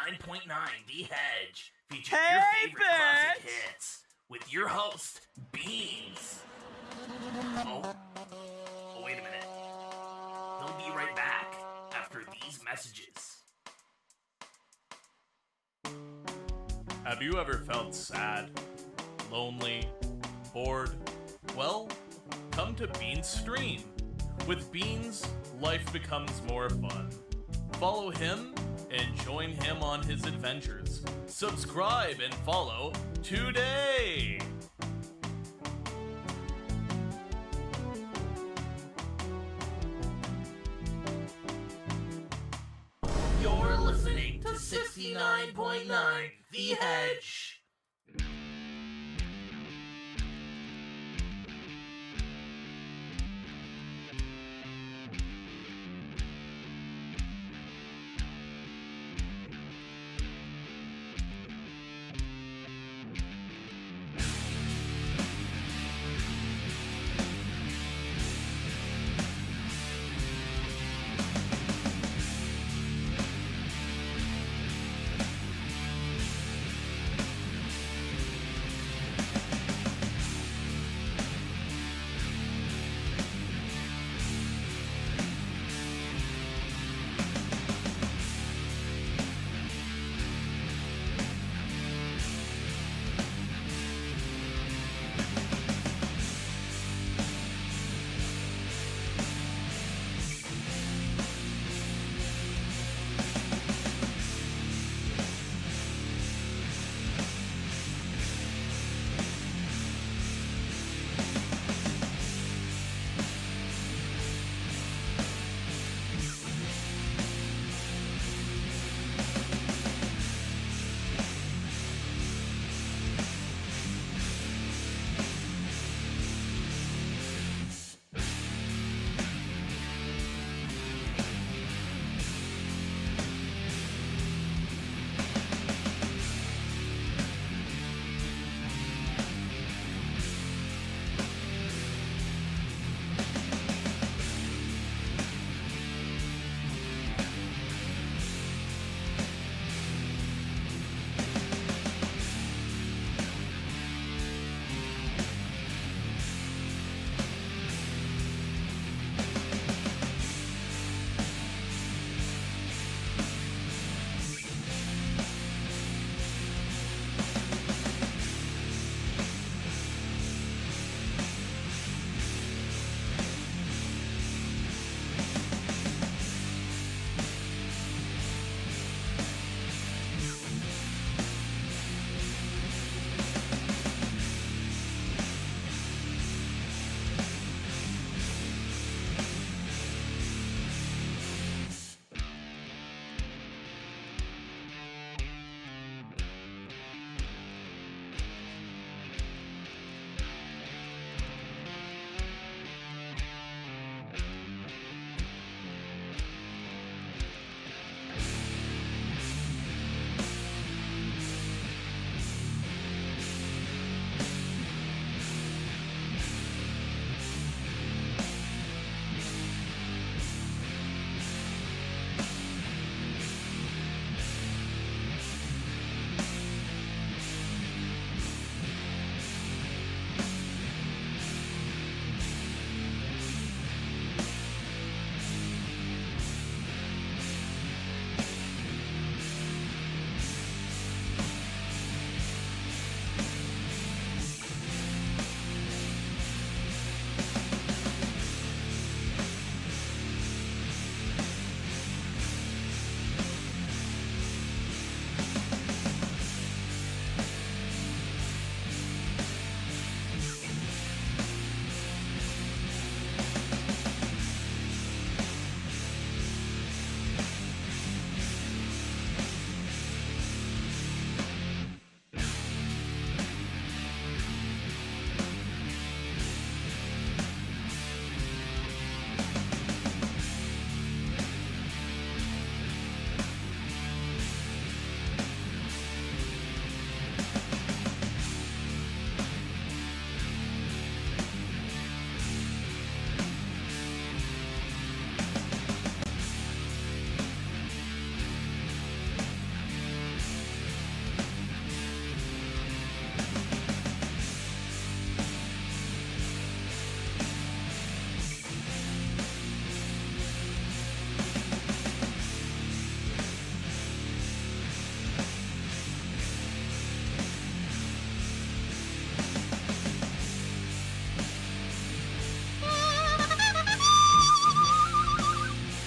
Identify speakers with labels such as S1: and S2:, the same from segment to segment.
S1: 69.9 The Hedge, featuring your favorite classic hits with your host, Beans. Oh, wait a minute. He'll be right back after these messages.
S2: Have you ever felt sad, lonely, bored? Well, come to Beans Stream. With Beans, life becomes more fun. Follow him and join him on his adventures. Subscribe and follow today!
S1: You're listening to 69.9 The Hedge.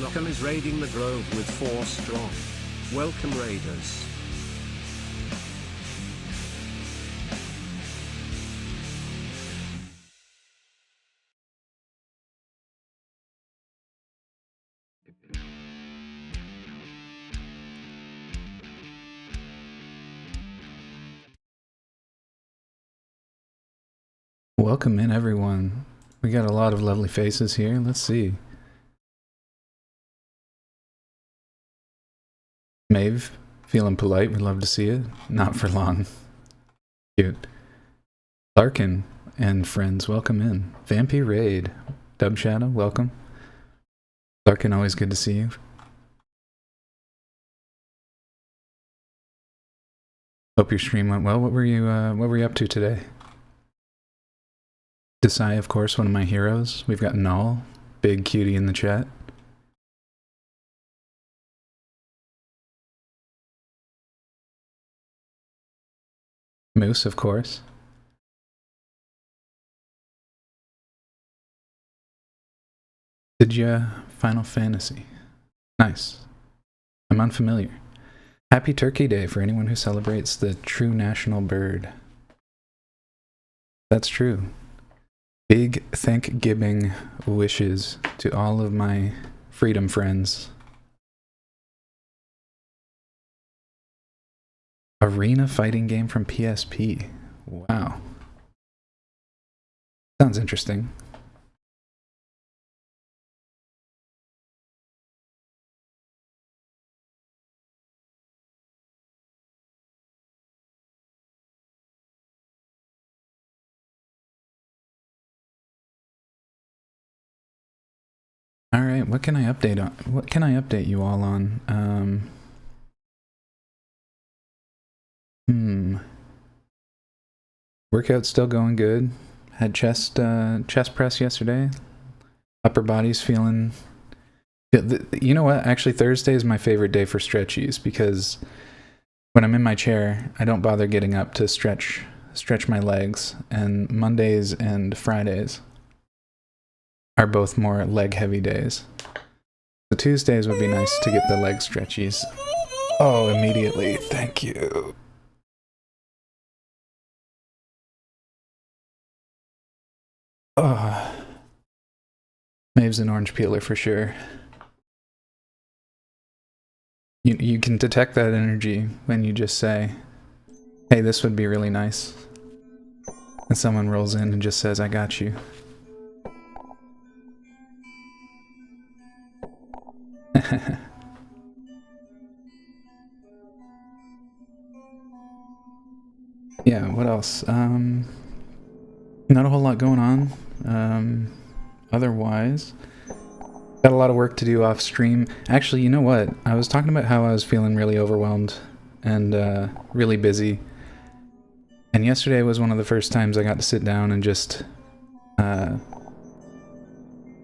S3: Lockham is raiding the Grove with 4 strong. Welcome raiders.
S4: Welcome in, everyone. We got a lot of lovely faces here. Let's see. Maeve, feeling polite. We'd love to see it. Not for long. Cute. Larkin and friends, welcome in. Vampy Raid. Dub Shadow, welcome. Larkin, always good to see you. Hope your stream went well. What were you up to today? Desai, of course, one of my heroes. We've got Null, big cutie in the chat. Moose, of course. Did ya Final Fantasy? Nice. I'm unfamiliar. Happy Turkey Day for anyone who celebrates the true national bird. That's true. Big Thanksgiving wishes to all of my freedom friends. Arena fighting game from PSP. Wow. Sounds interesting. All right, what can I update on? What can I update you all on? Workout's still going good. Had chest press yesterday. Upper body's feeling. You know what? Actually, Thursday is my favorite day for stretchies because when I'm in my chair, I don't bother getting up to stretch my legs. And Mondays and Fridays are both more leg heavy days. The Tuesdays would be nice to get the leg stretchies. Oh, immediately. Thank you. Maeve's an orange peeler for sure. You can detect that energy when you just say, hey, this would be really nice. And someone rolls in and just says, I got you. Yeah, what else? Not a whole lot going on. Otherwise, got a lot of work to do off stream. Actually, you know what? I was talking about how I was feeling really overwhelmed and really busy. And yesterday was one of the first times I got to sit down and just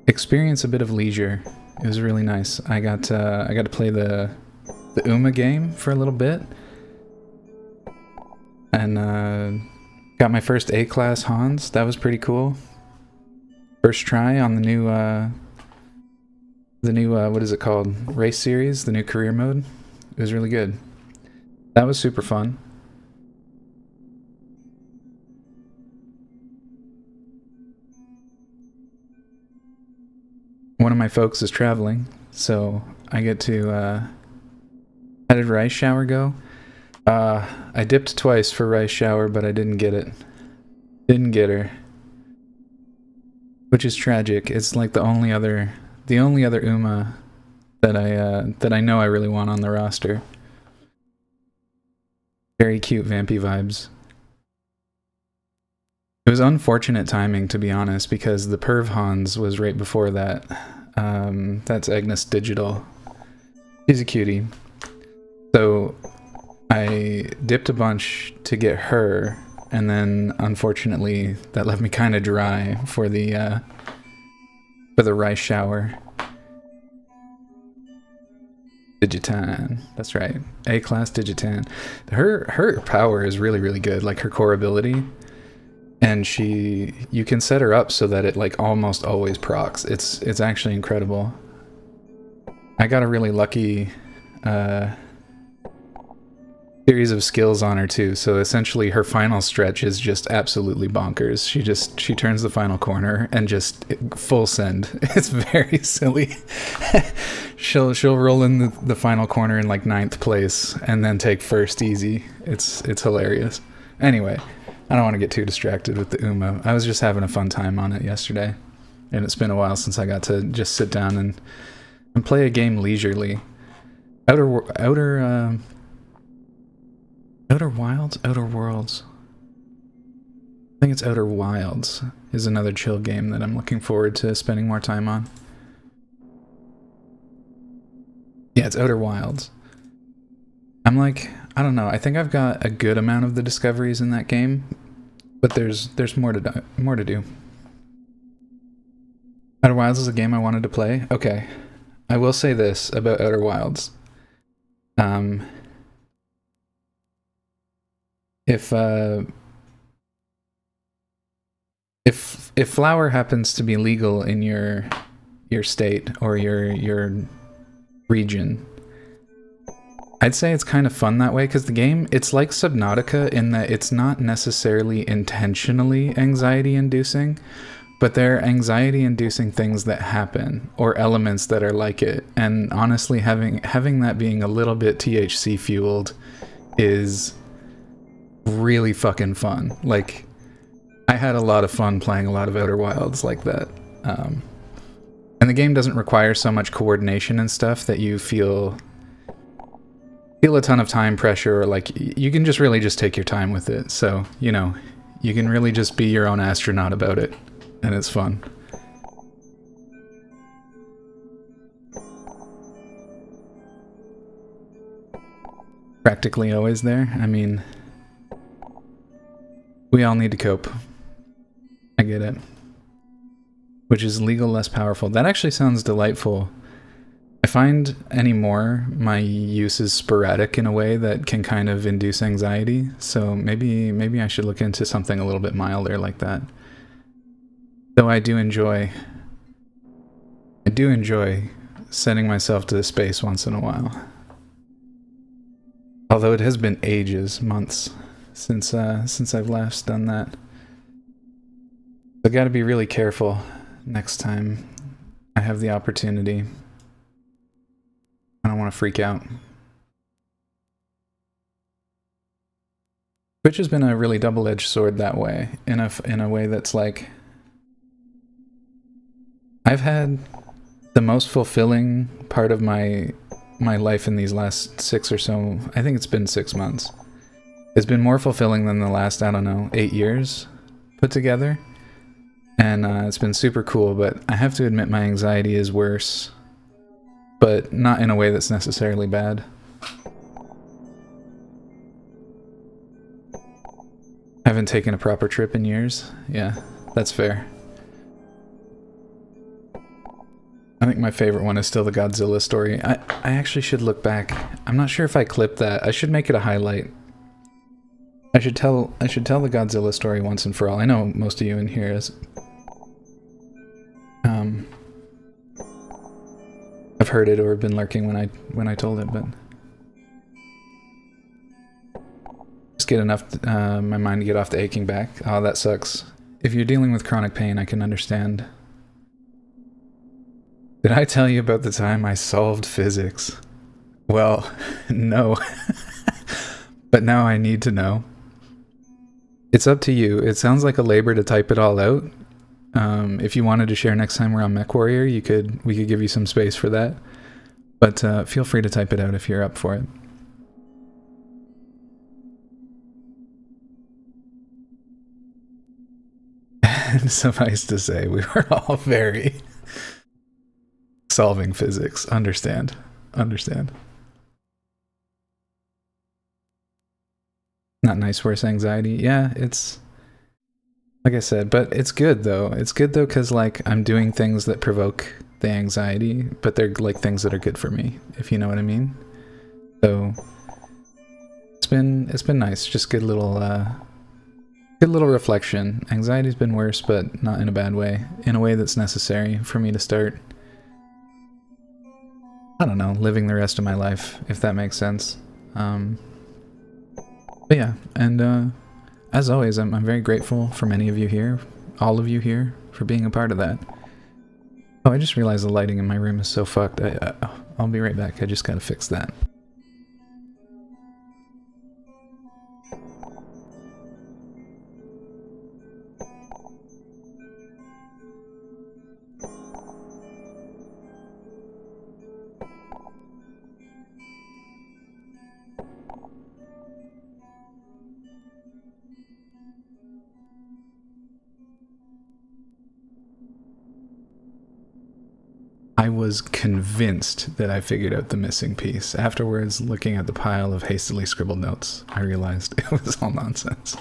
S4: experience a bit of leisure. It was really nice. I got to play the Uma game for a little bit, and got my first A-class Hans. That was pretty cool. First try on the new what is it called? Race series, the new career mode. It was really good. That was super fun. One of my folks is traveling, so I get to, how did Rice Shower go? I dipped twice for Rice Shower, but I didn't get it. Didn't get her. Which is tragic. It's like the only other Uma that I know I really want on the roster. Very cute vampy vibes. It was unfortunate timing, to be honest, because the Perv Hans was right before that. That's Agnes Digital. She's a cutie. So I dipped a bunch to get her, and then unfortunately that left me kind of dry for the Rice Shower. Digitan, that's right. A-class Digitan. Her power is really, really good, like her core ability. And you can set her up so that it like almost always procs. It's actually incredible. I got a really lucky series of skills on her too, so essentially her final stretch is just absolutely bonkers. She turns the final corner and just full send. It's very silly. she'll roll in the final corner in like 9th place and then take first easy. It's hilarious. Anyway, I don't want to get too distracted with the Uma. I was just having a fun time on it yesterday, and it's been a while since I got to just sit down and play a game leisurely. Outer Wilds? Outer Worlds. I think it's Outer Wilds is another chill game that I'm looking forward to spending more time on. Yeah, it's Outer Wilds. I'm like, I don't know, I think I've got a good amount of the discoveries in that game, but there's more to do. Outer Wilds is a game I wanted to play. Okay. I will say this about Outer Wilds. If flower happens to be legal in your state or your region, I'd say it's kind of fun that way, because the game, it's like Subnautica in that it's not necessarily intentionally anxiety-inducing, but there are anxiety-inducing things that happen, or elements that are like it, and honestly having that being a little bit THC-fueled is really fucking fun. Like, I had a lot of fun playing a lot of Outer Wilds like that. And the game doesn't require so much coordination and stuff that you feel a ton of time pressure, or like you can just really just take your time with it. So, you know, you can really just be your own astronaut about it, and it's fun. Practically always there. I mean, we all need to cope. I get it. Which is legal, less powerful. That actually sounds delightful. I find anymore my use is sporadic in a way that can kind of induce anxiety, so maybe I should look into something a little bit milder like that. Though I do enjoy sending myself to space once in a while. Although it has been ages, months, since I've last done that. I gotta be really careful next time I have the opportunity. I don't want to freak out. Twitch has been a really double-edged sword that way, in a way that's like, I've had the most fulfilling part of my life in these last 6 or so, I think it's been 6 months. It's been more fulfilling than the last, I don't know, 8 years put together. And it's been super cool, but I have to admit my anxiety is worse. But not in a way that's necessarily bad. Haven't taken a proper trip in years. Yeah, that's fair. I think my favorite one is still the Godzilla story. I actually should look back. I'm not sure if I clipped that. I should make it a highlight. I should tell the Godzilla story once and for all. I know most of you in here is. I've heard it or been lurking when I told it, but just get enough my mind to get off the aching back. Oh, that sucks. If you're dealing with chronic pain, I can understand. Did I tell you about the time I solved physics? Well, no. But now I need to know. It's up to you. It sounds like a labor to type it all out. If you wanted to share next time we're on MechWarrior, we could give you some space for that. But feel free to type it out if you're up for it. And suffice to say, we were all very solving physics. Understand. Not nice, worse anxiety. Yeah, it's like I said, but it's good though. It's good though because like I'm doing things that provoke the anxiety, but they're like things that are good for me, if you know what I mean. So it's been nice. Just good little reflection. Anxiety's been worse, but not in a bad way. In a way that's necessary for me to start I don't know, living the rest of my life, if that makes sense. But yeah, and as always, I'm very grateful for many of you here, all of you here, for being a part of that. Oh, I just realized the lighting in my room is so fucked. I'll be right back. I just gotta fix that. I was convinced that I figured out the missing piece. Afterwards, looking at the pile of hastily scribbled notes, I realized it was all nonsense.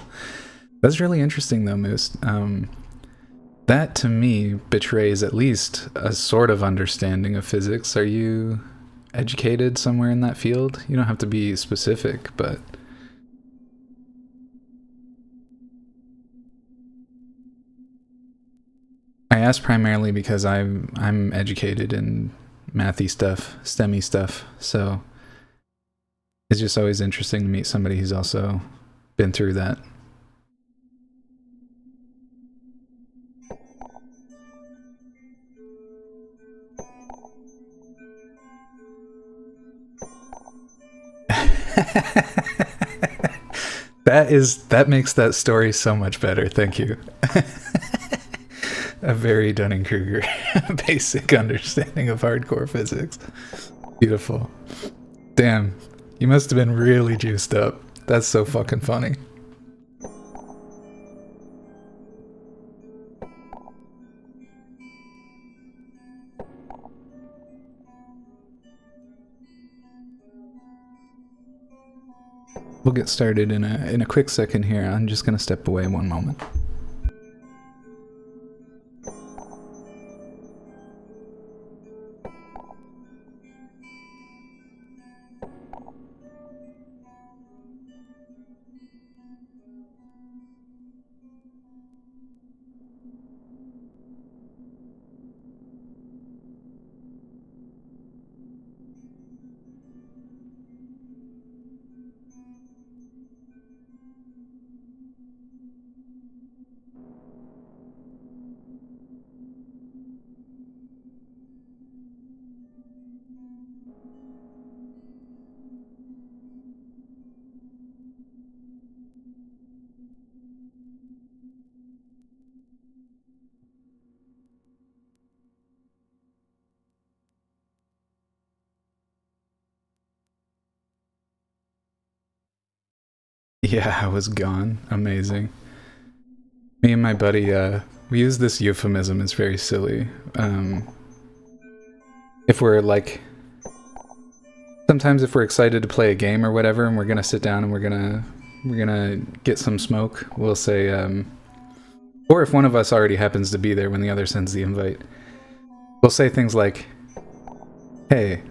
S4: That's really interesting though, Moose. That to me betrays at least a sort of understanding of physics. Are you educated somewhere in that field? You don't have to be specific, but... I ask primarily because I'm educated in mathy stuff, STEMmy stuff, so it's just always interesting to meet somebody who's also been through that. That makes that story so much better. Thank you. A very Dunning-Kruger basic understanding of hardcore physics. Beautiful. Damn, you must have been really juiced up. That's so fucking funny. We'll get started in a quick second here. I'm just gonna step away one moment. Yeah, I was gone. Amazing. Me and my buddy, we use this euphemism, it's very silly. If we're like... Sometimes if we're excited to play a game or whatever, and we're gonna sit down and we're gonna get some smoke, we'll say, or if one of us already happens to be there when the other sends the invite, we'll say things like, hey,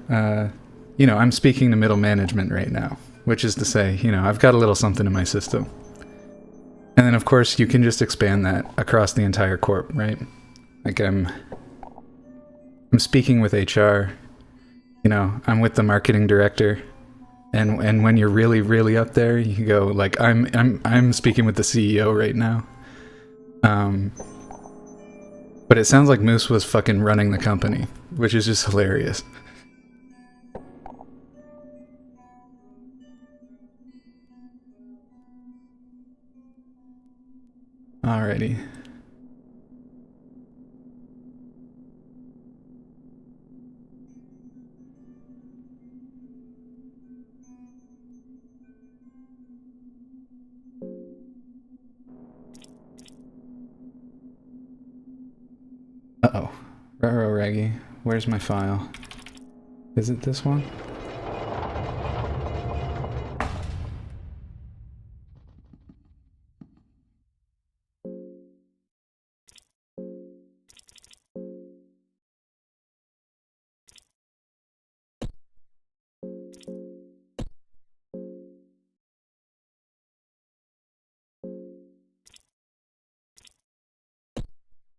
S4: you know, I'm speaking to middle management right now. Which is to say, you know, I've got a little something in my system. And then, of course, you can just expand that across the entire corp, right? Like, I'm speaking with HR, you know, I'm with the marketing director, and when you're really, really up there, you can go, like, I'm speaking with the CEO right now. But it sounds like Moose was fucking running the company, which is just hilarious. Alrighty. Uh-oh. Ruh-roh, Raggy. Where's my file? Is it this one?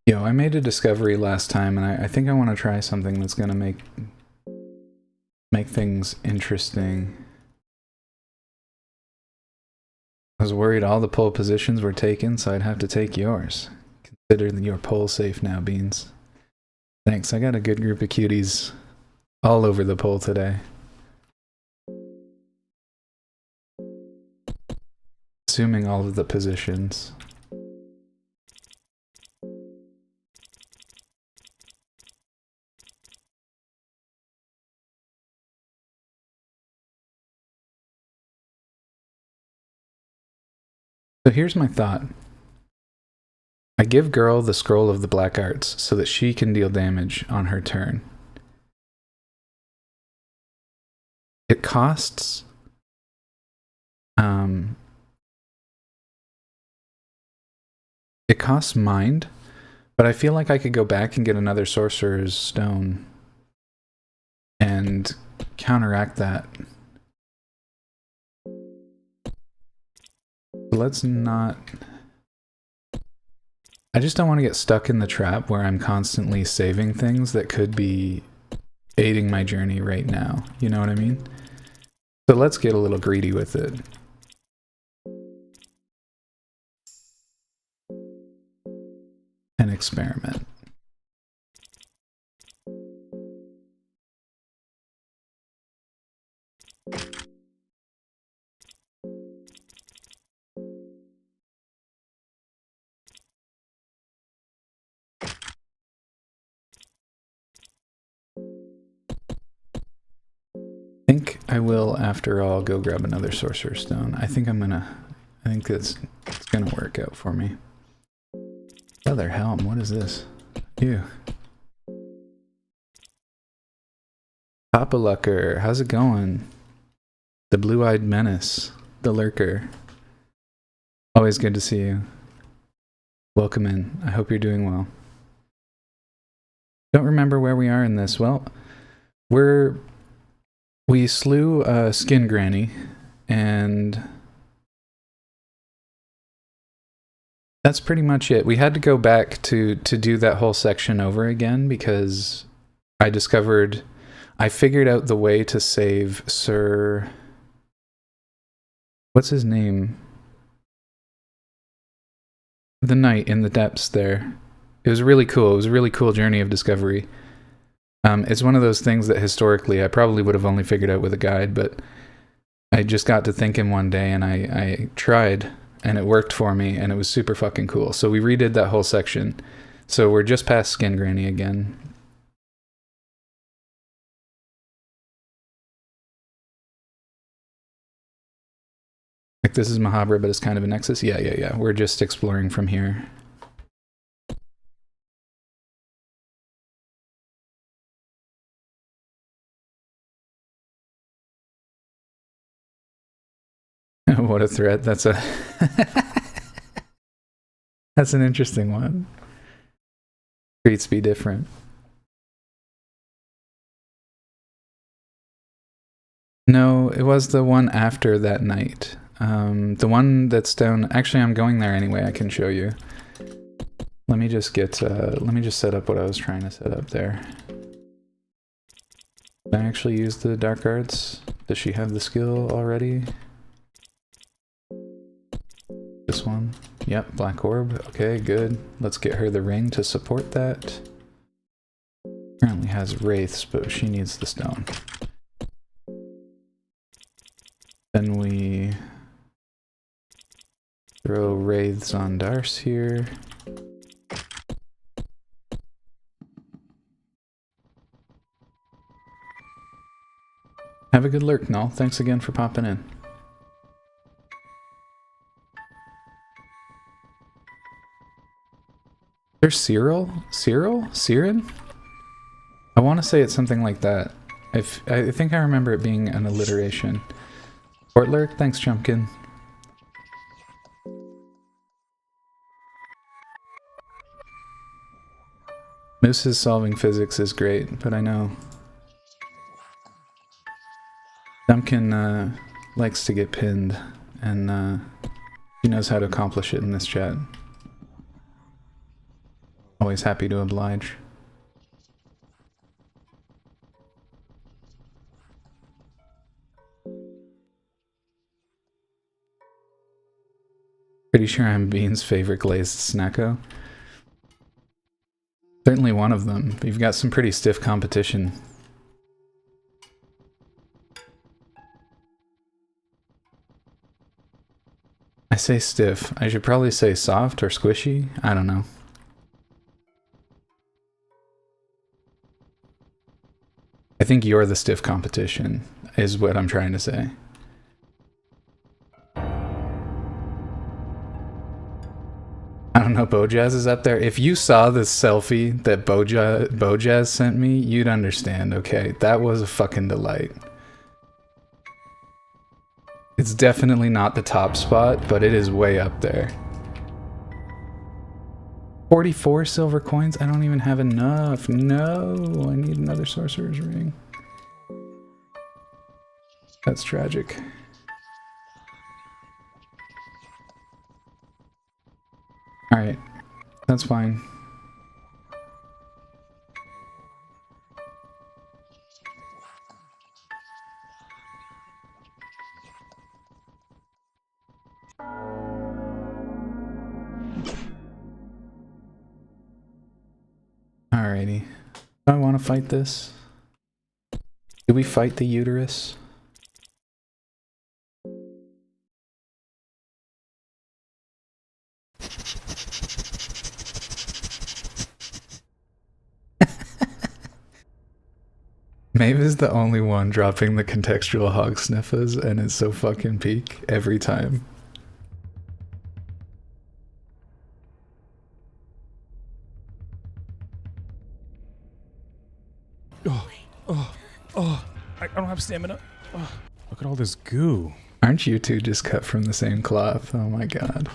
S4: Yo, I made a discovery last time, and I think I want to try something that's gonna make make things interesting. I was worried all the pole positions were taken, so I'd have to take yours. Consider your pole safe now, Beans. Thanks, I got a good group of cuties all over the pole today. Assuming all of the positions. So here's my thought. I give girl the scroll of the black arts so that she can deal damage on her turn. It costs mind, but I feel like I could go back and get another sorcerer's stone and counteract that. Let's not... I just don't want to get stuck in the trap where I'm constantly saving things that could be aiding my journey right now. You know what I mean? So let's get a little greedy with it. And experiment. I think I will, after all, go grab another sorcerer's stone. I think it's gonna work out for me. Leather helm, what is this? Ew. Papa Lucker, how's it going? The blue-eyed menace, the lurker. Always good to see you. Welcome in. I hope you're doing well. Don't remember where we are in this. Well, we slew Skin Granny, and that's pretty much it. We had to go back to do that whole section over again because I figured out the way to save Sir... What's his name? The knight in the depths there. It was really cool. It was a really cool journey of discovery. It's one of those things that historically I probably would have only figured out with a guide, but I just got to thinking one day and I tried and it worked for me and it was super fucking cool. So we redid that whole section. So we're just past Skin Granny again. Like this is Mahabra, but it's kind of a nexus. Yeah. We're just exploring from here. What a threat. That's an interesting one. Treats be different. No, it was the one after that night. The one that's down... Actually, I'm going there anyway. I can show you. Let me just set up what I was trying to set up there. Did I actually use the dark arts? Does she have the skill already? This one? Yep, black orb. Okay, good. Let's get her the ring to support that. Currently has wraiths, but she needs the stone. Then we throw wraiths on Darce here. Have a good lurk, Null. Thanks again for popping in. There's Cyril? Siren? I want to say it's something like that. I think I remember it being an alliteration. Port lurk? Thanks, Chumpkin. Moose's solving physics is great, but I know Dumpkin likes to get pinned, and he knows how to accomplish it in this chat. Always happy to oblige. Pretty sure I'm Bean's favorite glazed snacko. Certainly one of them. You've got some pretty stiff competition. I say stiff. I should probably say soft or squishy. I don't know. I think you're the stiff competition, is what I'm trying to say. I don't know, Bojazz is up there. If you saw this selfie that Bojazz sent me, you'd understand, okay? That was a fucking delight. It's definitely not the top spot, but it is way up there. 44 silver coins? I don't even have enough. No, I need another sorcerer's ring. That's tragic. Alright, that's fine. Alrighty. Do I want to fight this? Do we fight the uterus? Maeve is the only one dropping the contextual hog sniffers, and it's so fucking peak every time.
S5: I don't have stamina. Oh, look at all this goo.
S4: Aren't you two just cut from the same cloth? Oh my god.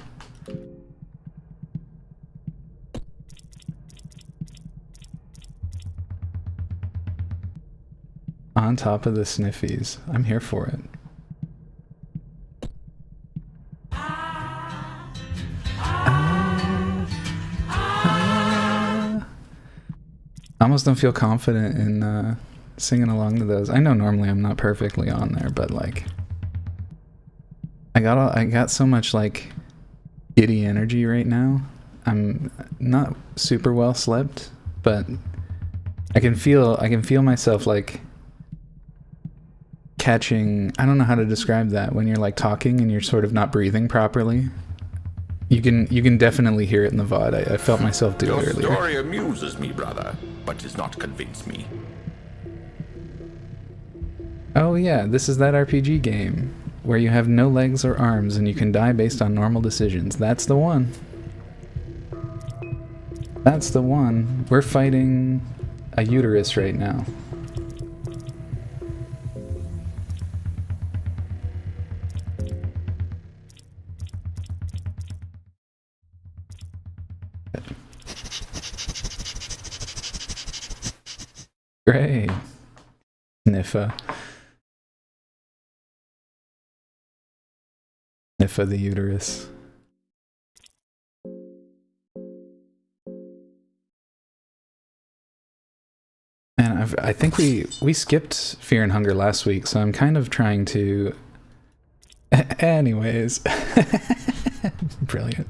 S4: On top of the sniffies. I'm here for it. I almost don't feel confident in singing along to those. I know normally I'm not perfectly on there, but like I got so much like giddy energy right now. I'm not super well slept, but I can feel myself like catching, I don't know how to describe that, when you're like talking and you're sort of not breathing properly. You can definitely hear it in the VOD. I felt myself do it earlier.
S6: Your story amuses me, brother, but does not convince me.
S4: Oh yeah, this is that RPG game where you have no legs or arms and you can die based on normal decisions. That's the one. That's the one. We're fighting a uterus right now. Great. Niffa. Niffa the uterus. And I think we skipped Fear and Hunger last week, so I'm kind of trying to... Anyways. Brilliant.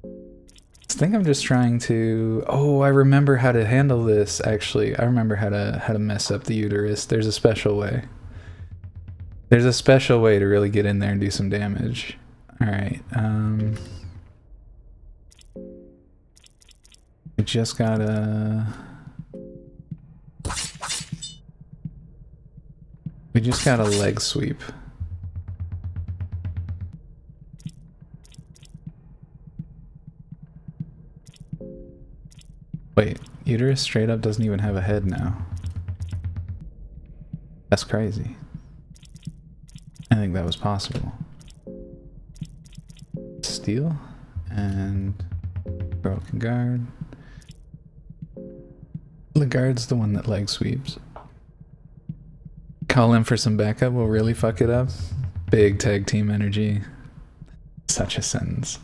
S4: I think I'm just trying to... Oh, I remember how to handle this, actually. I remember how to mess up the uterus. There's a special way. There's a special way to really get in there and do some damage. Alright, we just gotta... We just got a leg sweep. Wait, uterus straight up doesn't even have a head now. That's crazy. I think that was possible. Steel and broken guard. The guard's the one that leg sweeps. Call in for some backup will really fuck it up. Big tag team energy. Such a sentence.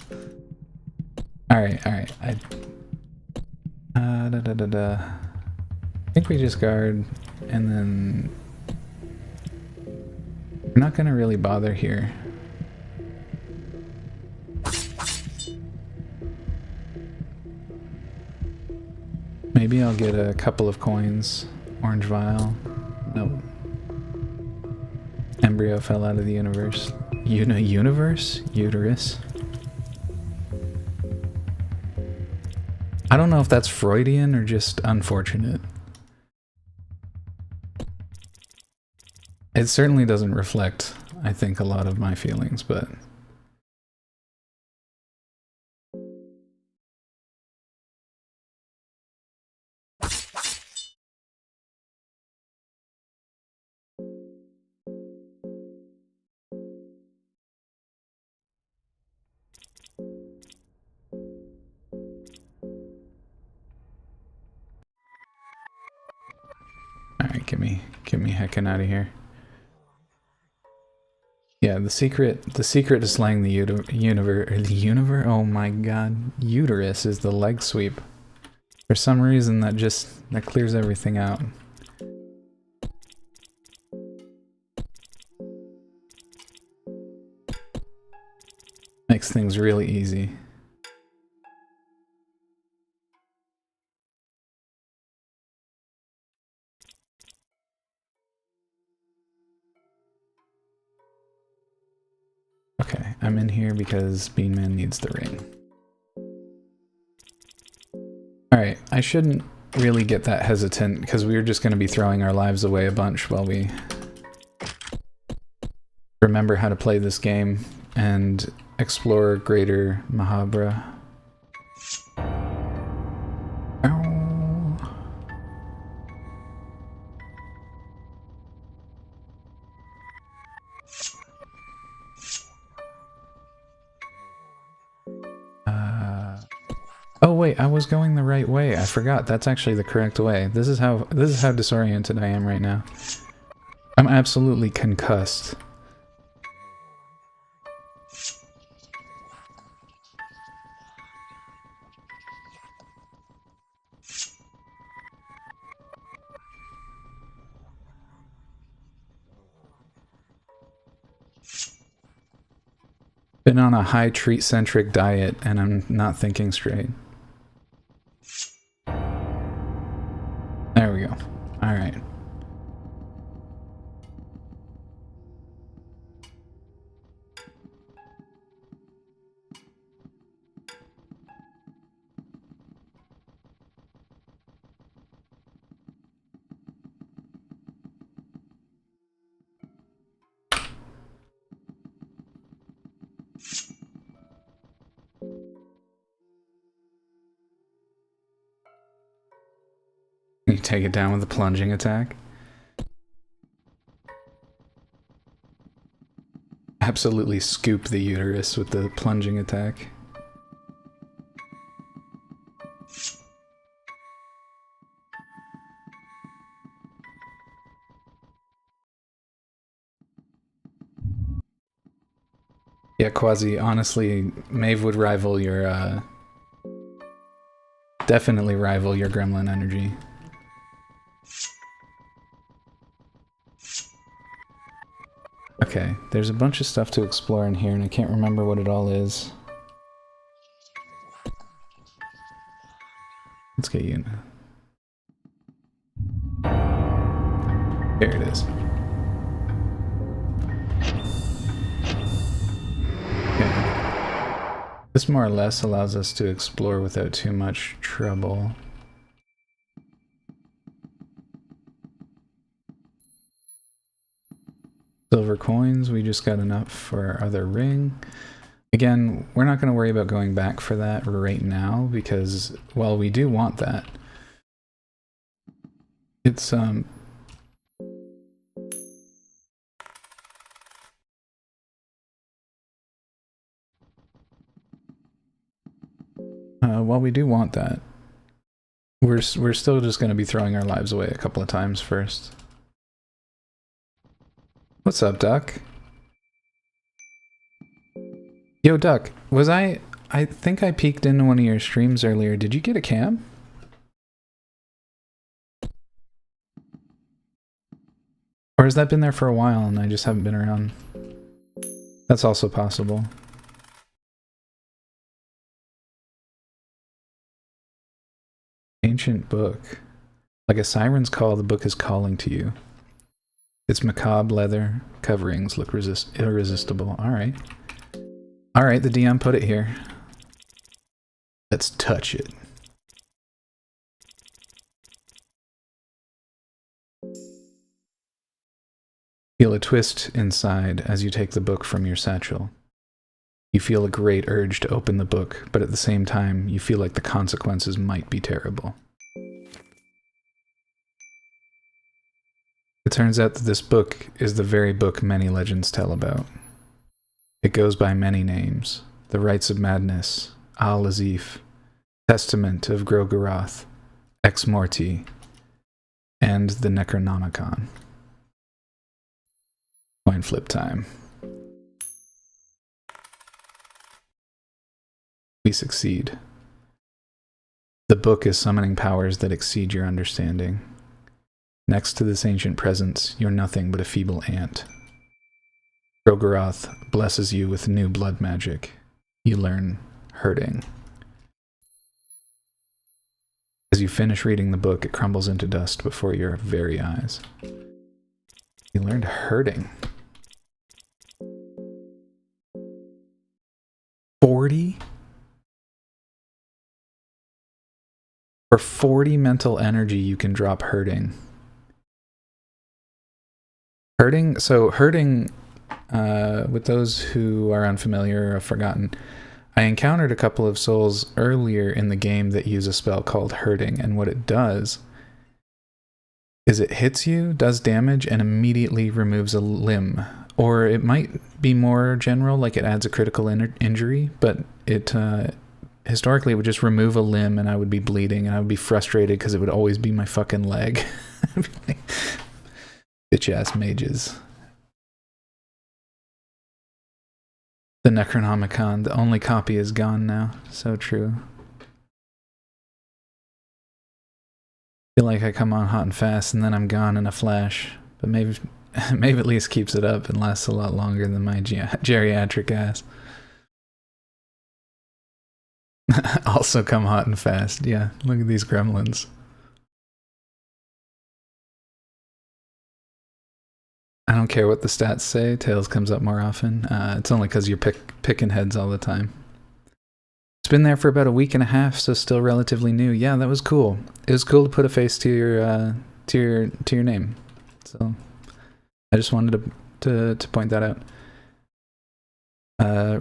S4: Alright. I think we just guard and then we're not gonna really bother here. Maybe I'll get a couple of coins. Orange vial. Nope. Embryo fell out of the universe. Universe? Uterus? I don't know if that's Freudian or just unfortunate. It certainly doesn't reflect, I think, a lot of my feelings, but... Alright, get me heckin' out of here. Yeah, the secret to slaying the universe, oh my god, uterus is the leg sweep. For some reason that clears everything out. Makes things really easy. Okay, I'm in here because Bean Man needs the ring. Alright, I shouldn't really get that hesitant because we were just going to be throwing our lives away a bunch while we remember how to play this game and explore greater Mahabra. Oh wait, I was going the right way. I forgot. That's actually the correct way. This is how disoriented I am right now. I'm absolutely concussed. Been on a high treat-centric diet and I'm not thinking straight. There we go. Alright. You take it down with a plunging attack. Absolutely scoop the uterus with the plunging attack. Yeah, Quasi, honestly, Maeve would rival your, definitely rival your gremlin energy. Okay, there's a bunch of stuff to explore in here, and I can't remember what it all is. Let's get you now. Here it is. Okay. This more or less allows us to explore without too much trouble. Silver coins, we just got enough for our other ring. Again, we're not going to worry about going back for that right now because, well, we do want that. It's, well, we do want that. We're still just going to be throwing our lives away a couple of times first. What's up, Duck? Yo, Duck, was I think I peeked into one of your streams earlier. Did you get a cam? Or has that been there for a while and I just haven't been around? That's also possible. ancient book. Like a siren's call, the book is calling to you. Its macabre leather coverings look irresistible. Alright. Alright, the DM put it here. Let's touch it. Feel a twist inside as you take the book from your satchel. You feel a great urge to open the book, but at the same time, you feel like the consequences might be terrible. It turns out that this book is the very book many legends tell about. It goes by many names: The Rites of Madness, Al-Azif, Testament of Grogorath, Ex Morti, and the Necronomicon. Coin flip time. We succeed. The book is summoning powers that exceed your understanding. Next to this ancient presence, you're nothing but a feeble ant. Grogorath blesses you with new blood magic. You learn hurting. As you finish reading the book, it crumbles into dust before your very eyes. You learned hurting. 40? For 40 mental energy, you can drop hurting. Hurting, with those who are unfamiliar or have forgotten, I encountered a couple of souls earlier in the game that use a spell called hurting, and what it does is it hits you, does damage, and immediately removes a limb. Or it might be more general, like it adds a critical injury, but it historically it would just remove a limb and I would be bleeding and I would be frustrated because it would always be my fucking leg. Bitch ass mages. The Necronomicon, the only copy is gone now. So true. Feel like I come on hot and fast and then I'm gone in a flash. But maybe at least keeps it up and lasts a lot longer than my geriatric ass. Also come hot and fast. Yeah, look at these gremlins. I don't care what the stats say, Tails comes up more often. It's only because you're picking heads all the time. It's been there for about a week and a half, so still relatively new. Yeah, that was cool. It was cool to put a face to your name. So I just wanted to point that out.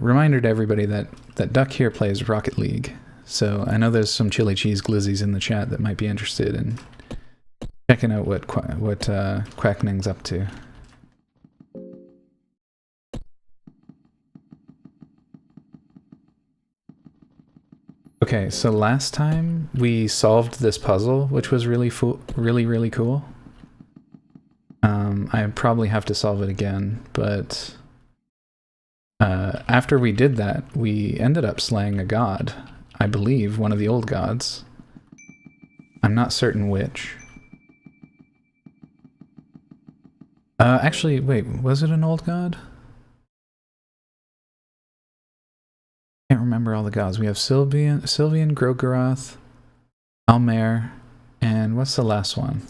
S4: Reminder to everybody that Duck here plays Rocket League. So I know there's some chili cheese glizzies in the chat that might be interested in checking out what Quackning's up to. Okay, so last time we solved this puzzle, which was really cool. I probably have to solve it again, but after we did that, we ended up slaying a god. I believe one of the old gods. I'm not certain which. Actually, wait, was it an old god? Can't remember all the gods. We have Sylvian, Grogorath, Almer, and what's the last one?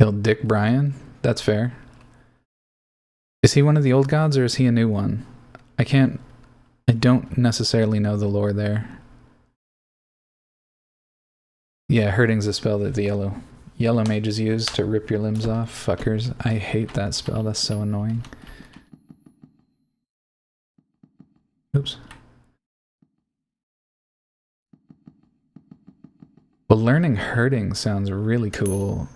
S4: Killed Dick Bryan? That's fair. Is he one of the old gods or is he a new one? I don't necessarily know the lore there. Yeah, hurting's a spell that the yellow mages use to rip your limbs off. Fuckers. I hate that spell, that's so annoying. Oops. Well, learning hurting sounds really cool.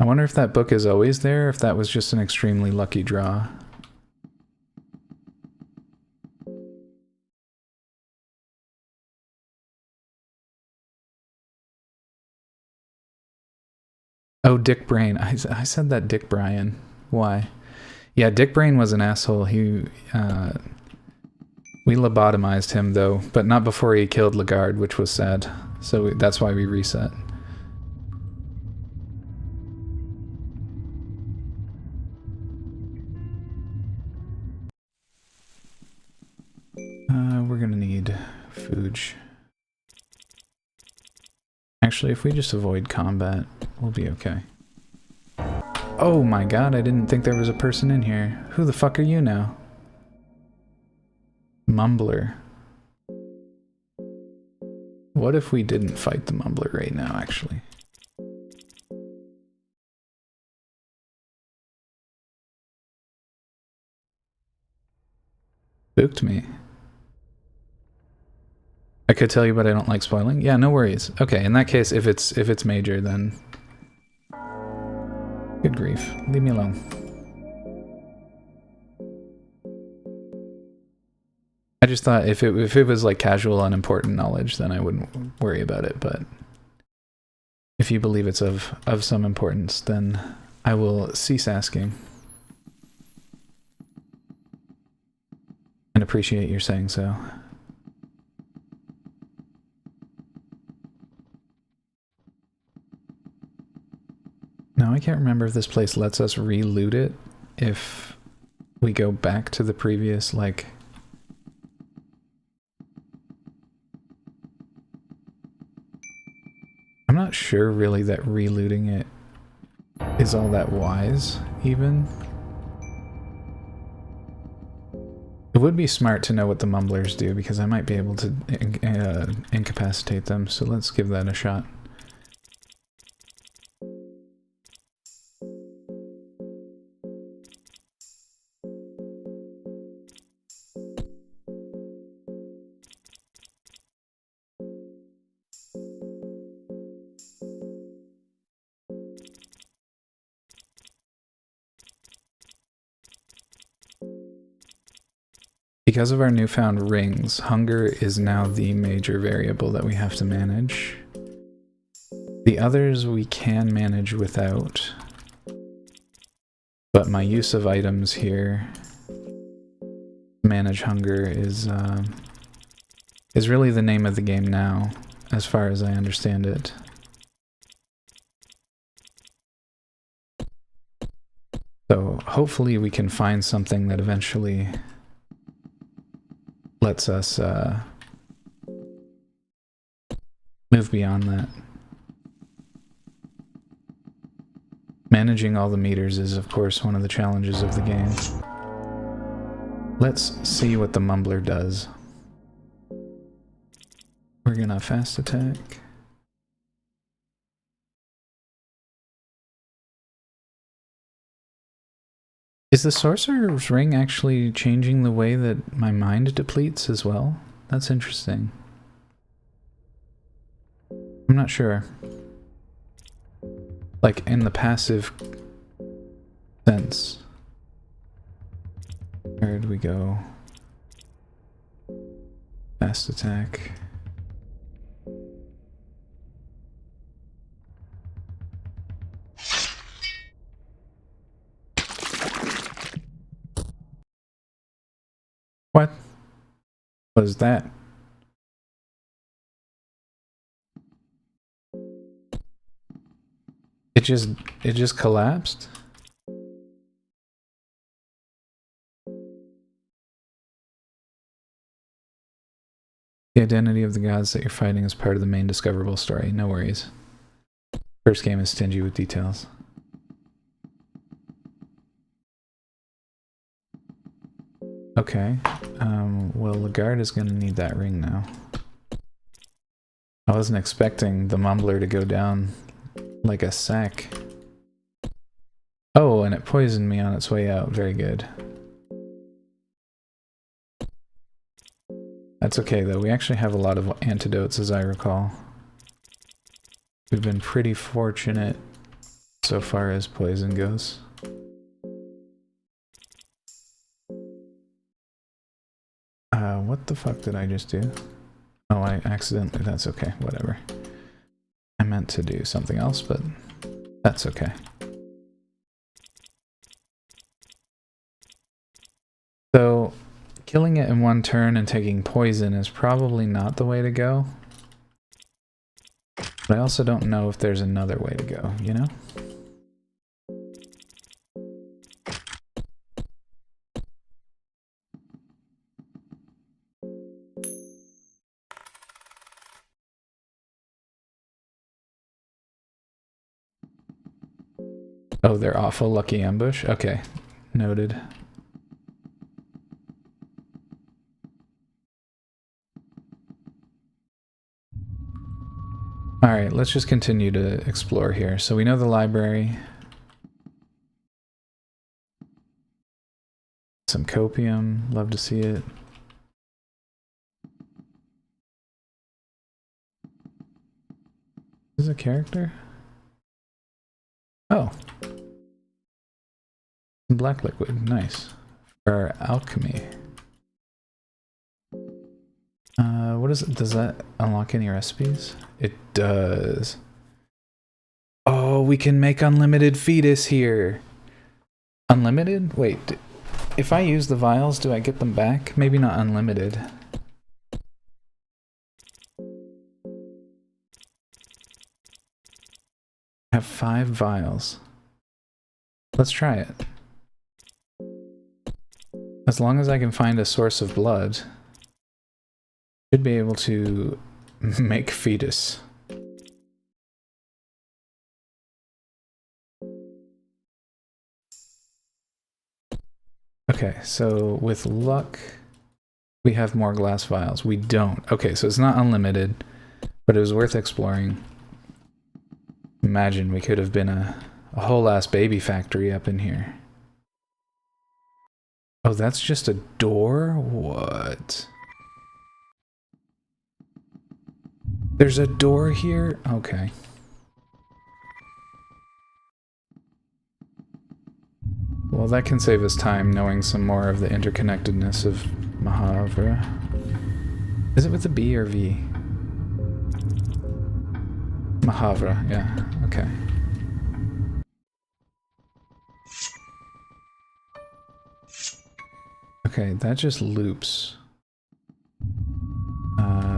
S4: I wonder if that book is always there, or if that was just an extremely lucky draw. Oh, Dick Brain. I said that Dick Bryan. Why? Yeah, Dick Brain was an asshole. We lobotomized him though, but not before he killed Lagarde, which was sad. So that's why we reset. We're gonna need food. Actually, if we just avoid combat, we'll be okay. Oh my god, I didn't think there was a person in here. Who the fuck are you now? Mumbler. What if we didn't fight the Mumbler right now, actually? Spooked me. I could tell you, but I don't like spoiling. Yeah, no worries. Okay, in that case, if it's major, then good grief, leave me alone. I just thought if it was like casual, unimportant knowledge, then I wouldn't worry about it. But if you believe it's of some importance, then I will cease asking and appreciate your saying so. Now, I can't remember if this place lets us re-loot it if we go back to the previous, like... I'm not sure really that re-looting it is all that wise, even. It would be smart to know what the Mumblers do, because I might be able to incapacitate them, so let's give that a shot. Because of our newfound rings, hunger is now the major variable that we have to manage. The others we can manage without, but my use of items here to manage hunger is really the name of the game now, as far as I understand it. So hopefully we can find something that eventually lets us move beyond that. Managing all the meters is, of course, one of the challenges of the game. Let's see what the Mumbler does. We're gonna fast attack. Is the Sorcerer's Ring actually changing the way that my mind depletes as well? That's interesting. I'm not sure. Like, in the passive sense. Where did we go? Fast attack. What was that? It just collapsed? The identity of the gods that you're fighting is part of the main discoverable story. No worries. First game is stingy with details. Okay. Well, Lagarde is going to need that ring now. I wasn't expecting the Mumbler to go down like a sack. Oh, and it poisoned me on its way out. Very good. That's okay, though. We actually have a lot of antidotes, as I recall. We've been pretty fortunate so far as poison goes. What the fuck did I just do? Oh, I accidentally... That's okay, whatever. I meant to do something else, but that's okay. So, killing it in one turn and taking poison is probably not the way to go. But I also don't know if there's another way to go, you know? Oh, they're awful lucky ambush? Okay, noted. Alright, let's just continue to explore here. So we know the library. Some copium, love to see it. Is a character? Oh. Black liquid, nice. For alchemy. What is it? Does that unlock any recipes? It does. Oh, we can make unlimited fetus here. Unlimited? Wait, if I use the vials, do I get them back? Maybe not unlimited. I have 5 vials. Let's try it. As long as I can find a source of blood, should be able to make fetus. Okay, so with luck, we have more glass vials. We don't. Okay, so it's not unlimited, but it was worth exploring. Imagine we could have been a whole ass baby factory up in here. Oh, that's just a door? What? There's a door here? Okay. Well, that can save us time knowing some more of the interconnectedness of Mahavra. Is it with a B or V? Mahavra, yeah, okay. Okay, that just loops.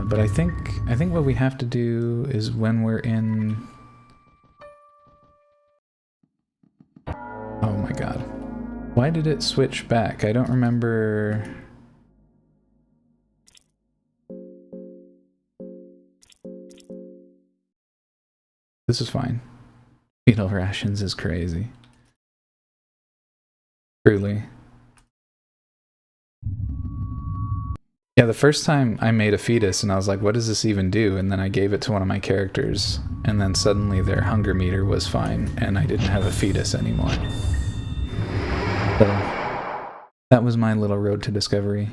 S4: But I think what we have to do is when we're in... Oh my god. Why did it switch back? I don't remember... This is fine. Fetal rations is crazy. Truly. Yeah, the first time I made a fetus and I was like, what does this even do? And then I gave it to one of my characters and then suddenly their hunger meter was fine and I didn't have a fetus anymore. So that was my little road to discovery.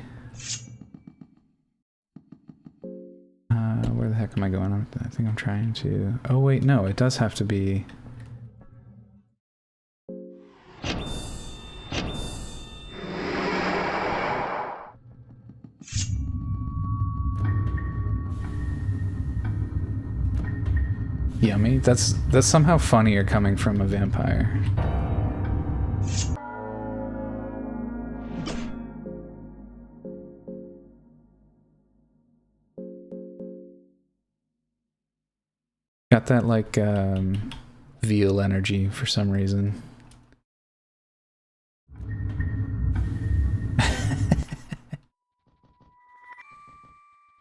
S4: Where the heck am I going? I think I'm trying to... Oh wait, no, it does have to be... Yummy. That's somehow funnier coming from a vampire. Got that like veal energy for some reason.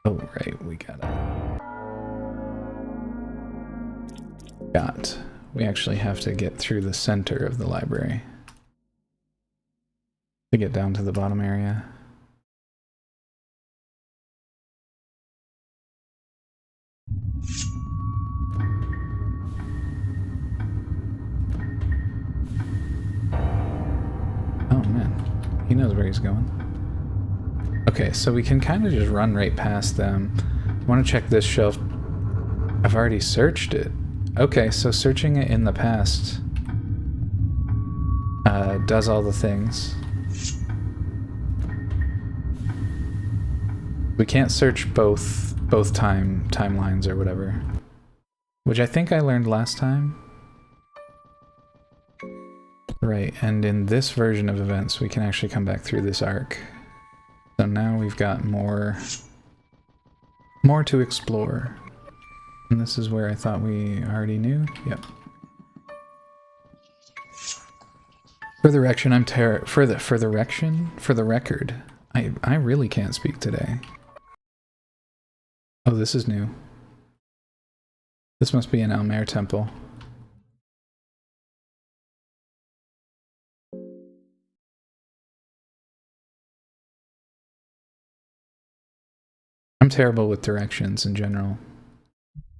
S4: Oh right, we we actually have to get through the center of the library to get down to the bottom area. Oh man, he knows where he's going. Okay, so we can kind of just run right past them. I want to check this shelf. I've already searched it. Okay, so searching it in the past does all the things. We can't search both timelines or whatever, which I think I learned last time. Right, and in this version of events, we can actually come back through this arc. So now we've got more to explore. And this is where I thought we already knew. Yep. For the record, I really can't speak today. Oh, this is new. This must be an Almer temple. I'm terrible with directions in general.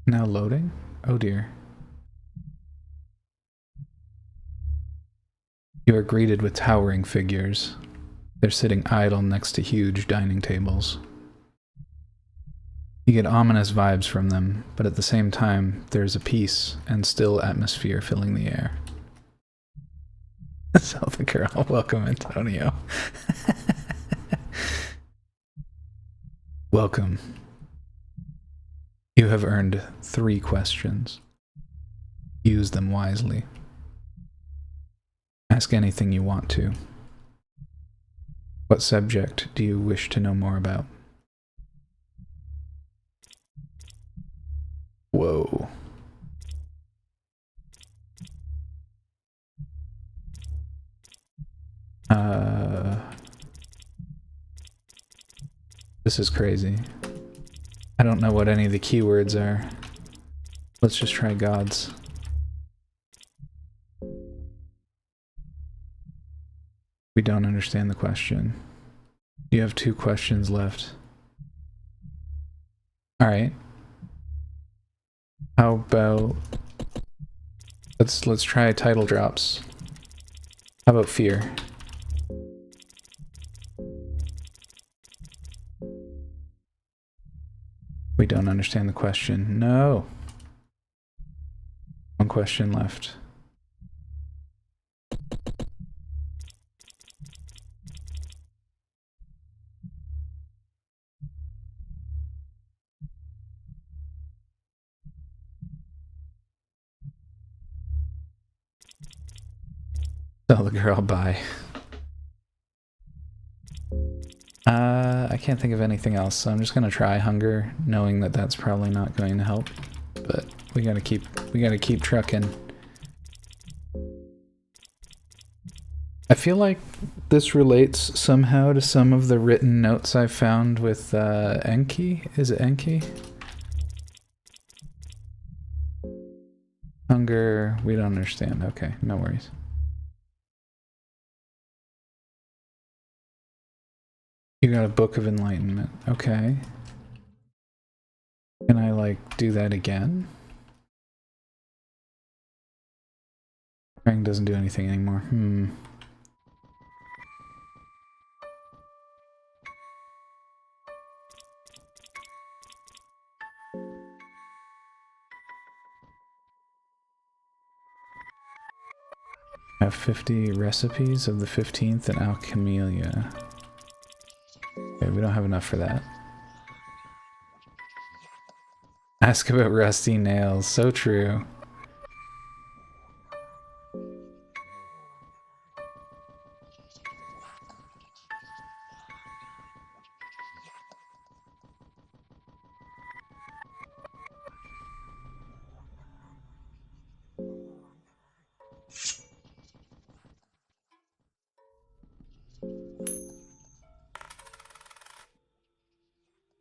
S4: Now loading? Oh dear. You are greeted with towering figures. They're sitting idle next to huge dining tables. You get ominous vibes from them, but at the same time, there's a peace and still atmosphere filling the air. Zelda girl, welcome Antonio. Welcome. You have earned 3 questions. Use them wisely. Ask anything you want to. What subject do you wish to know more about? Whoa. This is crazy. I don't know what any of the keywords are. Let's just try gods. We don't understand the question. You have 2 questions left. Alright. How about... Let's try title drops. How about fear? We don't understand the question. No. 1 question left. Tell the girl bye. I can't think of anything else, so I'm just gonna try hunger, knowing that that's probably not going to help. But we gotta keep trucking. I feel like this relates somehow to some of the written notes I found with Enki. Is it Enki? Hunger, we don't understand. Okay, no worries. You got a Book of Enlightenment. Okay. Can I, like, do that again? Ring doesn't do anything anymore. I have 50 recipes of the 15th and Alchemelia. Okay, we don't have enough for that. Ask about rusty nails. So true.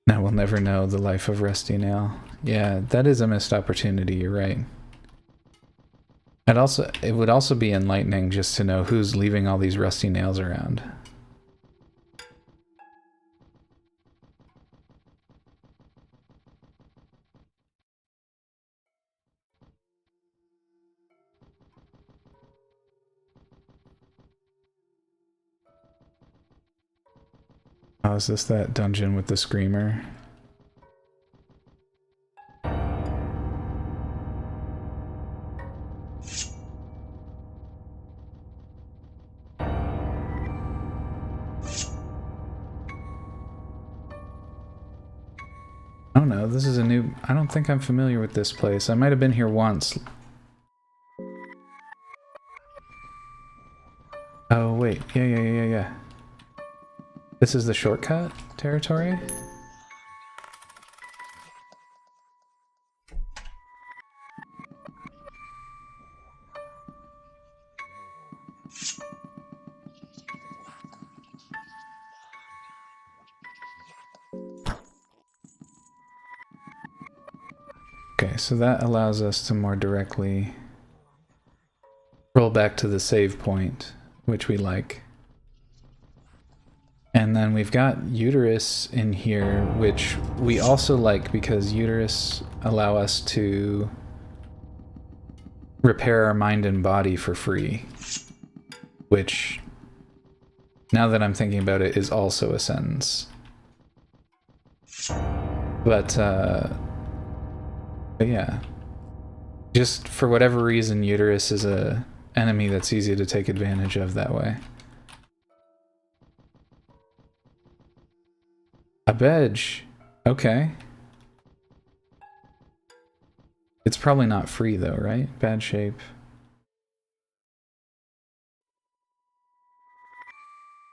S4: Now we'll never know the life of Rusty Nail. Yeah, that is a missed opportunity, you're right. It would also be enlightening just to know who's leaving all these rusty nails around. Oh, is this that dungeon with the screamer? I don't know, this is a new... I don't think I'm familiar with this place. I might have been here once. Oh, wait. Yeah. This is the shortcut territory? Okay, so that allows us to more directly roll back to the save point, which we like. And then we've got uterus in here, which we also like because uterus allow us to repair our mind and body for free, which, now that I'm thinking about it, is also a sentence. But yeah, just for whatever reason, uterus is a enemy that's easy to take advantage of that way. A badge. Okay. It's probably not free though, right? Bad shape.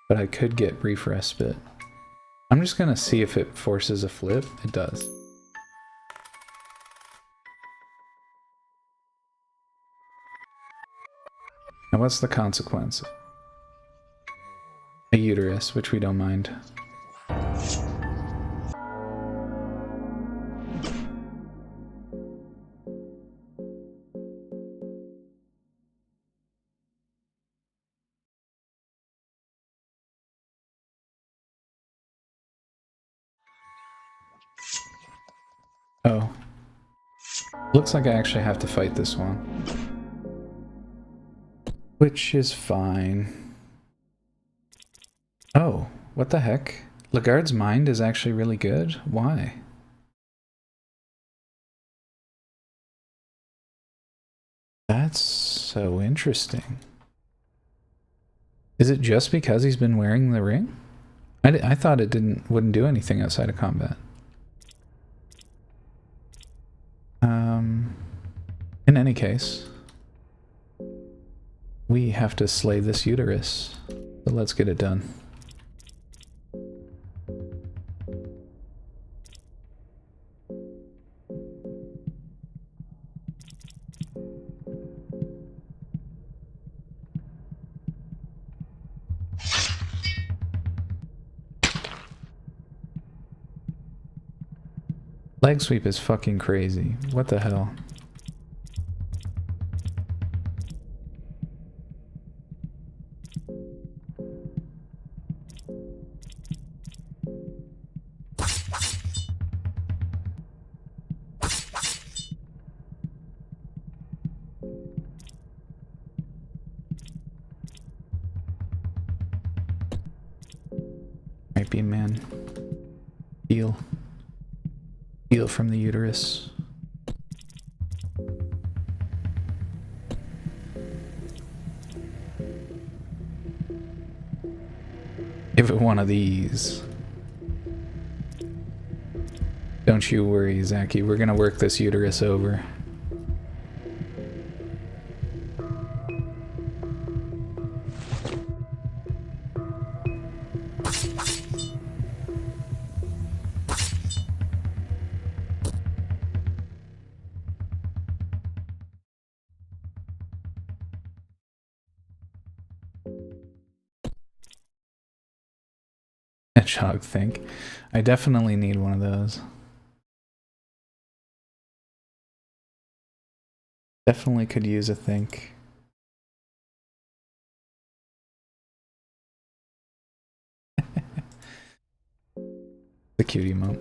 S4: But I could get brief respite. I'm just gonna see if it forces a flip. It does. Now what's the consequence? A uterus, which we don't mind. Oh. Looks like I actually have to fight this one. Which is fine. Oh, what the heck? Lagarde's mind is actually really good? Why? That's so interesting. Is it just because he's been wearing the ring? I thought it wouldn't do anything outside of combat. In any case, we have to slay this uterus, so let's get it done. Leg sweep is fucking crazy. What the hell? Might be, man. Heal. Heal from the uterus. Give it one of these. Don't you worry, Zaki. We're gonna work this uterus over. Hedgehog think. I definitely need one of those. Definitely could use a think. The cute emote.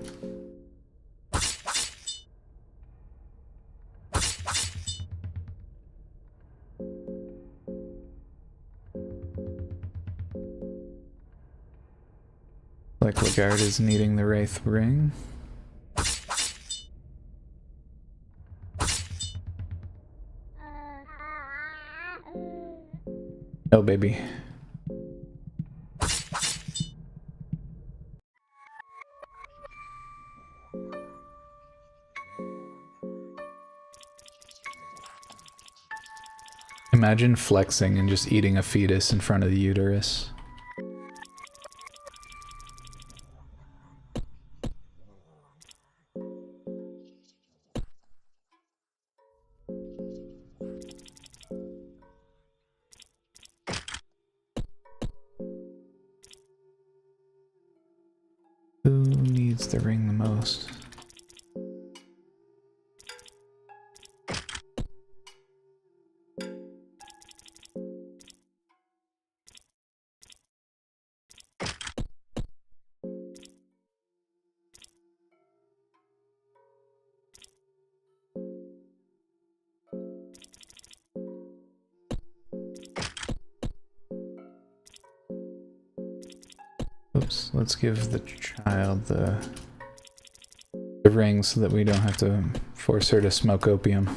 S4: Like Lagarde is needing the Wraith ring. Oh, baby. Imagine flexing and just eating a fetus in front of the uterus. liked the ring the most. Oops, let's give the child the ring so that we don't have to force her to smoke opium.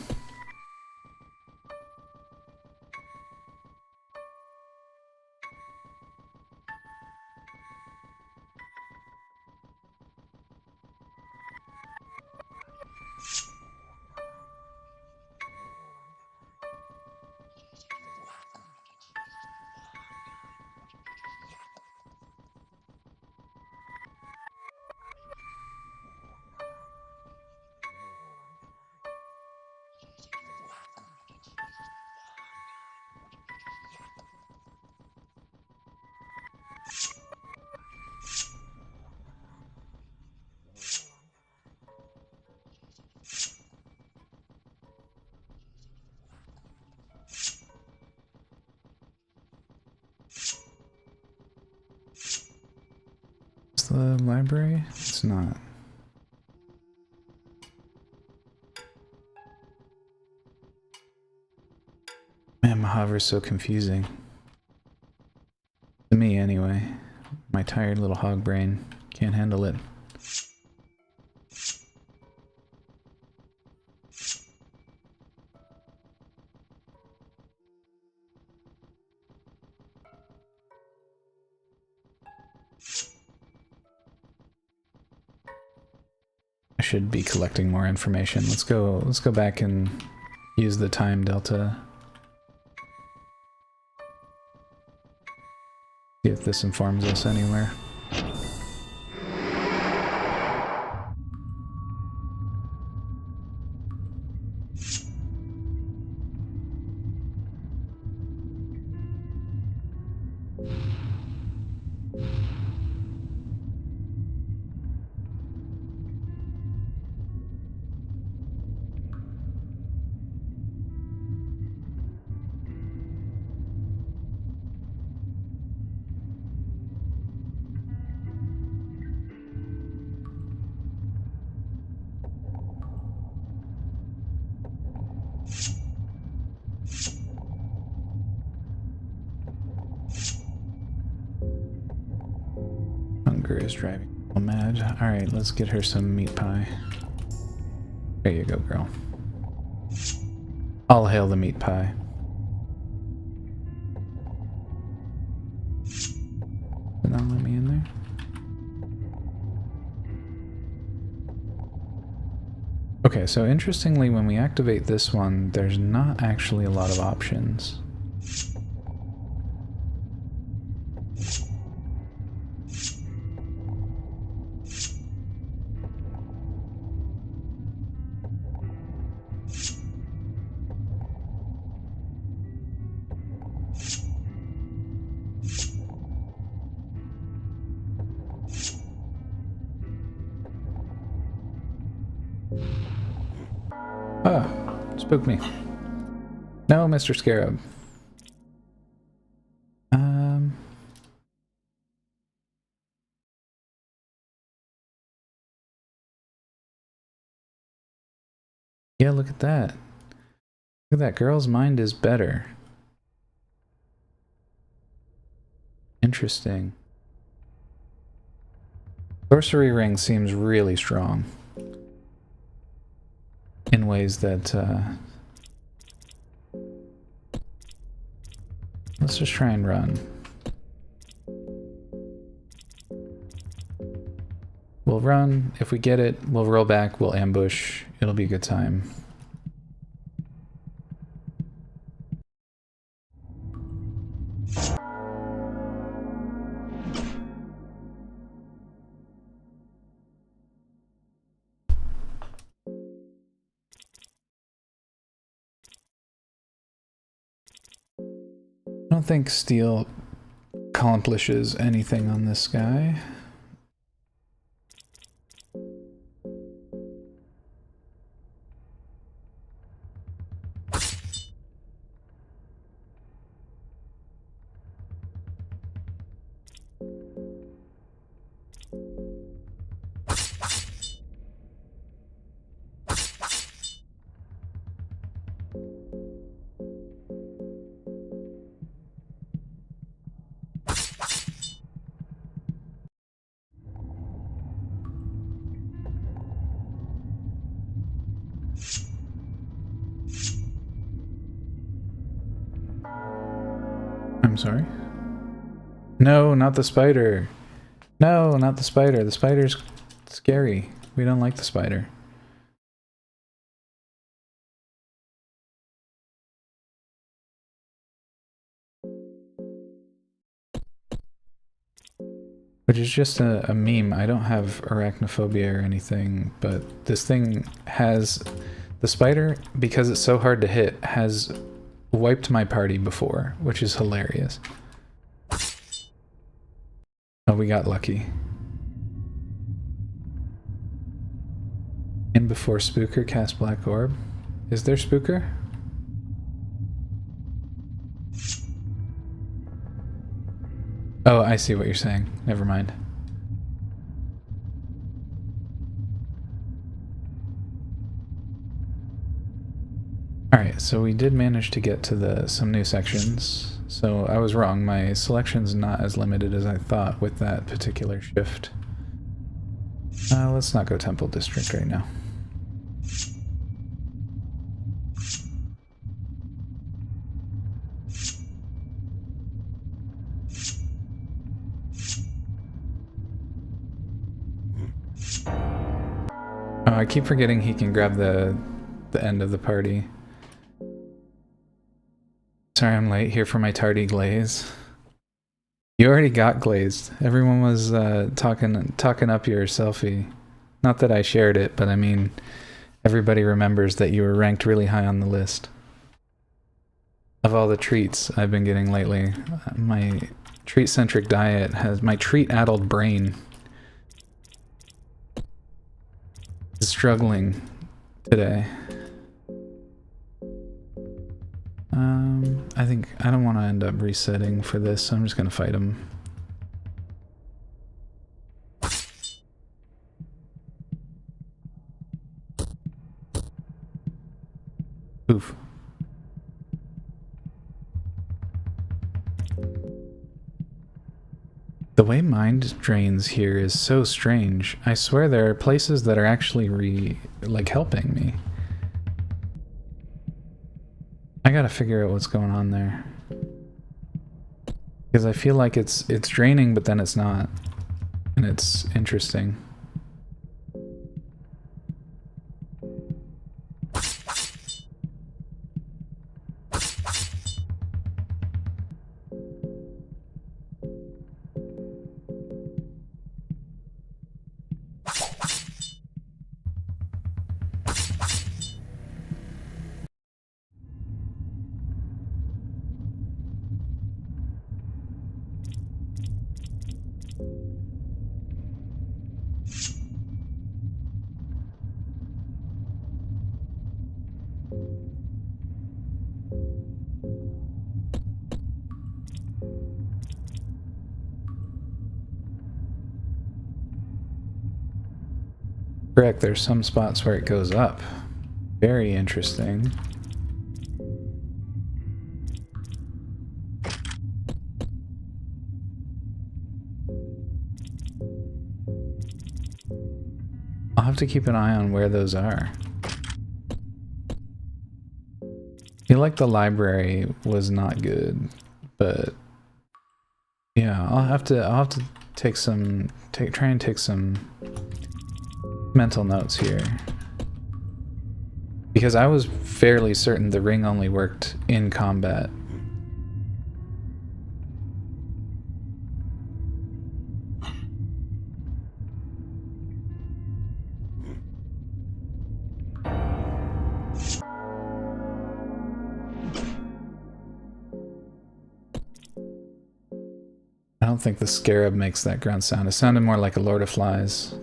S4: Is the library? It's not. Man, Mahavra's so confusing. To me, anyway. My tired little hog brain can't handle it. I should be collecting more information. Let's go back and use the time delta. See if this informs us anywhere. Hunger is driving people mad. Alright, let's get her some meat pie. There you go, girl. All hail the meat pie. Did not let me in there? Okay, so interestingly, when we activate this one, there's not actually a lot of options. Ah, spooked me. No, Mr. Scarab. Yeah, look at that. Look at that, girl's mind is better. Interesting. Sorcery ring seems really strong. In ways that, let's just try and run. We'll run. If we get it, we'll roll back, we'll ambush. It'll be a good time. I don't think steel accomplishes anything on this guy. I'm sorry. No, not the spider. No, not the spider. The spider's scary. We don't like the spider. Which is just a meme. I don't have arachnophobia or anything, but this thing has... The spider, because it's so hard to hit, has wiped my party before, which is hilarious. Oh, we got lucky. And before Spooker cast Black Orb. Is there Spooker? Oh, I see what you're saying. Never mind. Alright, so we did manage to get to some new sections. So I was wrong. My selection's not as limited as I thought with that particular shift. Let's not go Temple District right now. Oh, I keep forgetting he can grab the end of the party. Sorry I'm late here for my tardy glaze. You already got glazed. Everyone was talking up your selfie. Not that I shared it, but I mean, everybody remembers that you were ranked really high on the list. Of all the treats I've been getting lately, my treat-centric diet has... My treat-addled brain is struggling today. I think I don't want to end up resetting for this, so I'm just gonna fight him. Oof. The way mind drains here is so strange. I swear there are places that are actually helping me. I gotta figure out what's going on there. Because I feel like it's draining, but then it's not. And it's interesting. Correct, there's some spots where it goes up. Very interesting. I'll have to keep an eye on where those are. I feel like the library was not good, but yeah, I'll have to take some try and take some mental notes here. Because I was fairly certain the ring only worked in combat. I don't think the scarab makes that ground sound. It sounded more like a Lord of Flies.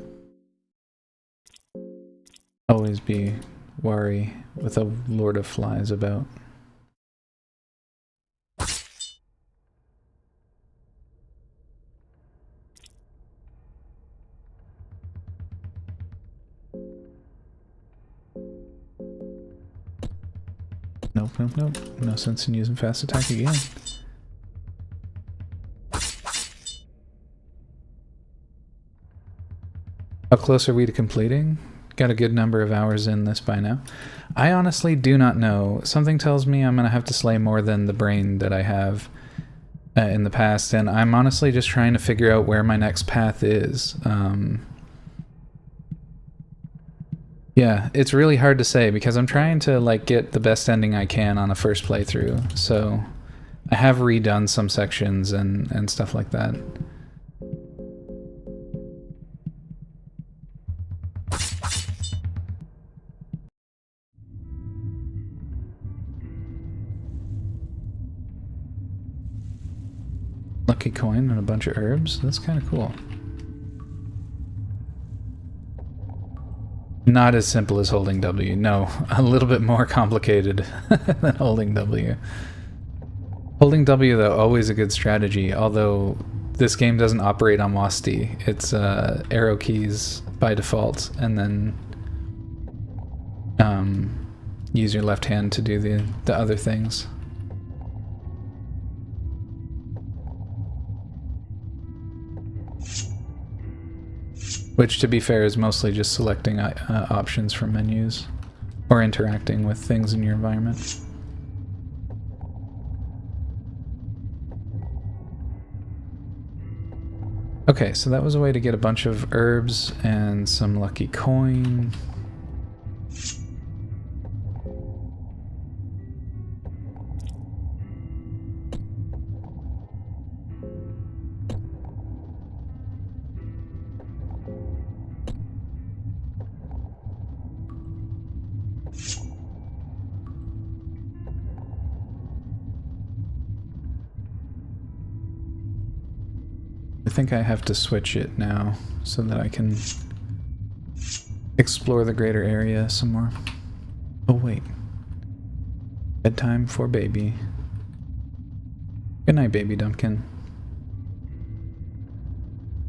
S4: Always be wary with a Lord of Flies about. Nope, nope, nope. No sense in using fast attack again. How close are we to completing? Got a good number of hours in this by now. I honestly do not know. Something tells me I'm gonna have to slay more than the brain that I have. in the past, and I'm honestly just trying to figure out where my next path is. Yeah, it's really hard to say because I'm trying to like get the best ending I can on a first playthrough. So I have redone some sections and stuff like that. Lucky coin and a bunch of herbs. That's kind of cool. Not as simple as holding W. No, a little bit more complicated than holding W. Holding W, though, always a good strategy, although this game doesn't operate on WASD. It's arrow keys by default, and then use your left hand to do the other things. Which, to be fair, is mostly just selecting options from menus or interacting with things in your environment. Okay, so that was a way to get a bunch of herbs and some lucky coin. I think I have to switch it now so that I can explore the greater area some more. Oh wait. Bedtime for baby. Good night, baby Dumpkin.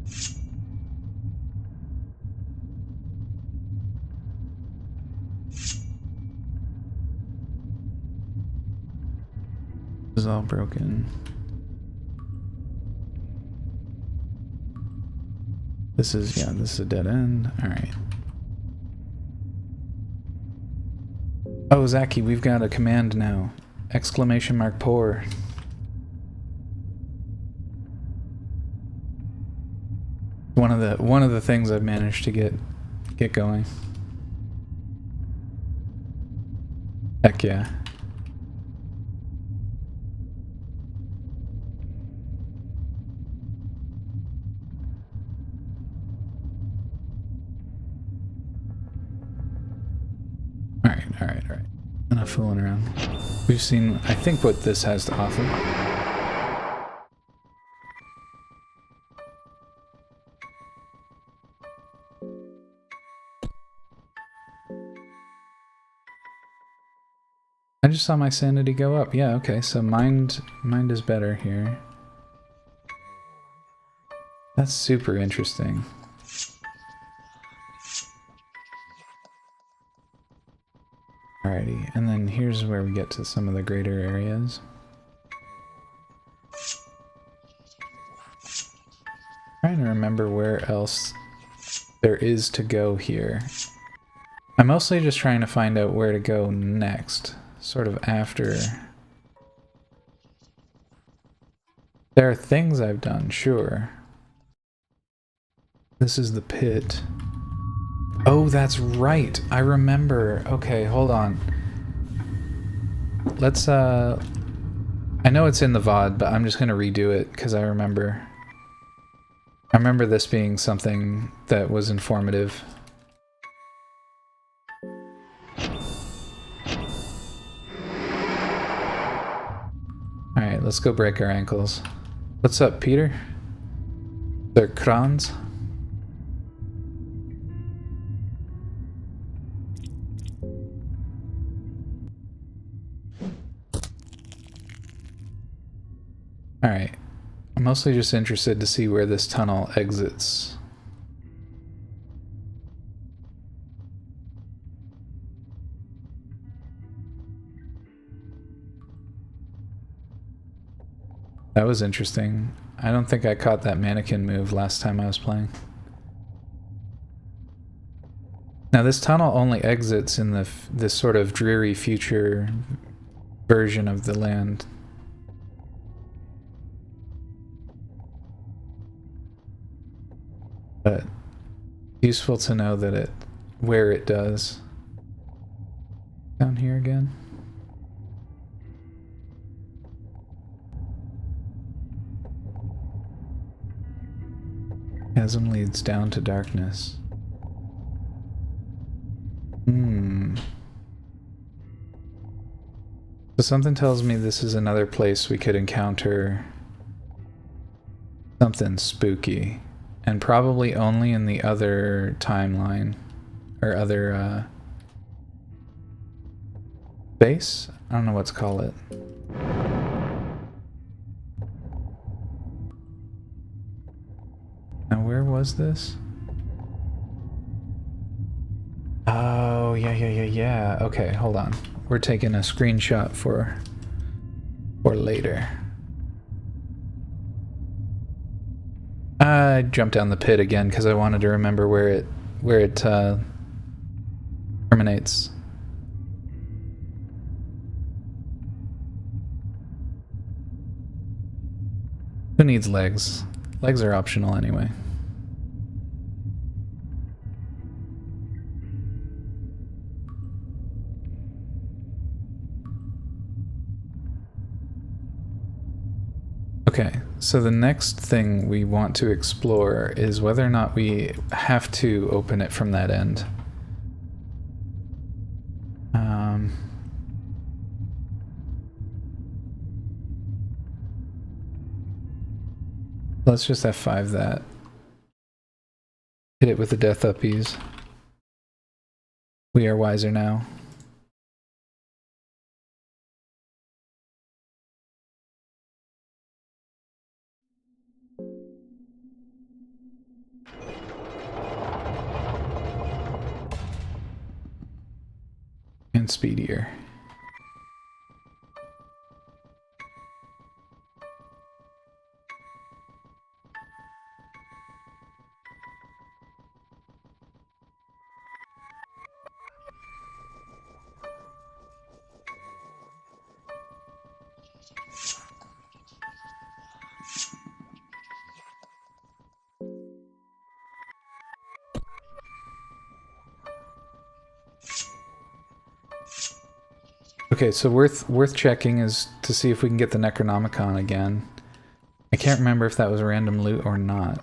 S4: This is all broken. This is, yeah, this is a dead end. Alright. Oh, Zaki, we've got a command now. Exclamation mark pour. One of the things I've managed to get going. Heck yeah. Alright. Enough fooling around. We've seen, I think, what this has to offer. I just saw my sanity go up. Yeah, okay, so mind is better here. That's super interesting. Alrighty, and then here's where we get to some of the greater areas. Trying to remember where else there is to go here. I'm mostly just trying to find out where to go next, sort of after. There are things I've done, sure. This is the pit. Oh, that's right. I remember. Okay, hold on. Let's, I know it's in the VOD, but I'm just gonna redo it, because I remember this being something that was informative. Alright, let's go break our ankles. What's up, Peter? They're crons? Alright, I'm mostly just interested to see where this tunnel exits. That was interesting. I don't think I caught that mannequin move last time I was playing. Now this tunnel only exits in this sort of dreary future version of the land. but useful to know that where it does. Down here again. Chasm leads down to darkness. So something tells me this is another place we could encounter something spooky. And probably only in the other timeline. Or other, base? I don't know what to call it. Now where was this? Oh, yeah. Okay, hold on. We're taking a screenshot for later. I jumped down the pit again because I wanted to remember where it terminates. Who needs legs? Legs are optional anyway. Okay, so the next thing we want to explore is whether or not we have to open it from that end. Let's just F5 that. Hit it with the death uppies. We are wiser now. And speedier. Okay, so worth checking is to see if we can get the Necronomicon again. I can't remember if that was random loot or not.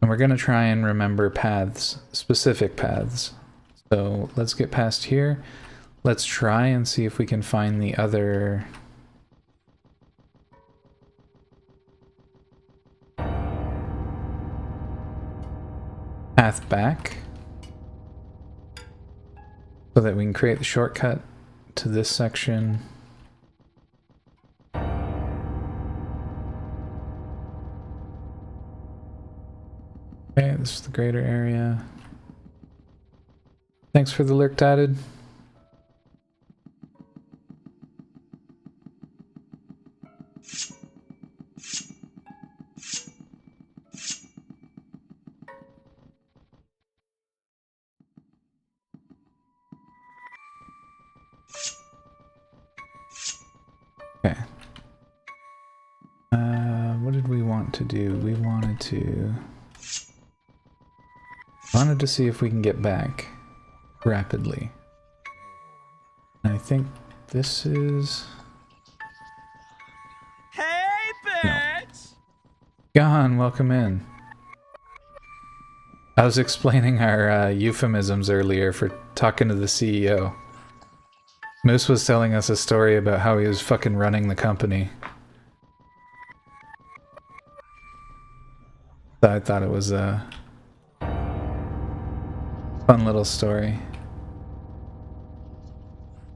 S4: And we're gonna try and remember paths, specific paths. So let's get past here. Let's try and see if we can find the other... path back. So that we can create the shortcut to this section. Okay, this is the greater area. Thanks for the lurk added. Okay. What did we want to do? We wanted to see if we can get back rapidly. And I think this is...
S5: Hey, bitch!
S4: No. Gahan, welcome in. I was explaining our euphemisms earlier for talking to the CEO. Moose was telling us a story about how he was fucking running the company. So I thought it was a fun little story.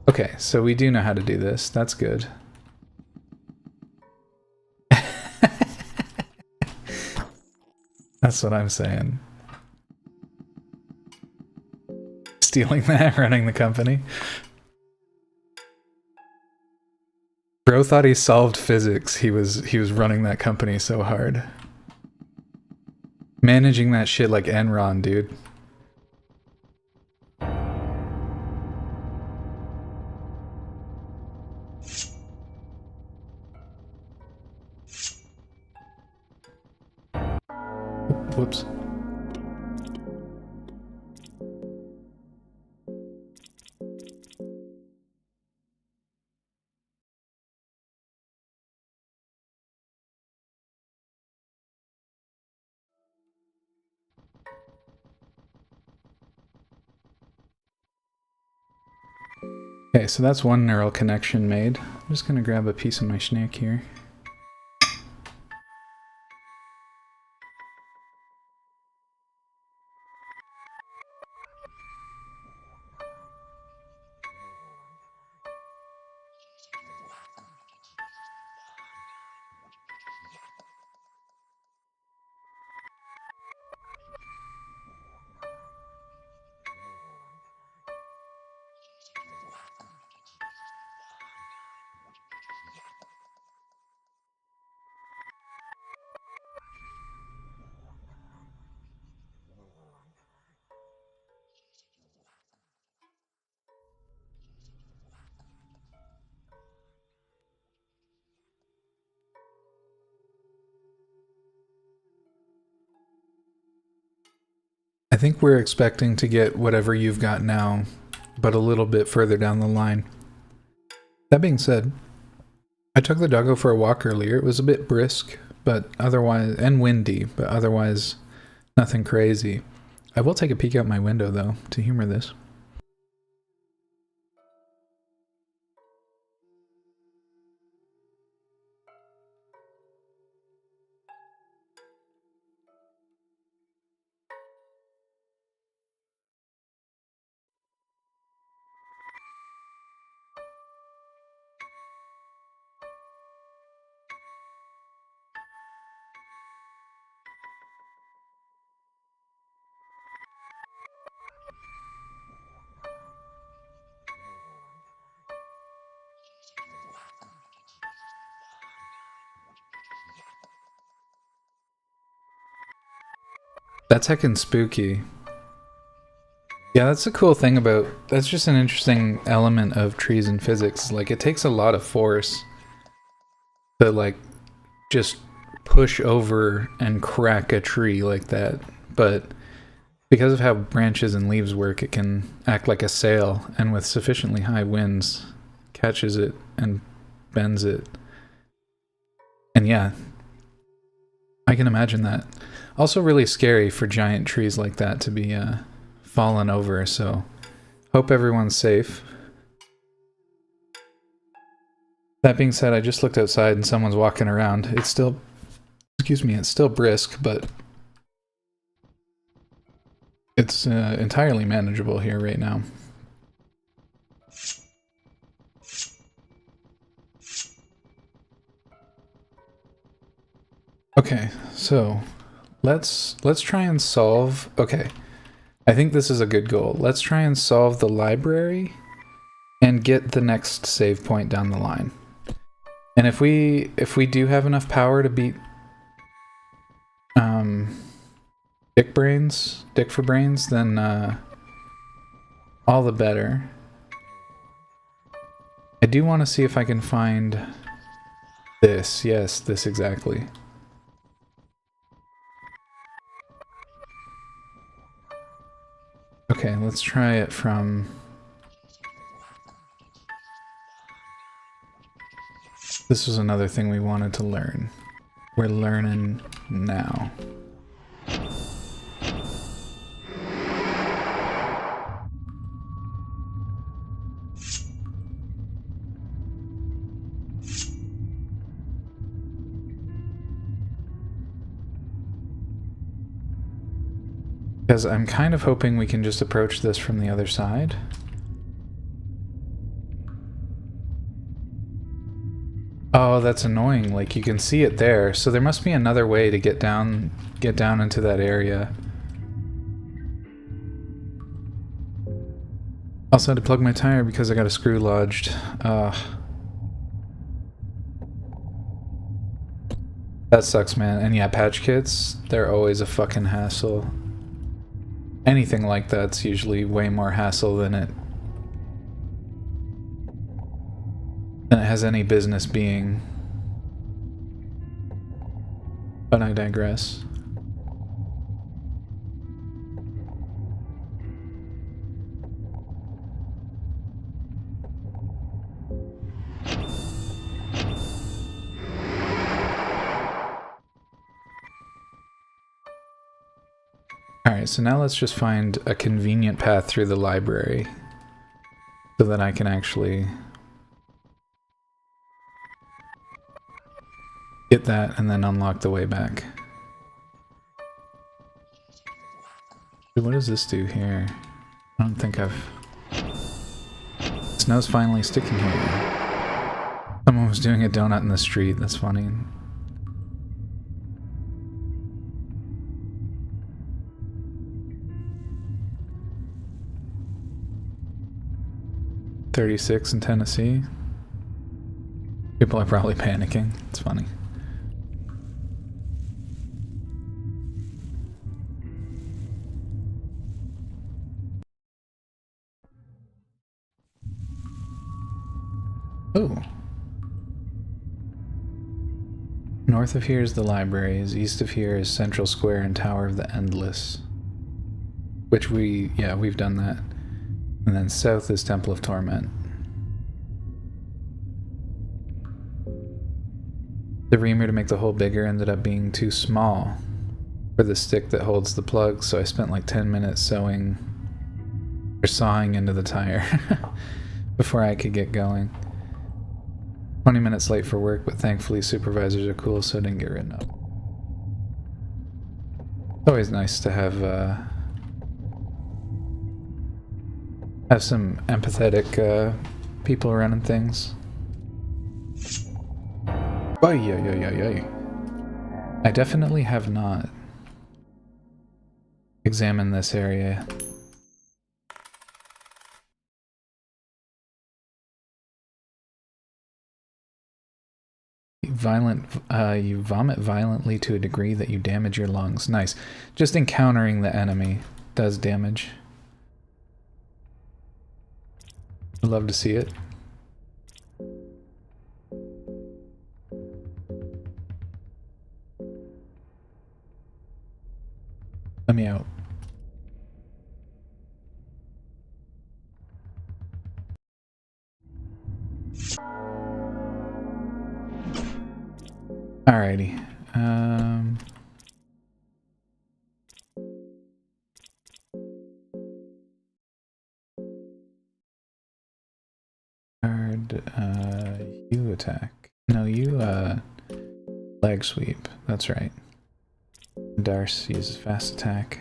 S4: Okay, so we do know how to do this. That's good. That's what I'm saying. Stealing that, running the company. Bro thought he solved physics. He was running that company so hard. Managing that shit like Enron, dude. Whoops. Okay, so that's one neural connection made. I'm just gonna grab a piece of my snack here. I think we're expecting to get whatever you've got now, but a little bit further down the line. That being said, I took the doggo for a walk earlier. It was a bit brisk, but otherwise, and windy, but otherwise nothing crazy. I will take a peek out my window though, to humor this. That's heckin' spooky. Yeah, that's the cool thing about... That's just an interesting element of trees and physics. Like, it takes a lot of force to, like, just push over and crack a tree like that. But because of how branches and leaves work, it can act like a sail, and with sufficiently high winds, catches it and bends it. And yeah, I can imagine that. Also really scary for giant trees like that to be fallen over, so hope everyone's safe. That being said, I just looked outside and someone's walking around. It's still, excuse me, it's still brisk, but it's entirely manageable here right now. Okay, so let's try and solve... Okay, I think this is a good goal. Let's try and solve the library and get the next save point down the line. And if we do have enough power to beat Dick for Brains, then all the better. I do want to see if I can find this. Yes, this exactly. Okay, let's try it from... This was another thing we wanted to learn. We're learning now. Because I'm kind of hoping we can just approach this from the other side. Oh, that's annoying. Like, you can see it there. So there must be another way to get down into that area. Also had to plug my tire because I got a screw lodged. That sucks, man. And yeah, patch kits, they're always a fucking hassle. Anything like that's usually way more hassle than it has any business being. But I digress. Alright, so now let's just find a convenient path through the library so that I can actually get that and then unlock the way back. What does this do here? I don't think I've... Snow's finally sticking here. Someone was doing a donut in the street, that's funny. .36 in Tennessee. People are probably panicking. It's funny. Oh. North of here is the libraries. East of here is Central Square and Tower of the Endless. Which we've done that. And then south is Temple of Torment. The reamer to make the hole bigger ended up being too small for the stick that holds the plug, so I spent like 10 minutes sawing into the tire before I could get going. 20 minutes late for work, but thankfully supervisors are cool, so I didn't get written up. It's always nice to have some empathetic people running things. I definitely have not examined this area. You vomit violently to a degree that you damage your lungs. Nice. Just encountering the enemy does damage. I'd love to see it. Let me out. Alrighty. You attack. No, you leg sweep. That's right. Darce uses fast attack.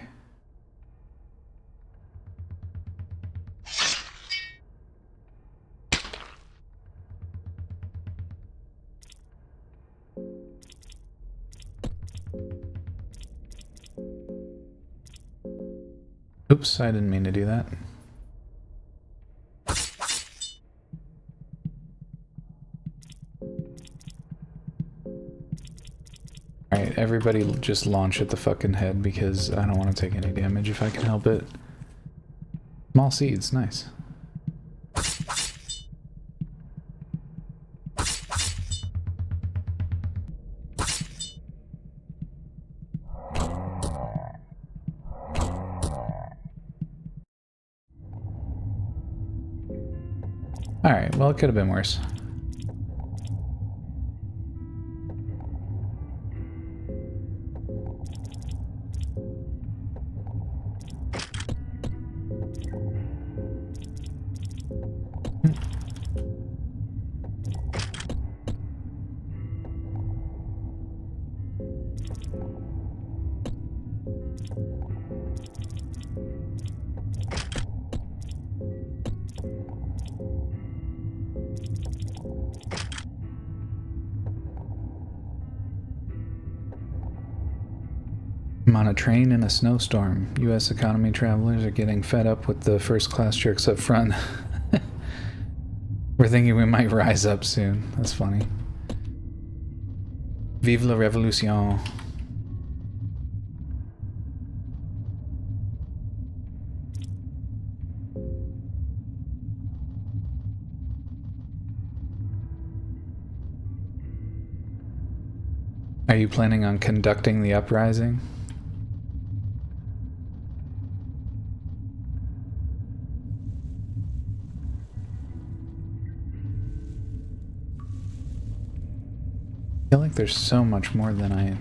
S4: Oops, I didn't mean to do that. Alright, everybody just launch at the fucking head because I don't want to take any damage if I can help it. Small seeds, nice. Alright, well, it could have been worse. I'm on a train in a snowstorm. U.S. economy travelers are getting fed up with the first-class jerks up front. We're thinking we might rise up soon. That's funny. Vive la révolution. Are you planning on conducting the uprising? I feel like there's so much more than I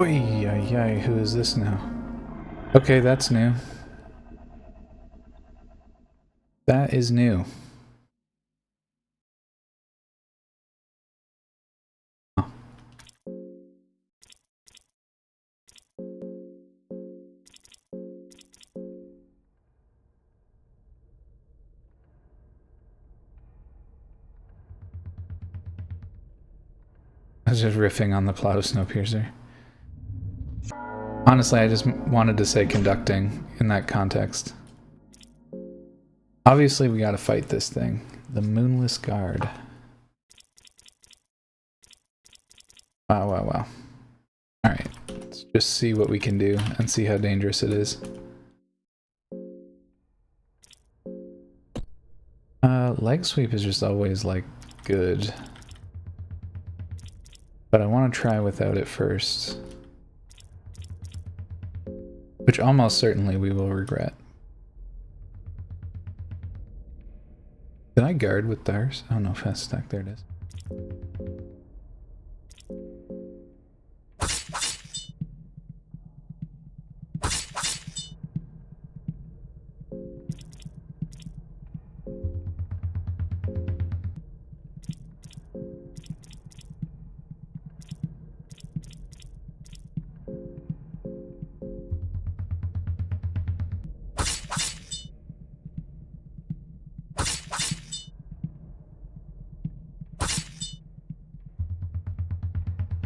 S4: Oy, ay, ay, who is this now? Okay, that's new. That is new. Oh. I was just riffing on the plot of Snowpiercer. Honestly, I just wanted to say conducting in that context. Obviously, we gotta fight this thing. The Moonless Guard. Wow, wow, wow. Alright, let's just see what we can do and see how dangerous it is. Leg sweep is just always, like, good. But I want to try without it first. Which almost certainly we will regret. Did I guard with Dars? Oh no, fast stack, there it is.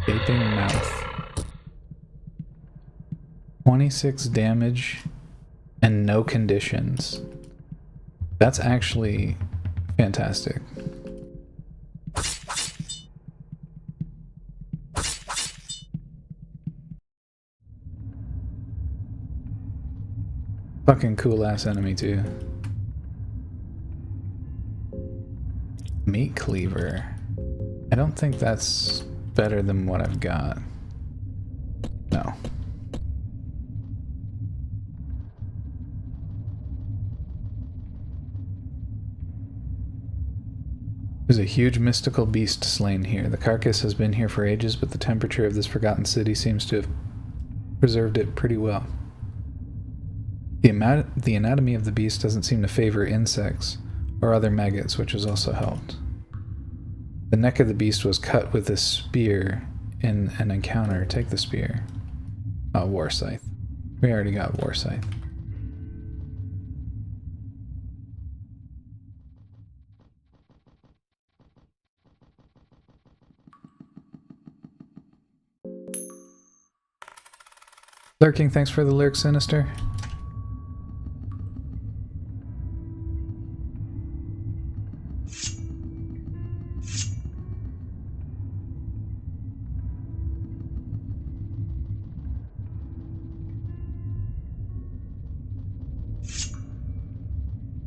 S4: Gaping mouth. 26 damage and no conditions. That's actually fantastic. Fucking cool ass enemy too. Meat cleaver. I don't think that's better than what I've got. No. There's a huge mystical beast slain here. The carcass has been here for ages, but the temperature of this forgotten city seems to have preserved it pretty well. The anatomy of the beast doesn't seem to favor insects or other maggots, which has also helped. The neck of the beast was cut with a spear in an encounter. Take the spear. Oh, War Scythe. We already got War Scythe. Lurking, thanks for the lurk, Sinister.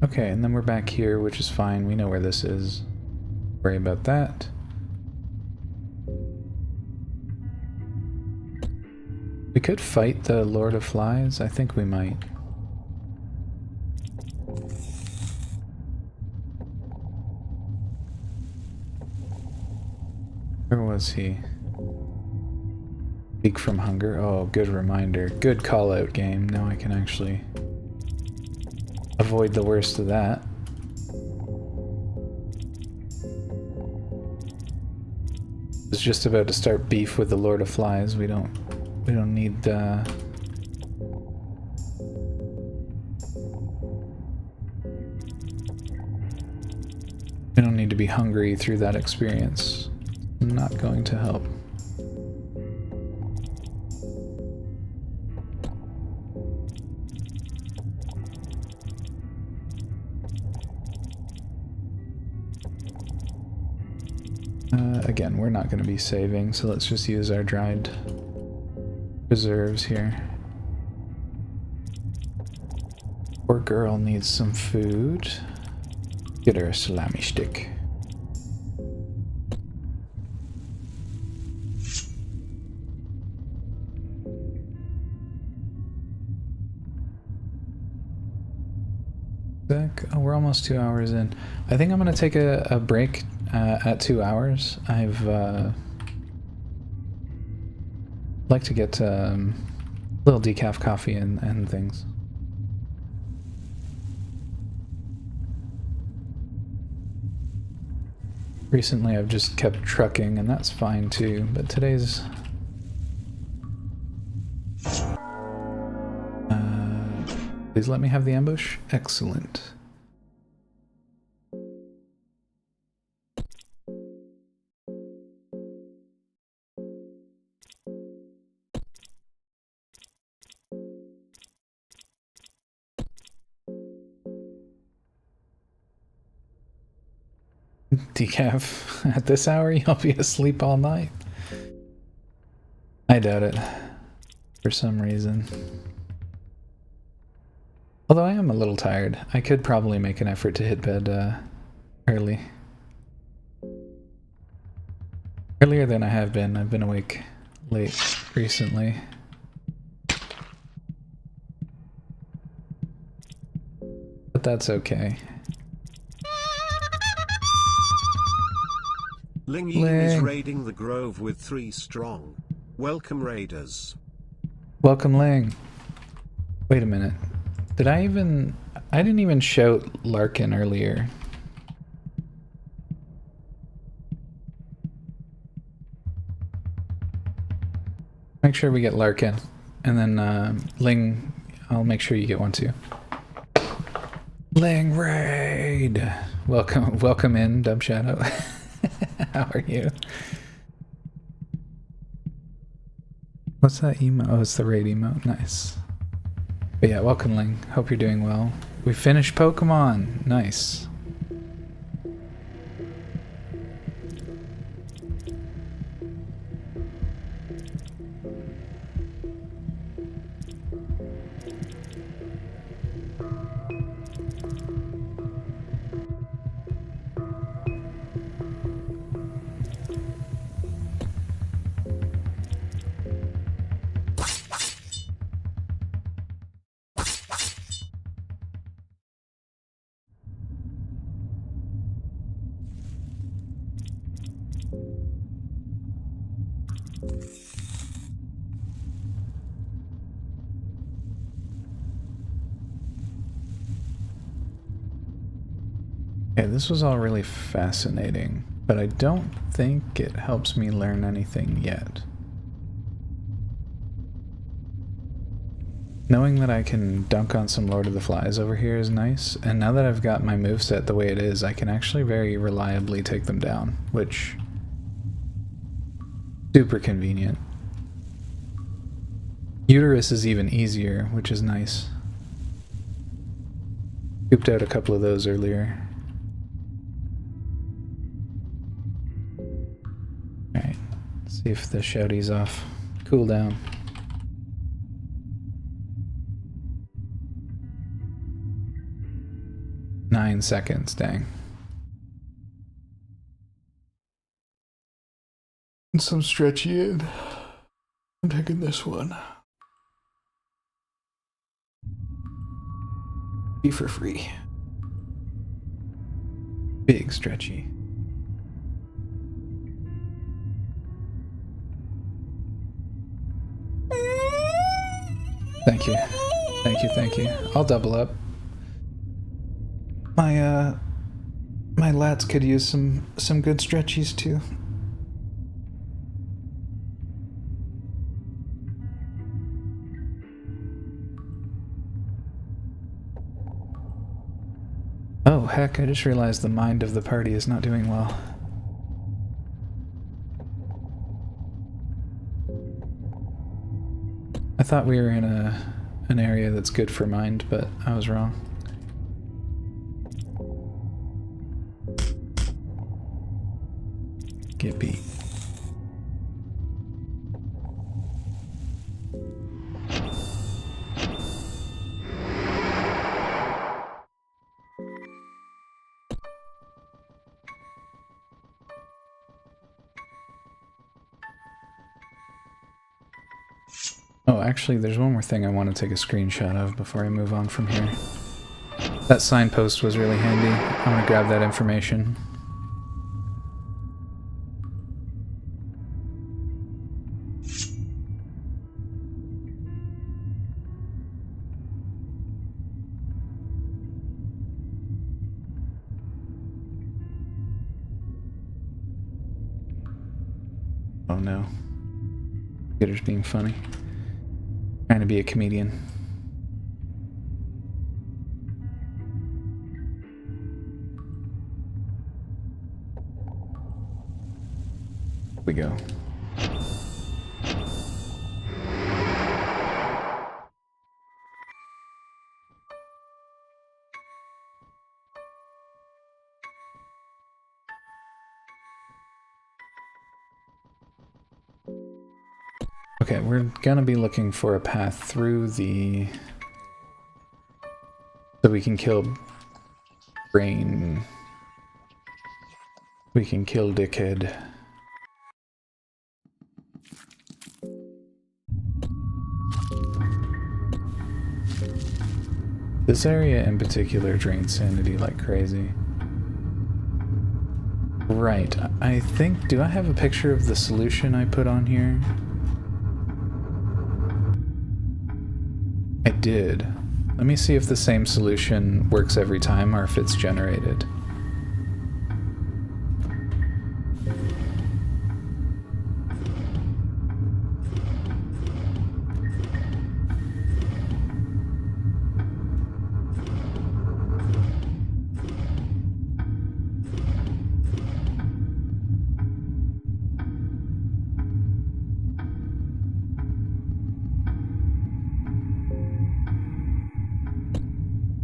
S4: Okay, and then we're back here, which is fine. We know where this is. Worry about that. We could fight the Lord of Flies. I think we might. Where was he? Speak from Hunger. Oh, good reminder. Good call out, game. Now I can actually avoid the worst of that. I was just about to start beef with the Lord of Flies. We don't need we don't need to be hungry through that experience. Not going to help. Again, we're not going to be saving, so let's just use our dried preserves here. Poor girl needs some food. Get her a salami stick. Oh, we're almost 2 hours in. I think I'm going to take a break at 2 hours. like to get a little decaf coffee and things. Recently I've just kept trucking, and that's fine too, but today's... please let me have the ambush. Excellent. Decaf, at this hour you'll be asleep all night? I doubt it, for some reason. Although I am a little tired. I could probably make an effort to hit bed early. Earlier than I have been. I've been awake late recently. But that's okay.
S7: Ling is raiding the Grove with 3 strong. Welcome, raiders.
S4: Welcome, Ling. Wait a minute. Did I didn't even shout Larkin earlier. Make sure we get Larkin. And then, Ling, I'll make sure you get one too. Ling raid! Welcome in, Dub Shadow. How are you? What's that emote? Oh, it's the raid emote. Nice. But yeah, welcome, Ling. Hope you're doing well. We finished Pokemon. Nice. Okay, this was all really fascinating, but I don't think it helps me learn anything yet. Knowing that I can dunk on some Lord of the Flies over here is nice, and now that I've got my moveset the way it is, I can actually very reliably take them down, which... super convenient. Uterus is even easier, which is nice. Scooped out a couple of those earlier. Alright, see if the shouty's off. Cool down. Nine seconds, dang. And some stretchy in. I'm taking this one. Be for free. Big stretchy. Thank you. Thank you, thank you. I'll double up. My lats could use some good stretchies too. Oh heck, I just realized the mind of the party is not doing well. I thought we were in an area that's good for mind, but I was wrong. Get beat. Oh, actually, there's one more thing I want to take a screenshot of before I move on from here. That signpost was really handy. I'm gonna grab that information. Oh no. Computer's being funny. Trying to be a comedian. Here we go. Okay, we're gonna be looking for a path through the... so we can kill Brain. We can kill Dickhead. This area in particular drains sanity like crazy. Right, I think... do I have a picture of the solution I put on here? I did. Let me see if the same solution works every time or if it's generated.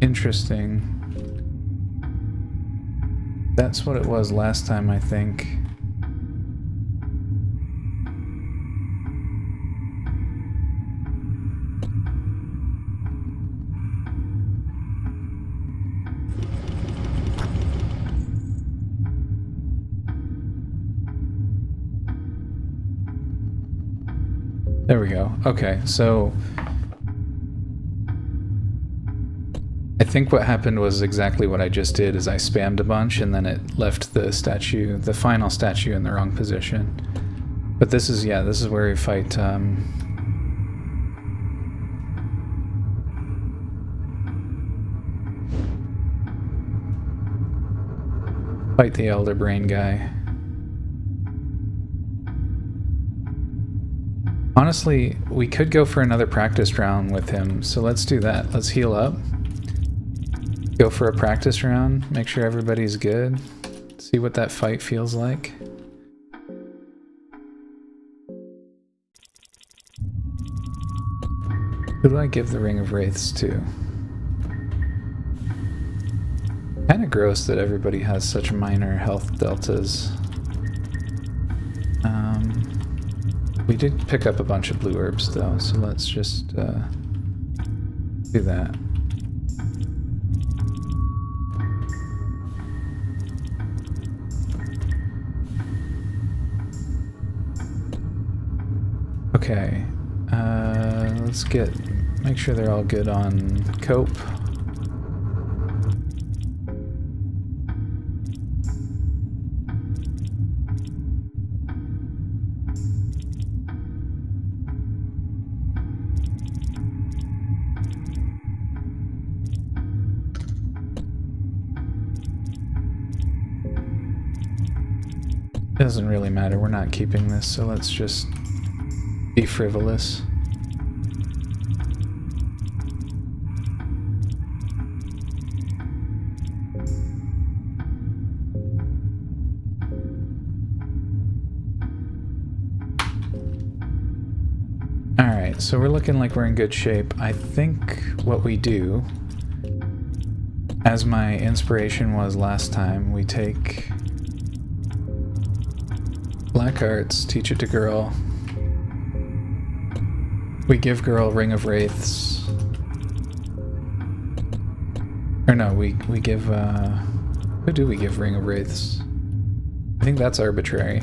S4: Interesting. That's what it was last time, I think. There we go. Okay, so I think what happened was exactly what I just did, is I spammed a bunch and then it left the statue, the final statue, in the wrong position. But this is, yeah, this is where we fight, fight the Elder Brain guy. Honestly, we could go for another practice round with him, so let's do that. Let's heal up. Go for a practice round, make sure everybody's good, see what that fight feels like. Who do I give the Ring of Wraiths to? Kinda gross that everybody has such minor health deltas. We did pick up a bunch of blue herbs though, so let's just do that. Okay, let's make sure they're all good on cope. Doesn't really matter, we're not keeping this, so let's just be frivolous. Alright, so we're looking like we're in good shape. I think what we do, as my inspiration was last time, we take Black Arts, teach it to Girl. We give Girl Ring of Wraiths. Or no, we give, who do we give Ring of Wraiths? I think that's arbitrary.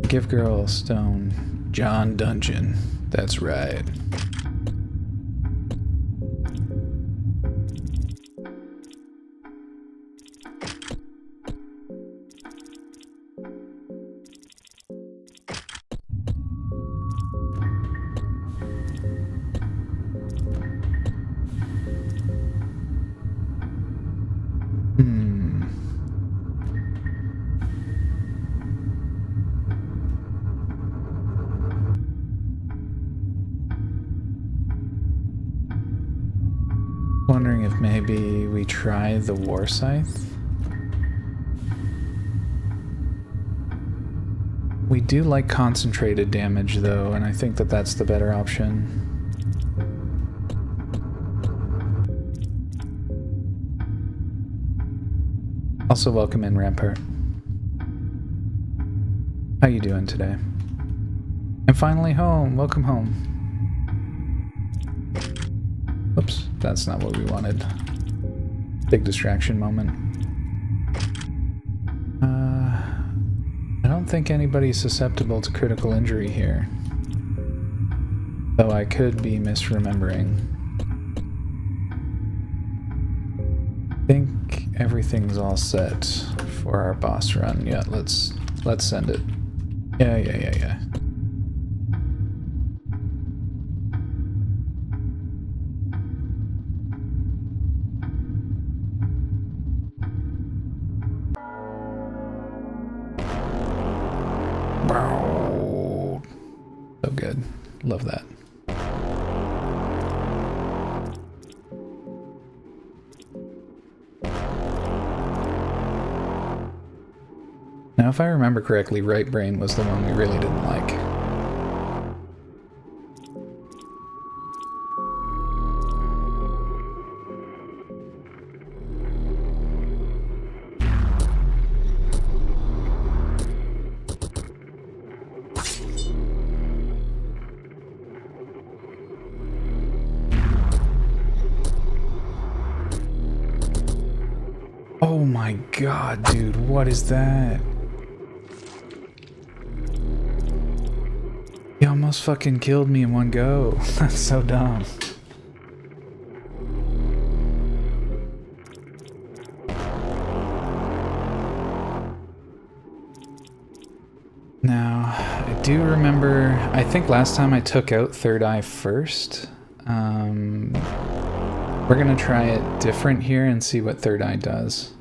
S4: Give Girl Stone. John Dungeon. That's right. Wondering if maybe we try the War Scythe. We do like concentrated damage though, and I think that that's the better option. Also welcome in, Rampart. How you doing today? I'm finally home. Welcome home. Oops, that's not what we wanted. Big distraction moment. I don't think anybody's susceptible to critical injury here. Though I could be misremembering. I think everything's all set for our boss run. Yeah, let's send it. Yeah. So good. Love that. Now, if I remember correctly, right brain was the one we really didn't like. Oh my god, dude, what is that? He almost fucking killed me in one go. That's so dumb. Now, I do remember, I think last time I took out Third Eye first. We're gonna try it different here and see what Third Eye does.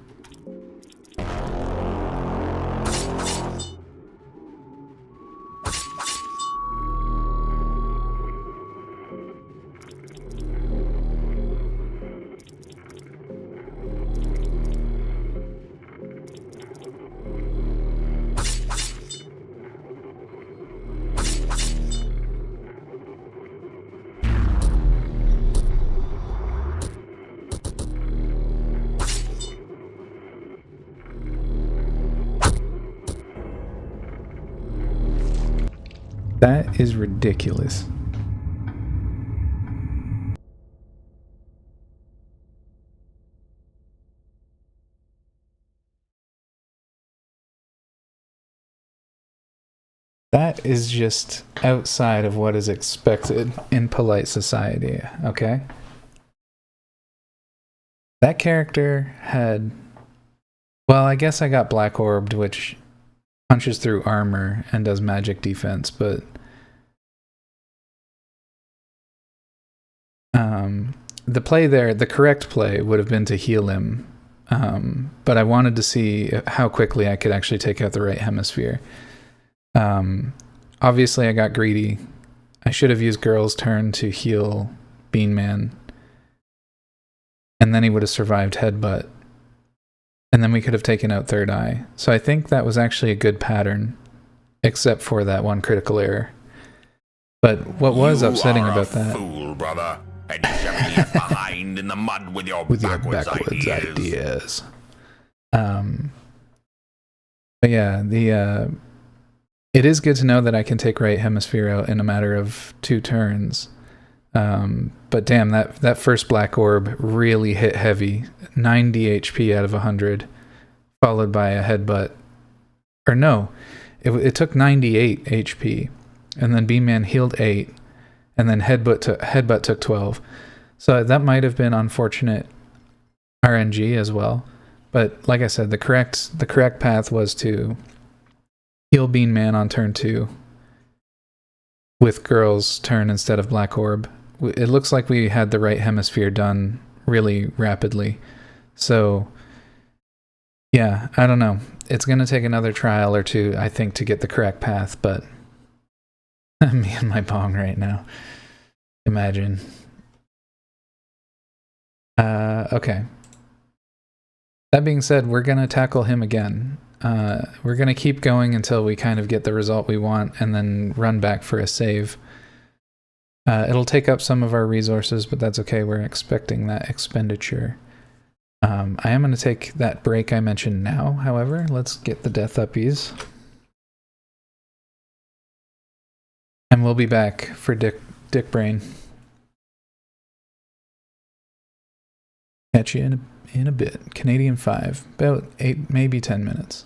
S4: That is ridiculous. That is just outside of what is expected in polite society, okay? That character had... Well, I guess I got Black Orbed, which punches through armor and does magic defense, but... the play there, the correct play would have been to heal him, but I wanted to see how quickly I could actually take out the right hemisphere. Obviously I got greedy. I should have used Girl's turn to heal Bean Man, and then he would have survived Headbutt, and then we could have taken out Third Eye. So I think that was actually a good pattern, except for that one critical error. But what was upsetting about that...
S6: Fool, brother. And you shall be left behind in the mud with your backwards ideas.
S4: But yeah, it is good to know that I can take right hemisphere out in a matter of 2 turns. But damn, that first Black Orb really hit heavy. 90 HP out of 100, followed by a headbutt. Or no, it took 98 HP, and then Bean Man healed 8. And then headbutt took 12. So that might have been unfortunate RNG as well. But like I said, the correct path was to heal Bean Man on turn 2 with Girl's turn instead of Black Orb. It looks like we had the right hemisphere done really rapidly. So yeah, I don't know. It's going to take another trial or 2, I think, to get the correct path, but me and my bong right now. Imagine. Okay. That being said, we're going to tackle him again. We're going to keep going until we kind of get the result we want and then run back for a save. It'll take up some of our resources, but that's okay. We're expecting that expenditure. I am going to take that break I mentioned now, however. Let's get the death uppies. And we'll be back for Dick Brain. Catch you in a bit. Canadian 5. About 8, maybe 10 minutes.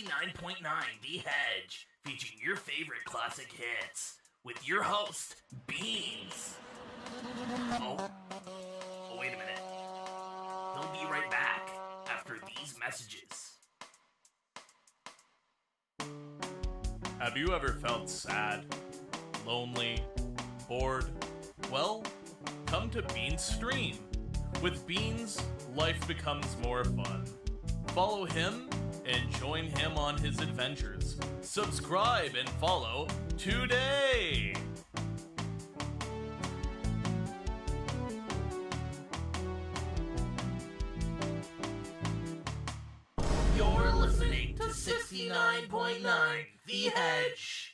S1: 69.9 The Hedge, featuring your favorite classic hits, with your host, Beans. Oh, wait a minute. He'll be right back after these messages.
S2: Have you ever felt sad, lonely, bored? Well, come to Bean's stream. With Beans, life becomes more fun. Follow him and join him on his adventures. Subscribe and follow today!
S1: You're listening to 69.9 The Hedge.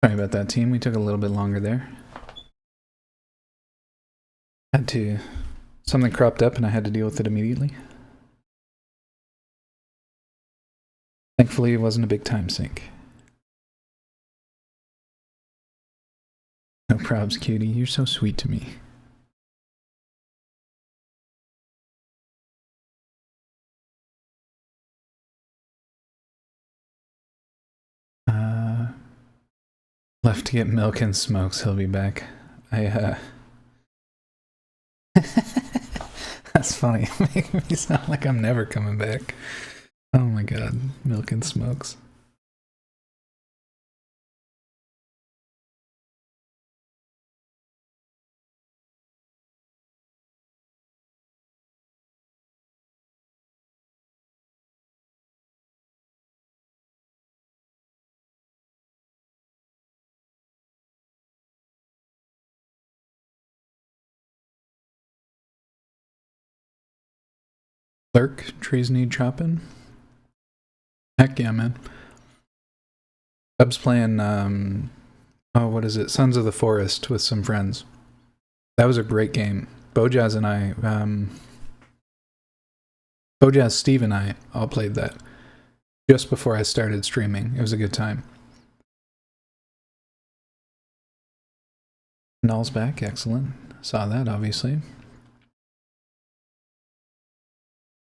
S4: Sorry about that, team. We took a little bit longer there. Had to... Something cropped up and I had to deal with it immediately. Thankfully, it wasn't a big time sink. No probs, cutie. You're so sweet to me. Left to get milk and smokes. He'll be back. That's funny. Making me sound like I'm never coming back. Oh my god, milk and smokes. Clerk, trees need chopping. Heck yeah, man. Dub's playing, what is it? Sons of the Forest with some friends. That was a great game. Bojaz and I, Bojaz, Steve, and I all played that just before I started streaming. It was a good time. Null's back, excellent. Saw that, obviously.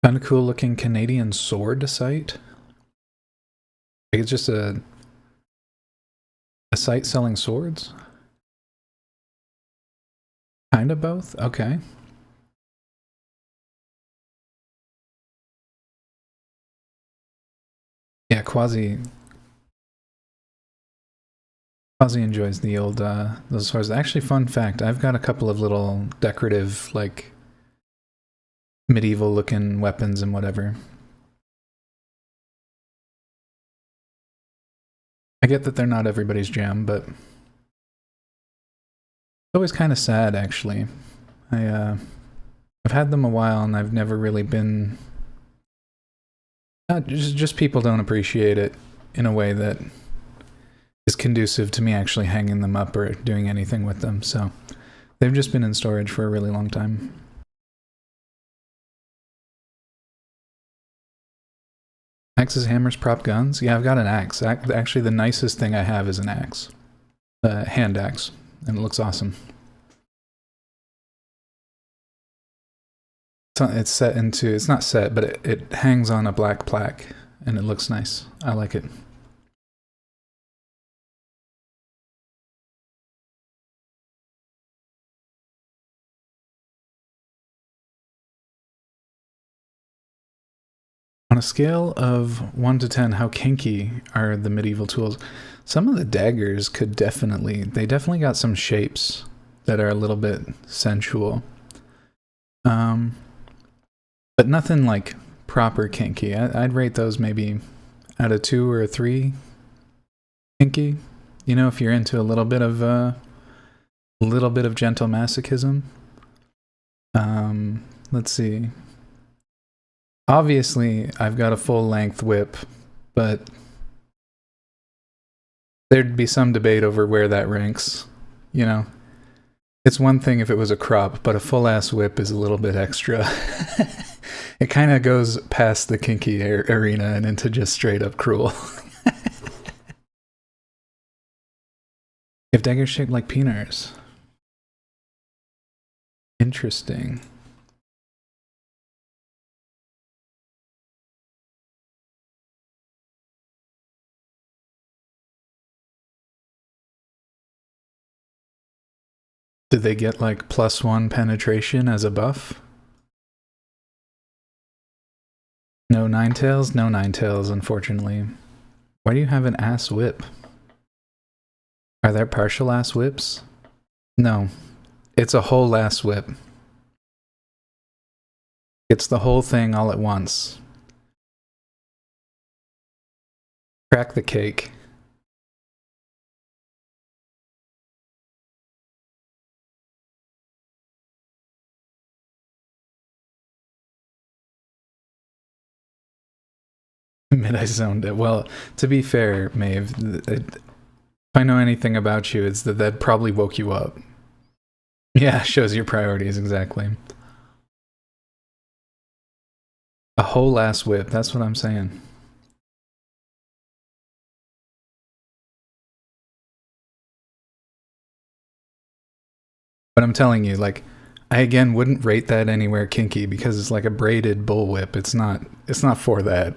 S4: Kind of cool looking Canadian sword site. Like it's just a site selling swords? Kind of both? Okay. Yeah, Quasi enjoys the old those swords. Actually, fun fact, I've got a couple of little decorative, like, medieval looking weapons and whatever. I get that they're not everybody's jam, but it's always kind of sad, actually. I've had them a while and I've never really been... just people don't appreciate it in a way that is conducive to me actually hanging them up or doing anything with them, so they've just been in storage for a really long time. Axes, hammers, prop guns? Yeah, I've got an axe. Actually, the nicest thing I have is an axe. Hand axe, and it looks awesome. It's set into, it's not set, but it hangs on a black plaque, and it looks nice. I like it. On a scale of 1 to 10, how kinky are the medieval tools? Some of the daggers could they definitely got some shapes that are a little bit sensual. But nothing like proper kinky. I'd rate those maybe out of 2 or a 3 kinky. You know, if you're into a little bit of gentle masochism. Let's see. Obviously, I've got a full-length whip, but there'd be some debate over where that ranks, you know? It's one thing if it was a crop, but a full-ass whip is a little bit extra. It kind of goes past the kinky arena and into just straight-up cruel. If daggers shaped like peeners. Interesting. Did they get like +1 penetration as a buff? No ninetails? No ninetails, unfortunately. Why do you have an ass whip? Are there partial ass whips? No. It's a whole ass whip. It's the whole thing all at once. Crack the cake. I zoned it. Well, to be fair, Maeve, if I know anything about you, it's that probably woke you up. Yeah, shows your priorities, exactly. A whole ass whip, that's what I'm saying. But I'm telling you, like, I again wouldn't rate that anywhere kinky because it's like a braided bullwhip. It's not for that.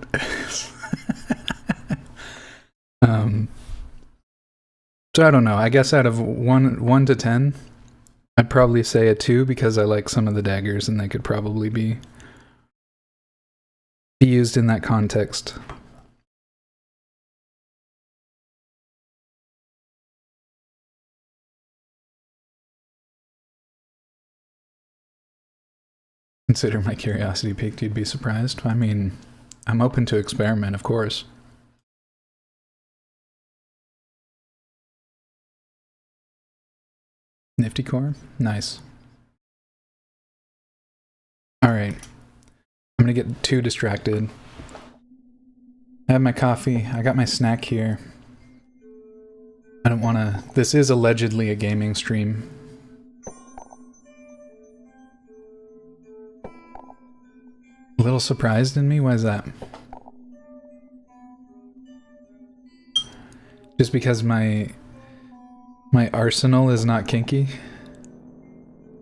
S4: So I don't know. I guess out of 1 to 10, I'd probably say a 2 because I like some of the daggers and they could probably be used in that context. Consider my curiosity piqued, you'd be surprised. I mean, I'm open to experiment, of course. Nifty core? Nice. Alright. I'm gonna get too distracted. I have my coffee. I got my snack here. I don't wanna... This is allegedly a gaming stream. A little surprised in me? Why is that? Just because my arsenal is not kinky?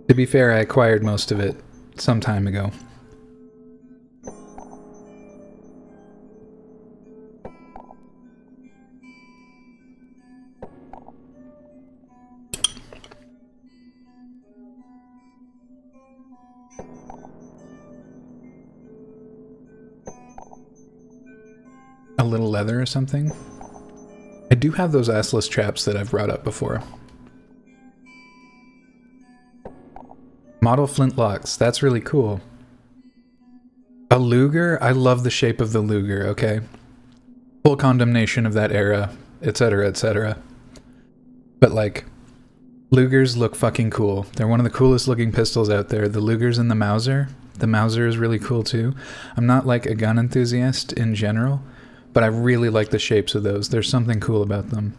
S4: To be fair, I acquired most of it some time ago. A little leather or something? I do have those assless traps that I've brought up before. Model flintlocks, that's really cool. A Luger? I love the shape of the Luger, okay? Full condemnation of that era, etc, etc. But like, Lugers look fucking cool. They're one of the coolest looking pistols out there. The Lugers and the Mauser. The Mauser is really cool too. I'm not like a gun enthusiast in general, but I really like the shapes of those. There's something cool about them.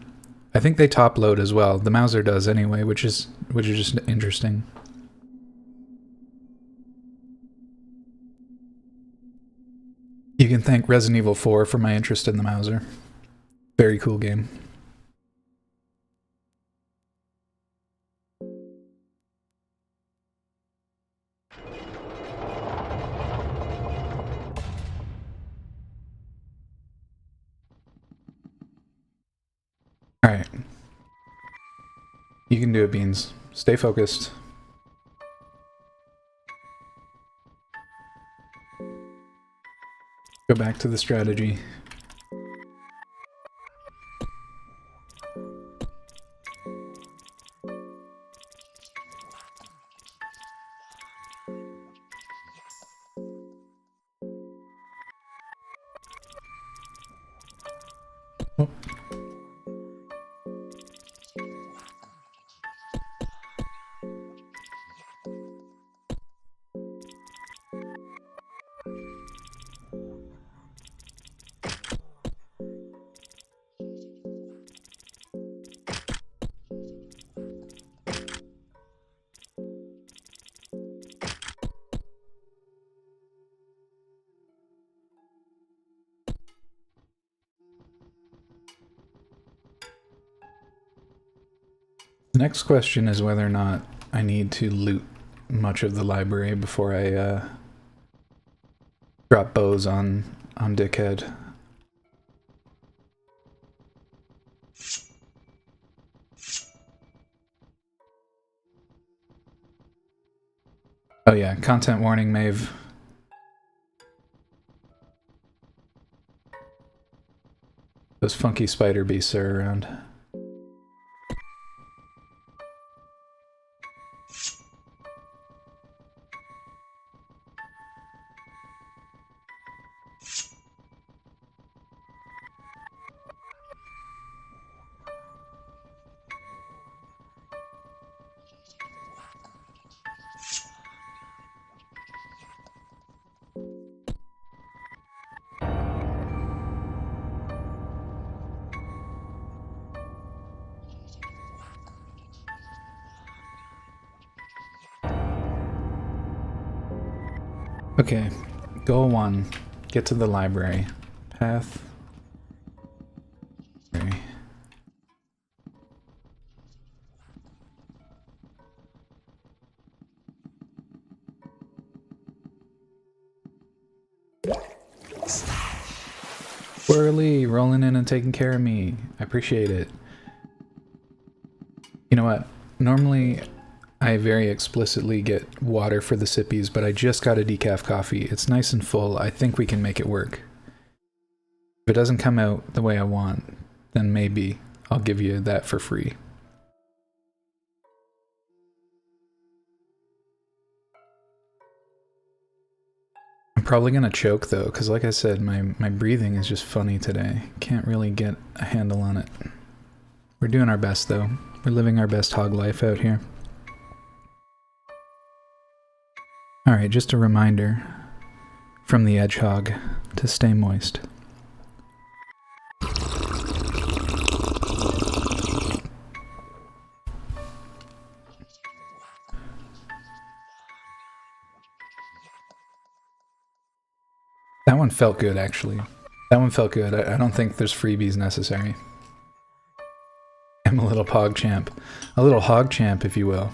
S4: I think they top load as well. The Mauser does anyway, which is just interesting. You can thank Resident Evil 4 for my interest in the Mauser. Very cool game. Alright. You can do it, Beans. Stay focused. Go back to the strategy. Oh. The next question is whether or not I need to loot much of the library before I drop bows on Dickhead. Oh yeah, content warning, Maeve. Those funky spider beasts are around. Okay, goal 1. Get to the library. Path. Whirly, rolling in and taking care of me. I appreciate it. You know what? Normally, I very explicitly get water for the sippies, but I just got a decaf coffee. It's nice and full. I think we can make it work. If it doesn't come out the way I want, then maybe I'll give you that for free. I'm probably gonna choke though, because like I said, my breathing is just funny today. Can't really get a handle on it. We're doing our best though. We're living our best hog life out here. Alright, just a reminder from the hedgehog to stay moist. That one felt good, actually. That one felt good. I don't think there's freebies necessary. I'm a little pog champ. A little hog champ, if you will.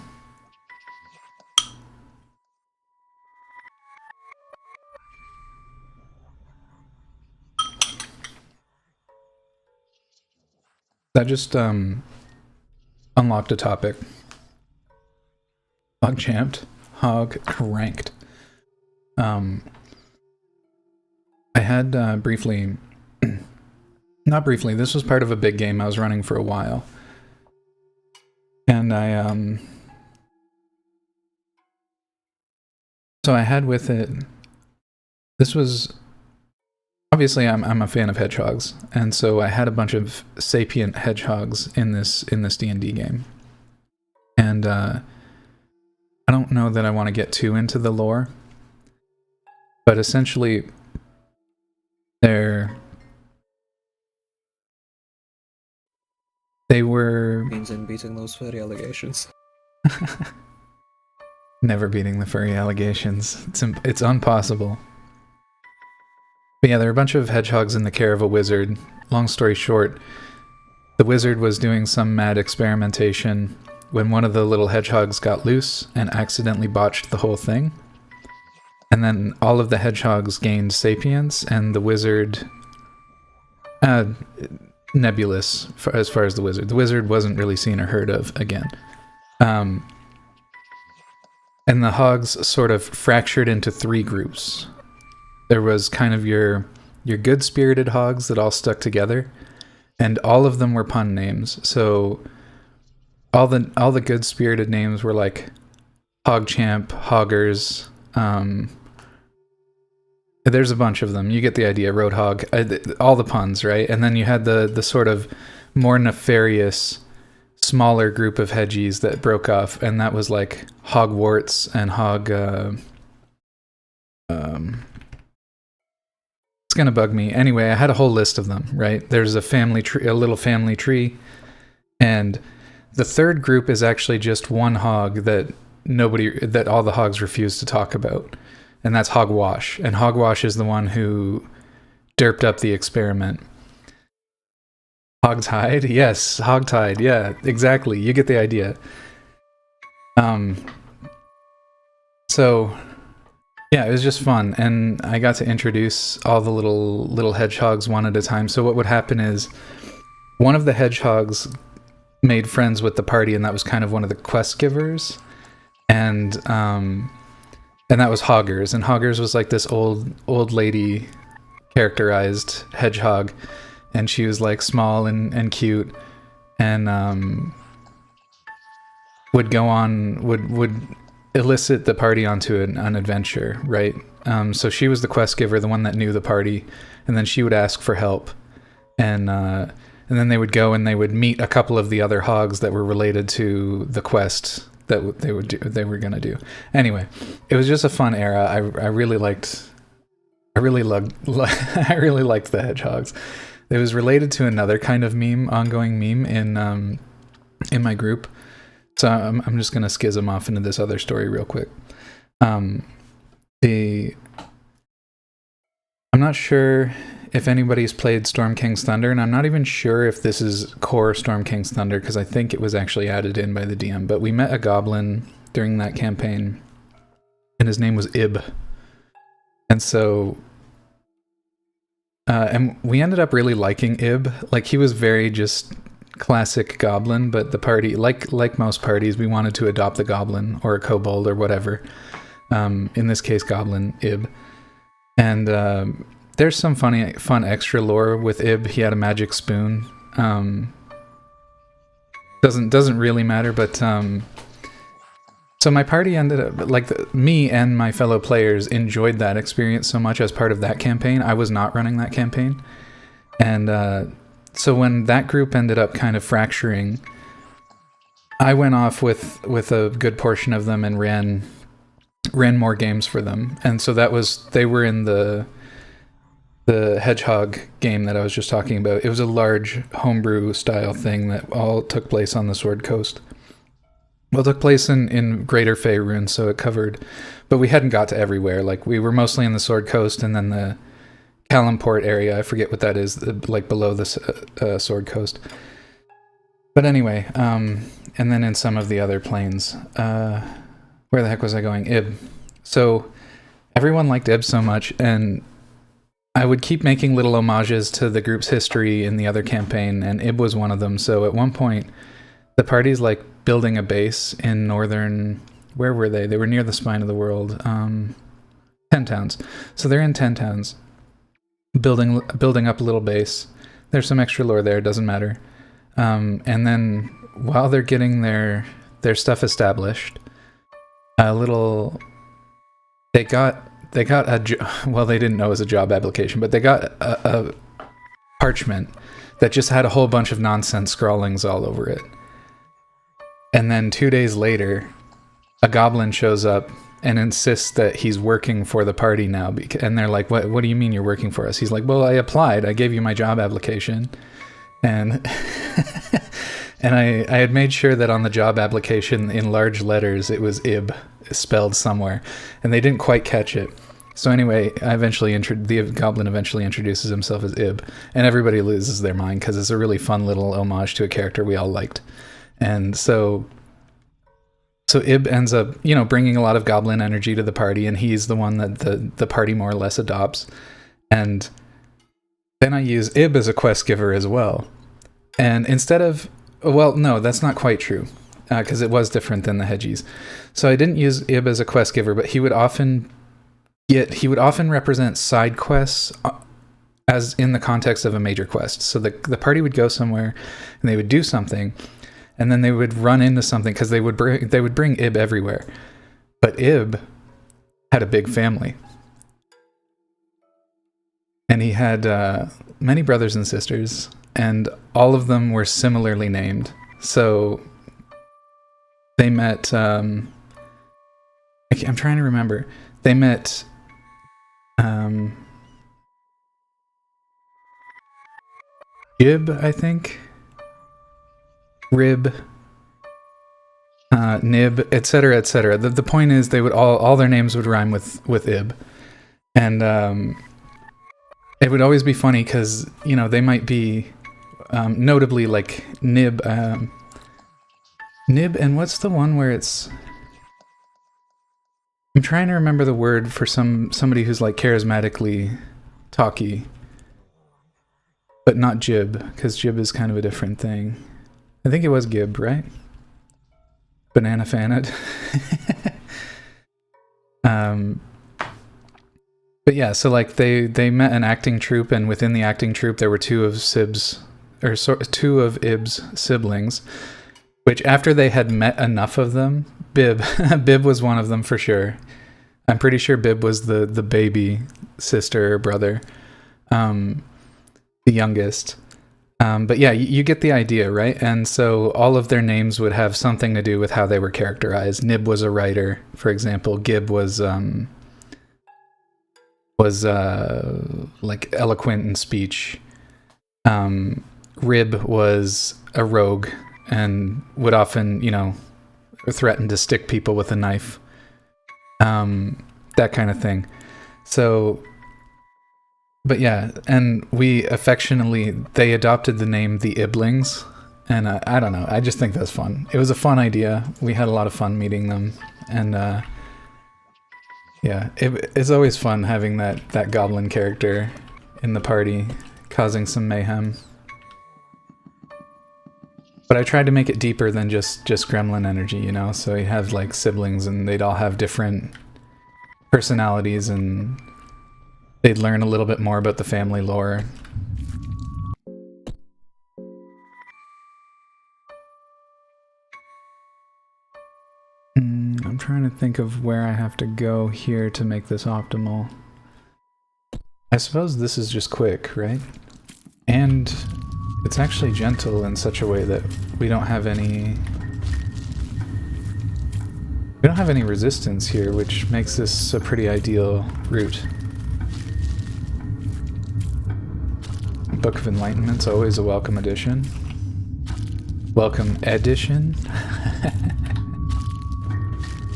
S4: That just unlocked a topic. Hog champed. Hog cranked. I had briefly, not briefly, this was part of a big game I was running for a while. And so I had with it, this was, obviously I'm a fan of hedgehogs, and so I had a bunch of sapient hedgehogs in this D&D game. And I don't know that I want to get too into the lore, but essentially they were
S8: means in beating those furry allegations.
S4: Never beating the furry allegations. It's impossible. But yeah, there are a bunch of hedgehogs in the care of a wizard. Long story short, the wizard was doing some mad experimentation when one of the little hedgehogs got loose and accidentally botched the whole thing. And then all of the hedgehogs gained sapience, and the wizard... nebulous, as far as the wizard. The wizard wasn't really seen or heard of again. And the hogs sort of fractured into 3 groups. There was kind of your good-spirited hogs that all stuck together, and all of them were pun names. So all the good-spirited names were like Hogchamp, Hoggers, there's a bunch of them. You get the idea. Roadhog, all the puns, right? And then you had the sort of more nefarious, smaller group of hedgies that broke off, and that was like Hogwarts and it's gonna bug me. Anyway, I had a whole list of them, right? There's a family tree, a little family tree, and the third group is actually just one hog that all the hogs refuse to talk about. And that's Hogwash. And Hogwash is the one who derped up the experiment. Hogtied? Yes, Hogtied. Yeah, exactly. You get the idea. So, yeah, it was just fun. And I got to introduce all the little hedgehogs one at a time. So what would happen is one of the hedgehogs made friends with the party, and that was kind of one of the quest givers. And that was Hoggers, and Hoggers was like this old lady characterized hedgehog, and she was like small and cute, and would elicit the party onto an adventure, right? So she was the quest giver, the one that knew the party, and then she would ask for help, and then they would go and they would meet a couple of the other hogs that were related to the quest that they were gonna do. Anyway, it was just a fun era. I really liked the hedgehogs. It was related to another kind of ongoing meme in my group. So I'm just gonna schism off into this other story real quick. I'm not sure if anybody's played Storm King's Thunder, and I'm not even sure if this is core Storm King's Thunder, because I think it was actually added in by the DM, but we met a goblin during that campaign, and his name was Ib. And so, and we ended up really liking Ib. Like, he was very just classic goblin, but the party, like most parties, we wanted to adopt the goblin or a kobold or whatever. In this case, goblin Ib. And there's some fun extra lore with Ib. He had a magic spoon. Doesn't really matter, but so my party ended up me and my fellow players enjoyed that experience so much as part of that campaign. I was not running that campaign, and so when that group ended up kind of fracturing, I went off with a good portion of them and ran more games for them, and so they were in the Hedgehog game that I was just talking about. It was a large homebrew style thing that all took place on the Sword Coast. Well, it took place in Greater Faerun, so it covered, but we hadn't got to everywhere. Like, we were mostly in the Sword Coast and then the Calimport area. I forget what that is, like below the Sword Coast. But anyway, and then in some of the other planes. Where the heck was I going? Ib. So everyone liked Ib so much, and I would keep making little homages to the group's history in the other campaign, and Ib was one of them. So at one point, the party's like building a base in northern... Where were they? They were near the spine of the world. 10 Towns. So they're in 10 Towns, building up a little base. There's some extra lore there, doesn't matter. And then while they're getting their stuff established, they got well, they didn't know it was a job application, but they got a parchment that just had a whole bunch of nonsense scrawlings all over it. And then 2 days later, a goblin shows up and insists that he's working for the party now. And they're like, what do you mean you're working for us? He's like, well, I applied. I gave you my job application. And and I had made sure that on the job application in large letters, it was Ib spelled somewhere. And they didn't quite catch it. So anyway, the goblin eventually introduces himself as Ib. And everybody loses their mind because it's a really fun little homage to a character we all liked. And so Ib ends up, bringing a lot of goblin energy to the party, and he's the one that the party more or less adopts. And then I use Ib as a quest giver as well. And instead of... Well, no, that's not quite true, because it was different than the Hedgies. So I didn't use Ib as a quest giver, but he would often represent side quests as in the context of a major quest. So the party would go somewhere, and they would do something, and then they would run into something, because they would bring Ib everywhere. But Ib had a big family. And he had many brothers and sisters, and all of them were similarly named. So they met... I'm trying to remember. They met... Jib, I think. Rib. Nib, etc., etc. The point is, they would all their names would rhyme with Ib. And... it would always be funny because, they might be notably like Nib. Nib, and what's the one where it's... I'm trying to remember the word for somebody who's like charismatically talky. But not Jib, because Jib is kind of a different thing. I think it was Gib, right? Banana Fanad. But yeah, so like they met an acting troupe, and within the acting troupe there were two of Ib's siblings, which after they had met enough of them, Bib was one of them for sure. I'm pretty sure Bib was the baby sister or brother, the youngest. But yeah, you get the idea, right? And so all of their names would have something to do with how they were characterized. Nib was a writer, for example. Gib was like eloquent in speech. Rib was a rogue and would often, threaten to stick people with a knife. That kind of thing. So, but yeah, and they adopted the name the Iblings. And I don't know, I just think that's fun. It was a fun idea. We had a lot of fun meeting them. And, yeah, it's always fun having that goblin character in the party, causing some mayhem. But I tried to make it deeper than just gremlin energy, you know? So you have like siblings and they'd all have different personalities and they'd learn a little bit more about the family lore. I'm trying to think of where I have to go here to make this optimal. I suppose this is just quick, right? And it's actually gentle in such a way that we don't have any resistance here, which makes this a pretty ideal route. Book of Enlightenment's always a welcome addition. Welcome edition.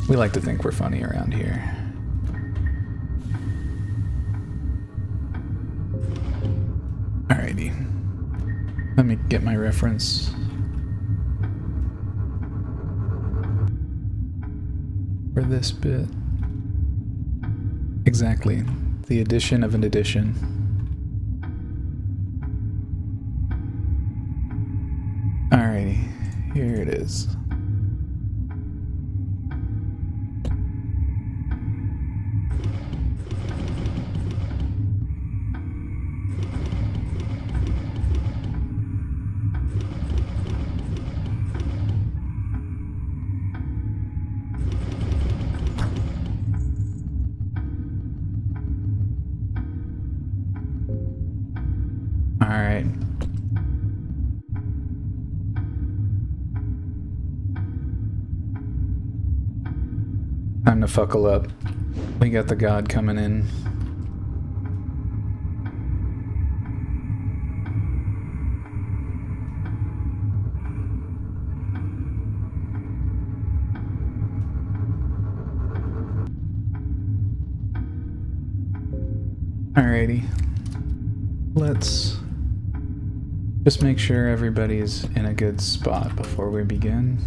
S4: We like to think we're funny around here. Alrighty. Let me get my reference. For this bit. Exactly. The addition of an addition. Alrighty. Here it is. Alright. Time to fuckle up. We got the god coming in. Alrighty. Let's just make sure everybody's in a good spot before we begin.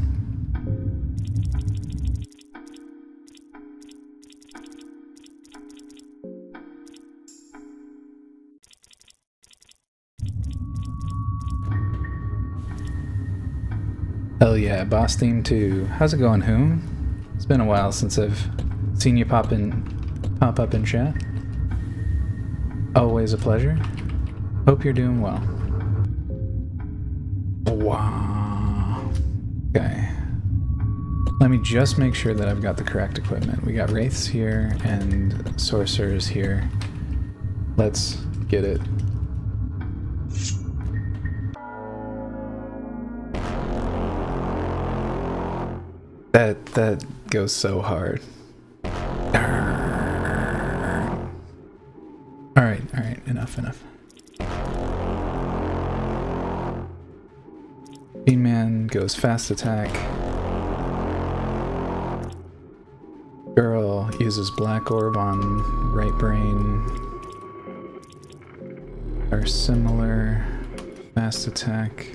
S4: Hell yeah, boss theme 2. How's it going, Whom? It's been a while since I've seen you pop up in chat. Always a pleasure. Hope you're doing well. Wow. Okay. Let me just make sure that I've got the correct equipment. We got wraiths here and sorcerers here. Let's get it. That goes so hard. Alright, enough. B-Man goes fast attack. Girl uses black orb on right brain. Are similar. Fast attack.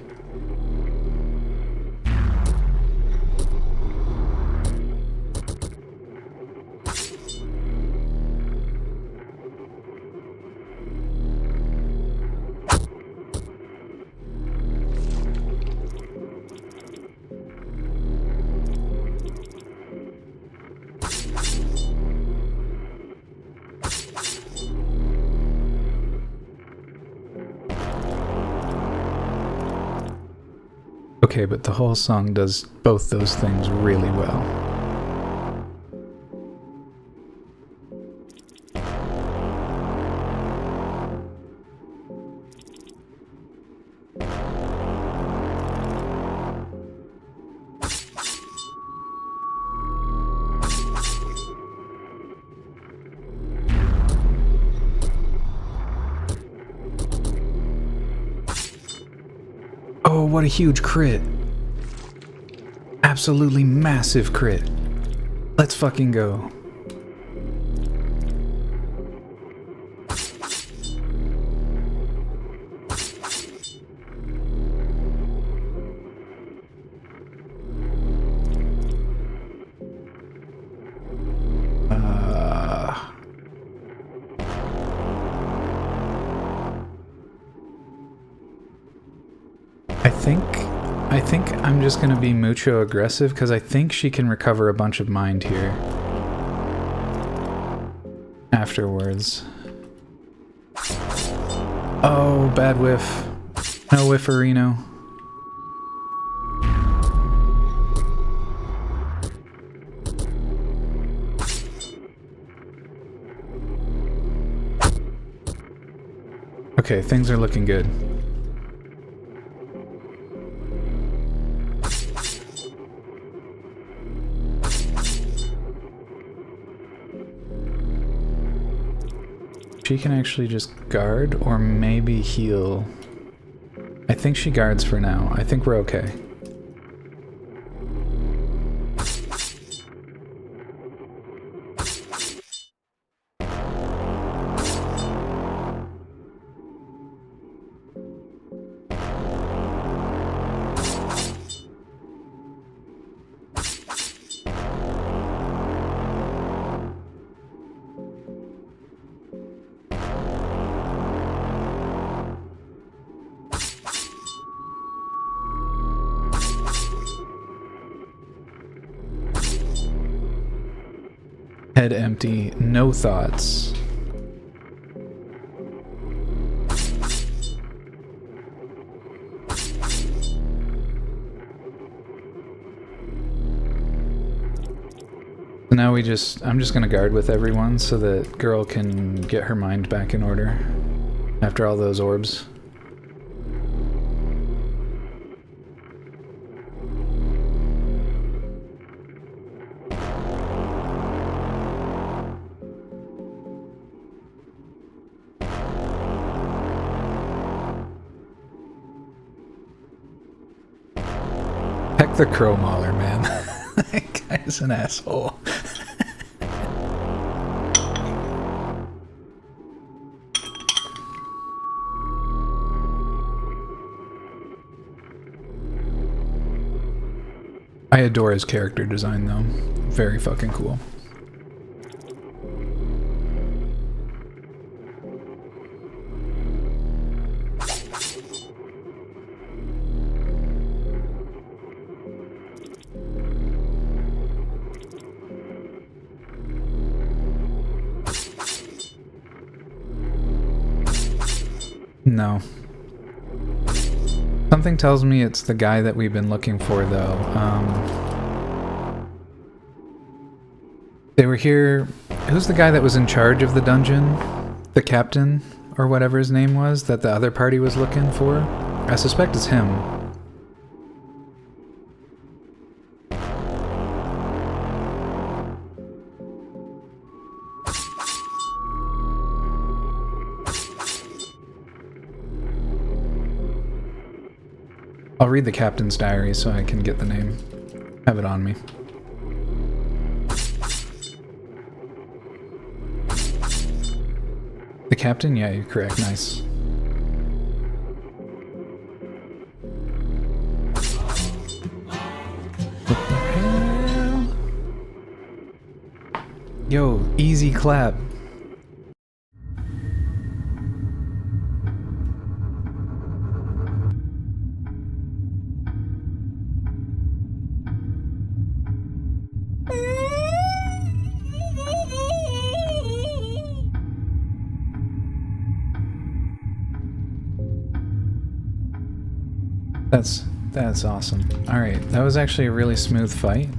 S4: Okay, but the whole song does both those things really well. Oh, what a huge crit. Absolutely massive crit. Let's fucking go. I think I'm just gonna be mucho aggressive because I think she can recover a bunch of mind here afterwards. Oh, bad whiff. No whifferino. Okay, things are looking good. She can actually just guard or maybe heal. I think she guards for now. I think we're okay. Head empty, no thoughts. So now I'm just gonna guard with everyone so that girl can get her mind back in order after all those orbs. Heck the crow mauler, man. That guy's an asshole. I adore his character design though. Very fucking cool. No. Something tells me it's the guy that we've been looking for, though. They were here... Who's the guy that was in charge of the dungeon? The captain, or whatever his name was, that the other party was looking for? I suspect it's him. I'll read the captain's diary so I can get the name. Have it on me. The captain? Yeah, you're correct. Nice. What the hell? Yo, easy clap. That's awesome. Alright, that was actually a really smooth fight.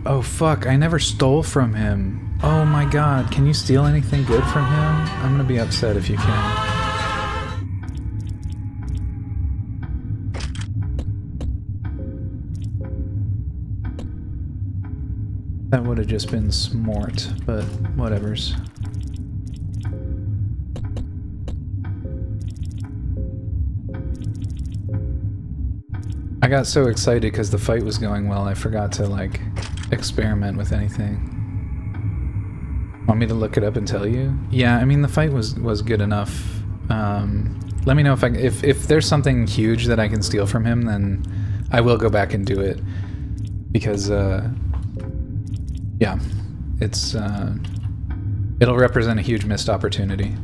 S4: Oh fuck, I never stole from him. Oh my god, can you steal anything good from him? I'm gonna be upset if you can. That would have just been smart, but whatevers. I got so excited because the fight was going well, I forgot to, like, experiment with anything. Want me to look it up and tell you? Yeah, I mean, the fight was good enough. Let me know if there's something huge that I can steal from him, then I will go back and do it. Because, yeah, it'll represent a huge missed opportunity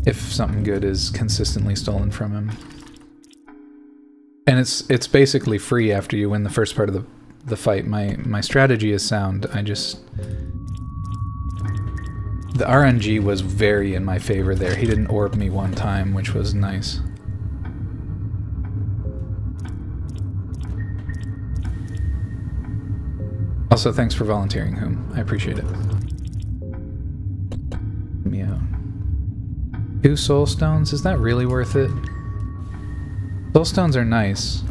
S4: if something good is consistently stolen from him. And it's basically free after you win the first part of the fight. My strategy is sound. I just... The RNG was very in my favor there. He didn't orb me one time, which was nice. Also, thanks for volunteering, Whom. I appreciate it. Meow. 2 soul stones? Is that really worth it? Soul stones are nice.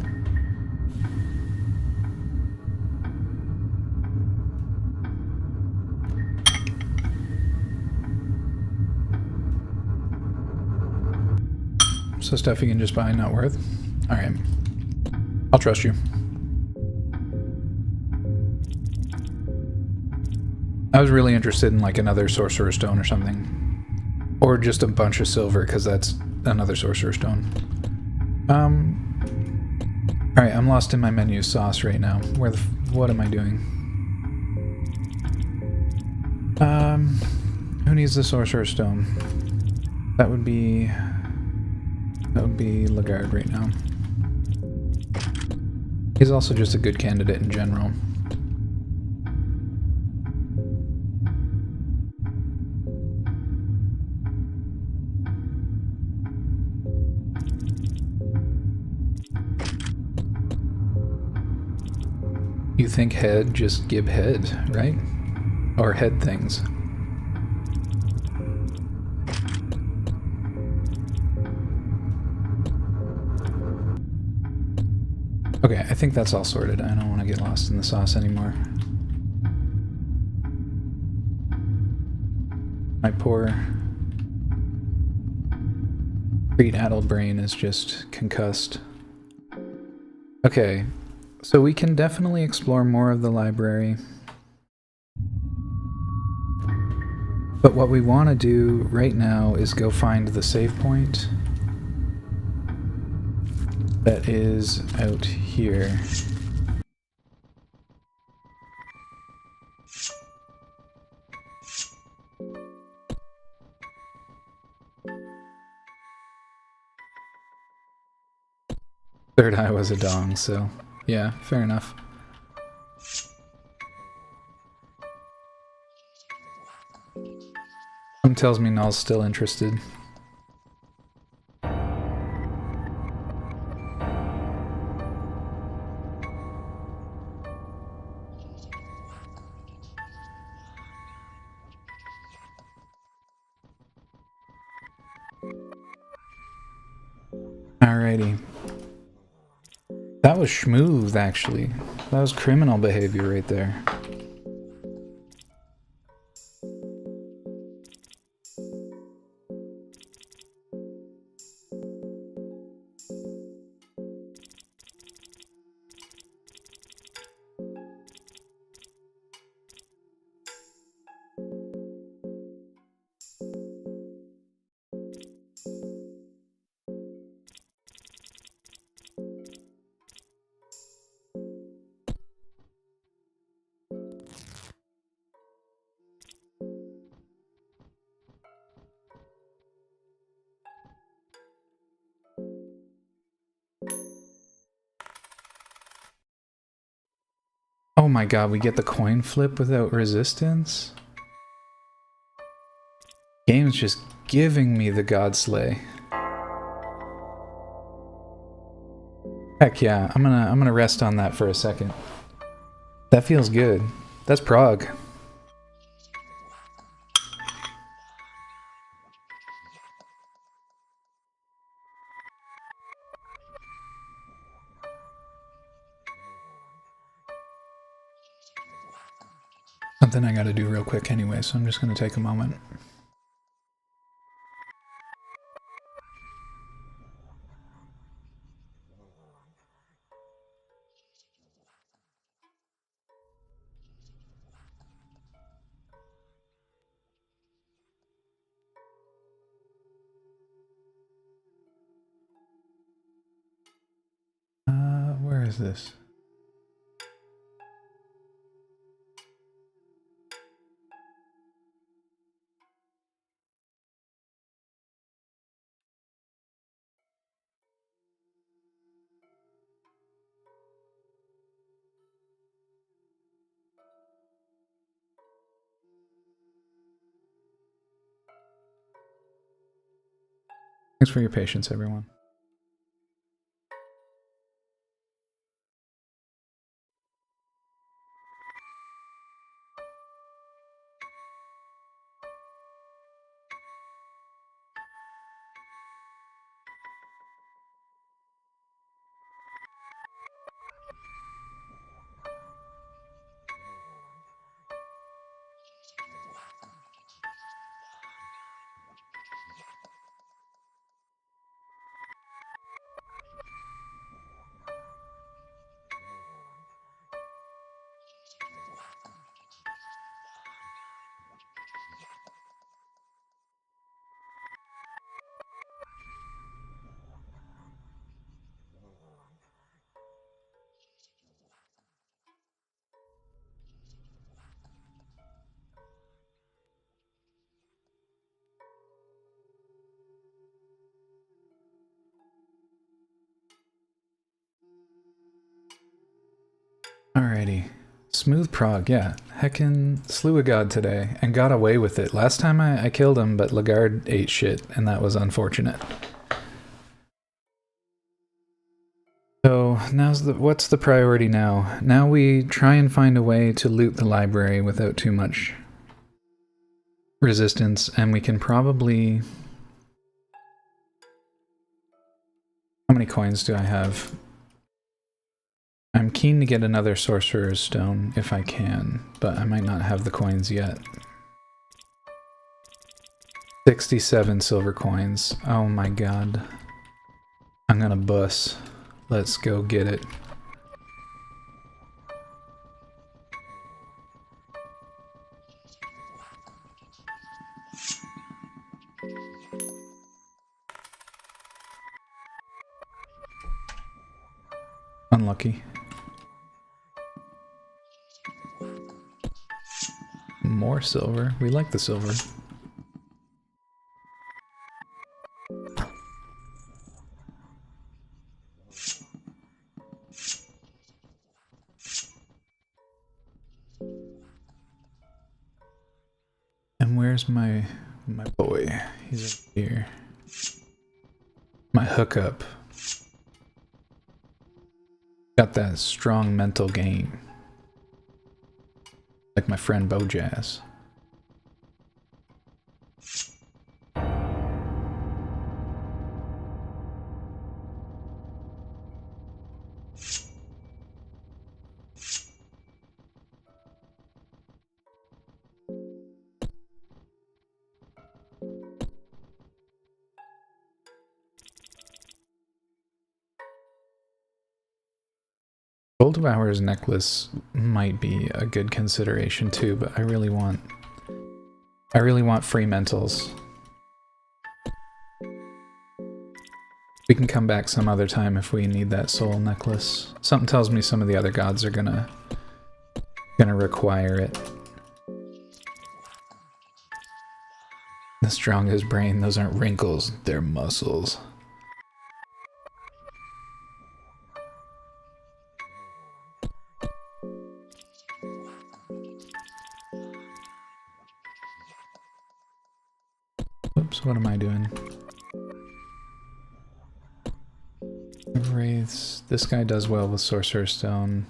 S4: So stuff you can just buy, not worth? Alright. I'll trust you. I was really interested in like another sorcerer stone or something. Or just a bunch of silver, because that's another sorcerer stone. Alright, I'm lost in my menu sauce right now. What am I doing? Who needs the sorcerer stone? That would be Lagarde right now. He's also just a good candidate in general. You think head, just give head, right? Or head things. Okay, I think that's all sorted. I don't want to get lost in the sauce anymore. My poor pre-addled brain is just concussed. Okay, so we can definitely explore more of the library. But what we want to do right now is go find the save point. That is out here. Third eye was a dong, so yeah, fair enough. Something tells me Null's still interested. Alrighty. That was schmooth, actually. That was criminal behavior right there. Oh my god, we get the coin flip without resistance? Game's just giving me the Godslay. Heck yeah, I'm gonna rest on that for a second. That feels good. That's Prague. Something I gotta do real quick anyway, so I'm just gonna take a moment. Where is this? Thanks for your patience, everyone. Alrighty. Smooth Prog, yeah. Heckin' slew a god today and got away with it. Last time I killed him, but Lagarde ate shit, and that was unfortunate. So, what's the priority now? Now we try and find a way to loot the library without too much resistance, and we can probably... How many coins do I have? I'm keen to get another Sorcerer's Stone if I can, but I might not have the coins yet. 67 silver coins. Oh my god. I'm gonna bus. Let's go get it. Unlucky. More silver. We like the silver. And where's my boy? He's up here. My hookup. Got that strong mental game. Like my friend Bojazz. Gold Devourer's necklace might be a good consideration too, but I really want free mentals. We can come back some other time if we need that soul necklace. Something tells me some of the other gods are gonna require it. The strongest brain, those aren't wrinkles, they're muscles. Oops, what am I doing? Wraiths. This guy does well with Sorcerer's Stone.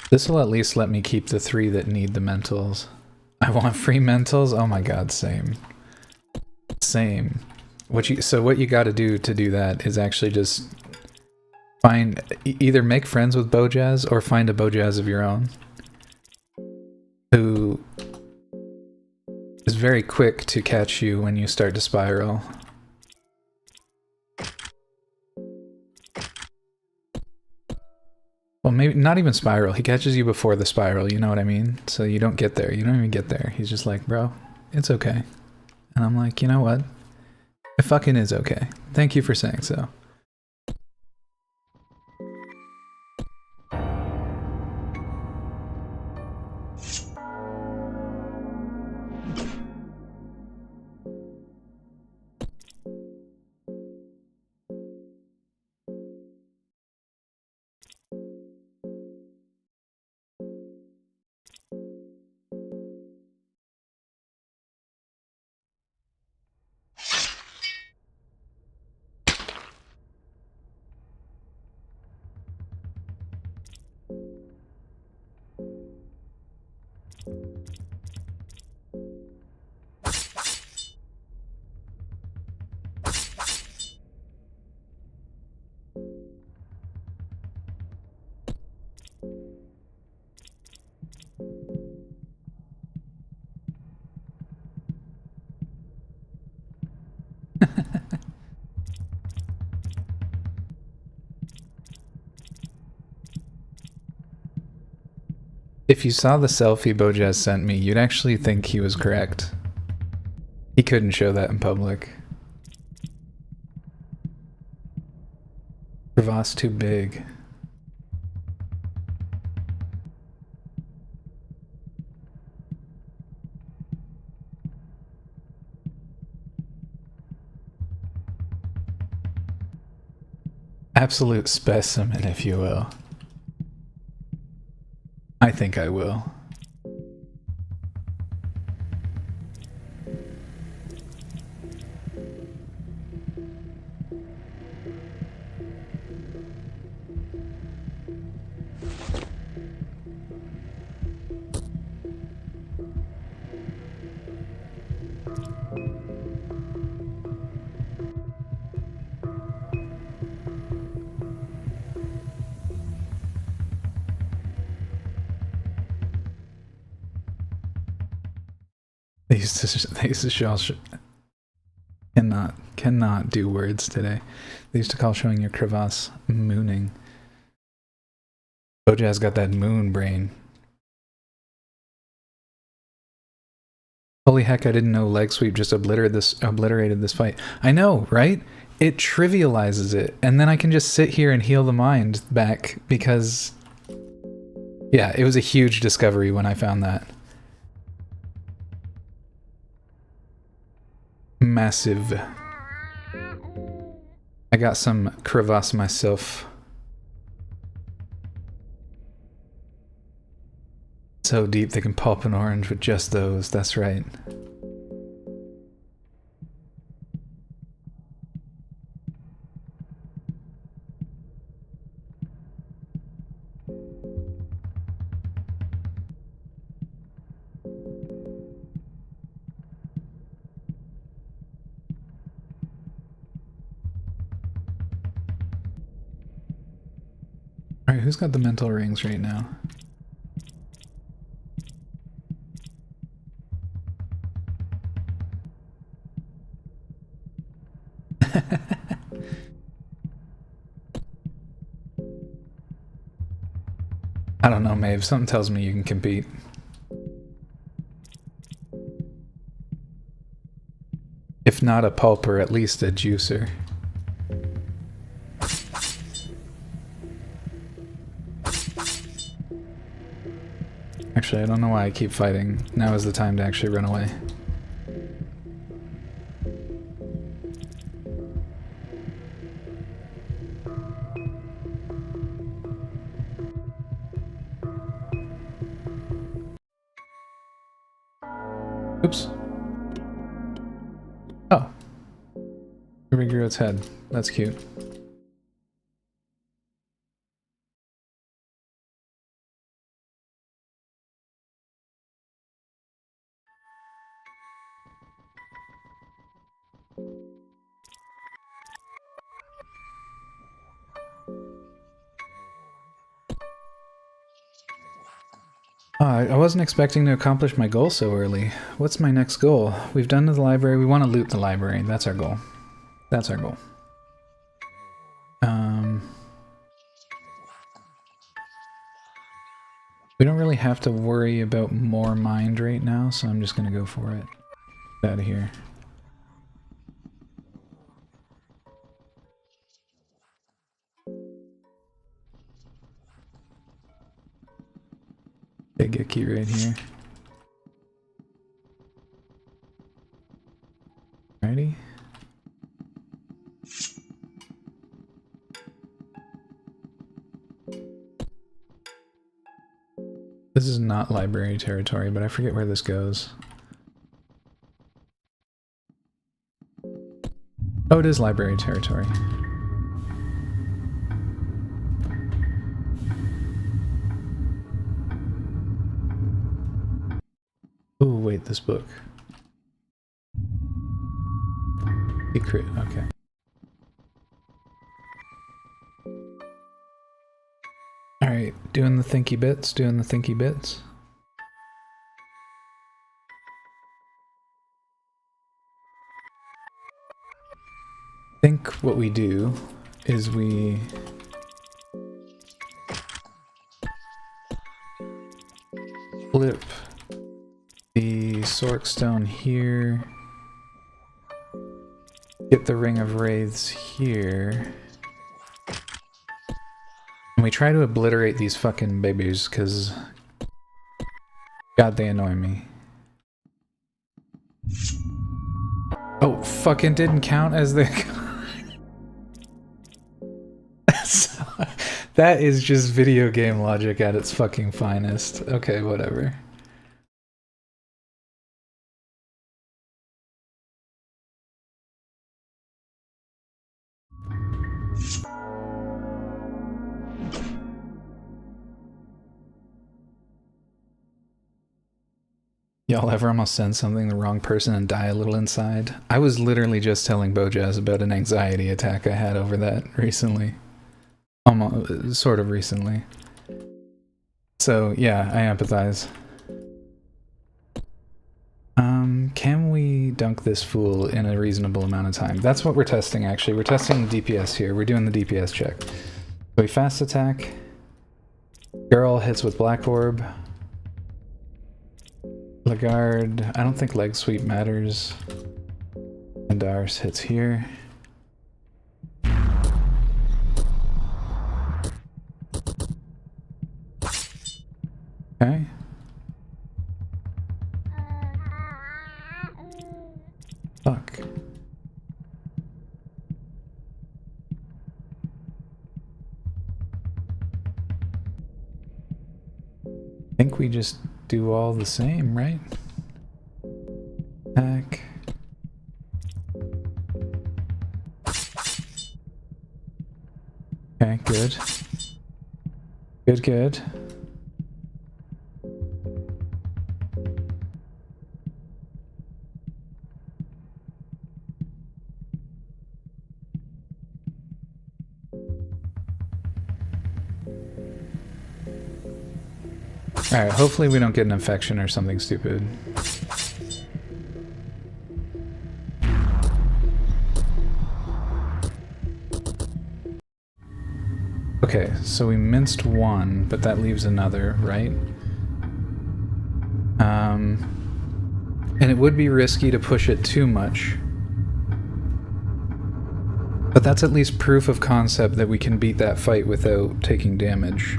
S4: This will at least let me keep the 3 that need the mentals. I want free mentals? Oh my god, same. Same. What you gotta do to do that is actually just find... either make friends with Bojazz or find a Bojazz of your own. Who is very quick to catch you when you start to spiral. Well, maybe not even spiral. He catches you before the spiral, you know what I mean? So you don't get there. You don't even get there. He's just like, bro, it's okay. And I'm like, you know what? It fucking is okay. Thank you for saying so. If you saw the selfie Bojaz sent me, you'd actually think he was correct. He couldn't show that in public. Crevasse too big. Absolute specimen, if you will. I think I will. They used to show cannot do words today. They used to call showing your crevasse mooning. Bojaz got that moon brain. Holy heck, I didn't know leg sweep just obliterated this fight. I know, right? It trivializes it, and then I can just sit here and heal the mind back because yeah, it was a huge discovery when I found that. Massive. I got some crevasse myself. So deep they can pulp an orange with just those, that's right. Alright, who's got the mental rings right now? I don't know, Maeve. Something tells me you can compete. If not a pulper, at least a juicer. Actually, I don't know why I keep fighting. Now is the time to actually run away. Oops. Oh. Ruby grew its head. That's cute. I wasn't expecting to accomplish my goal so early. What's my next goal? We've done the library. We want to loot the library. That's our goal. That's our goal. We don't really have to worry about more mind right now, so I'm just gonna go for it. Get out of here. Big icky right here. Alrighty. This is not library territory, but I forget where this goes. Oh, it is library territory. Oh, wait, this book. Secret, okay. Alright, doing the thinky bits, doing the thinky bits. I think what we do is we... flip the Sork Stone here. Get the Ring of Wraiths here. And we try to obliterate these fucking babies, because God, they annoy me. Oh, fucking didn't count as the... That is just video game logic at its fucking finest. Okay, whatever. Y'all ever almost send something to the wrong person and die a little inside? I was literally just telling Bojaz about an anxiety attack I had over that recently. Almost, sort of recently. So, yeah, I empathize. Can we dunk this fool in a reasonable amount of time? That's what we're testing, actually. We're testing the DPS here. We're doing the DPS check. So we fast attack. Girl hits with Black Orb. Lagarde, I don't think leg sweep matters. And Dars hits here. Okay. Fuck. I think we just do all the same, right? Attack. Okay, good. Good, good. Alright, hopefully we don't get an infection or something stupid. Okay, so we minced one, but that leaves another, right? And it would be risky to push it too much. But that's at least proof of concept that we can beat that fight without taking damage.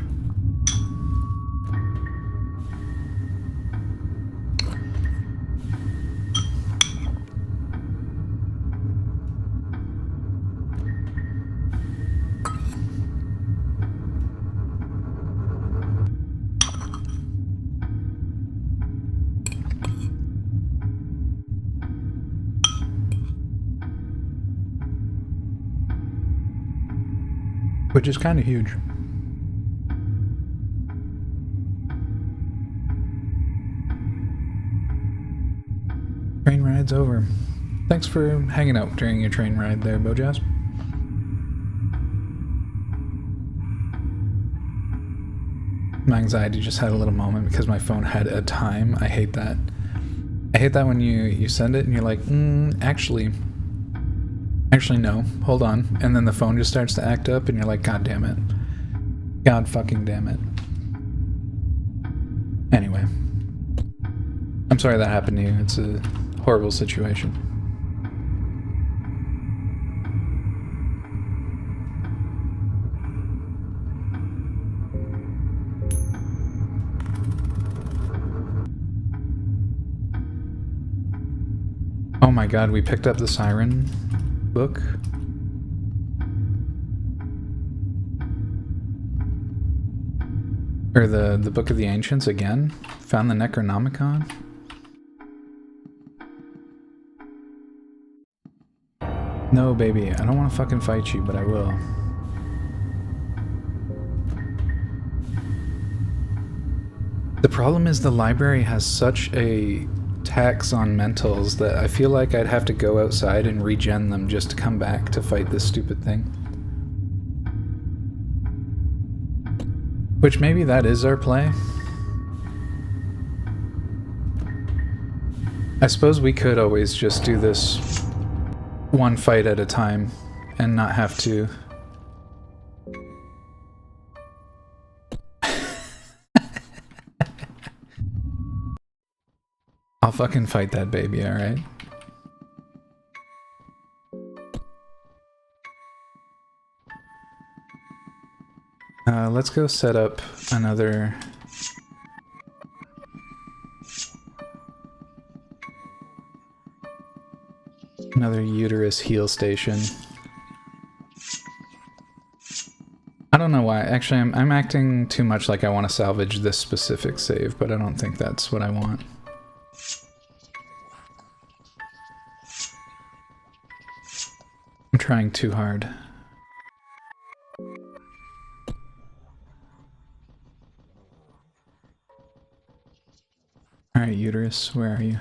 S4: Which is kind of huge. Train ride's over. Thanks for hanging out during your train ride there, Bojaz. My anxiety just had a little moment because my phone had a time. I hate that. I hate that when you send it and you're like, actually no, hold on. And then the phone just starts to act up and you're like, God damn it. God fucking damn it. Anyway. I'm sorry that happened to you. It's a horrible situation. Oh my god, we picked up the Siren book. Or the Book of the Ancients again. Found the Necronomicon. No, baby, I don't want to fucking fight you, but I will. The problem is the library has such a tax on mentals that I feel like I'd have to go outside and regen them just to come back to fight this stupid thing. Which maybe that is our play. I suppose we could always just do this one fight at a time and not have to... I'll fucking fight that baby, alright? Let's go set up another... another uterus heal station. I don't know why. Actually, I'm acting too much like I want to salvage this specific save, but I don't think that's what I want. I'm trying too hard. Alright, uterus, where are you?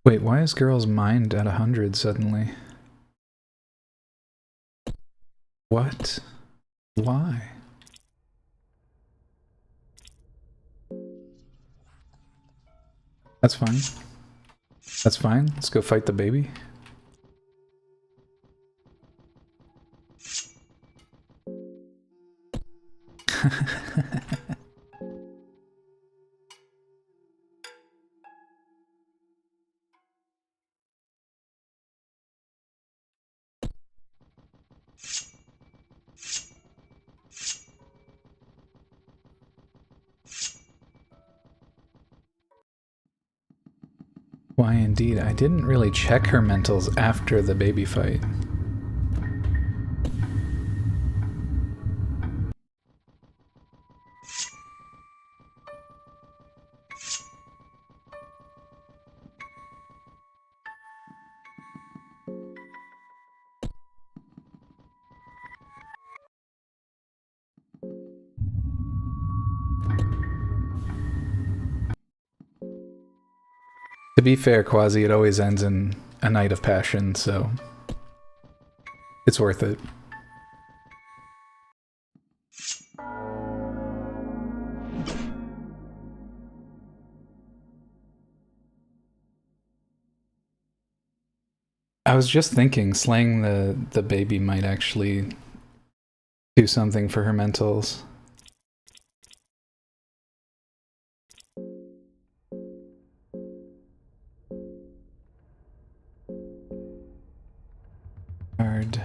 S4: Wait, why is girl's mind at 100 suddenly? What? Why? That's fine. That's fine. Let's go fight the baby. Why indeed, I didn't really check her mentals after the baby fight. To be fair, Quasi, it always ends in a night of passion, so it's worth it. I was just thinking slaying the baby might actually do something for her mentals. Hard.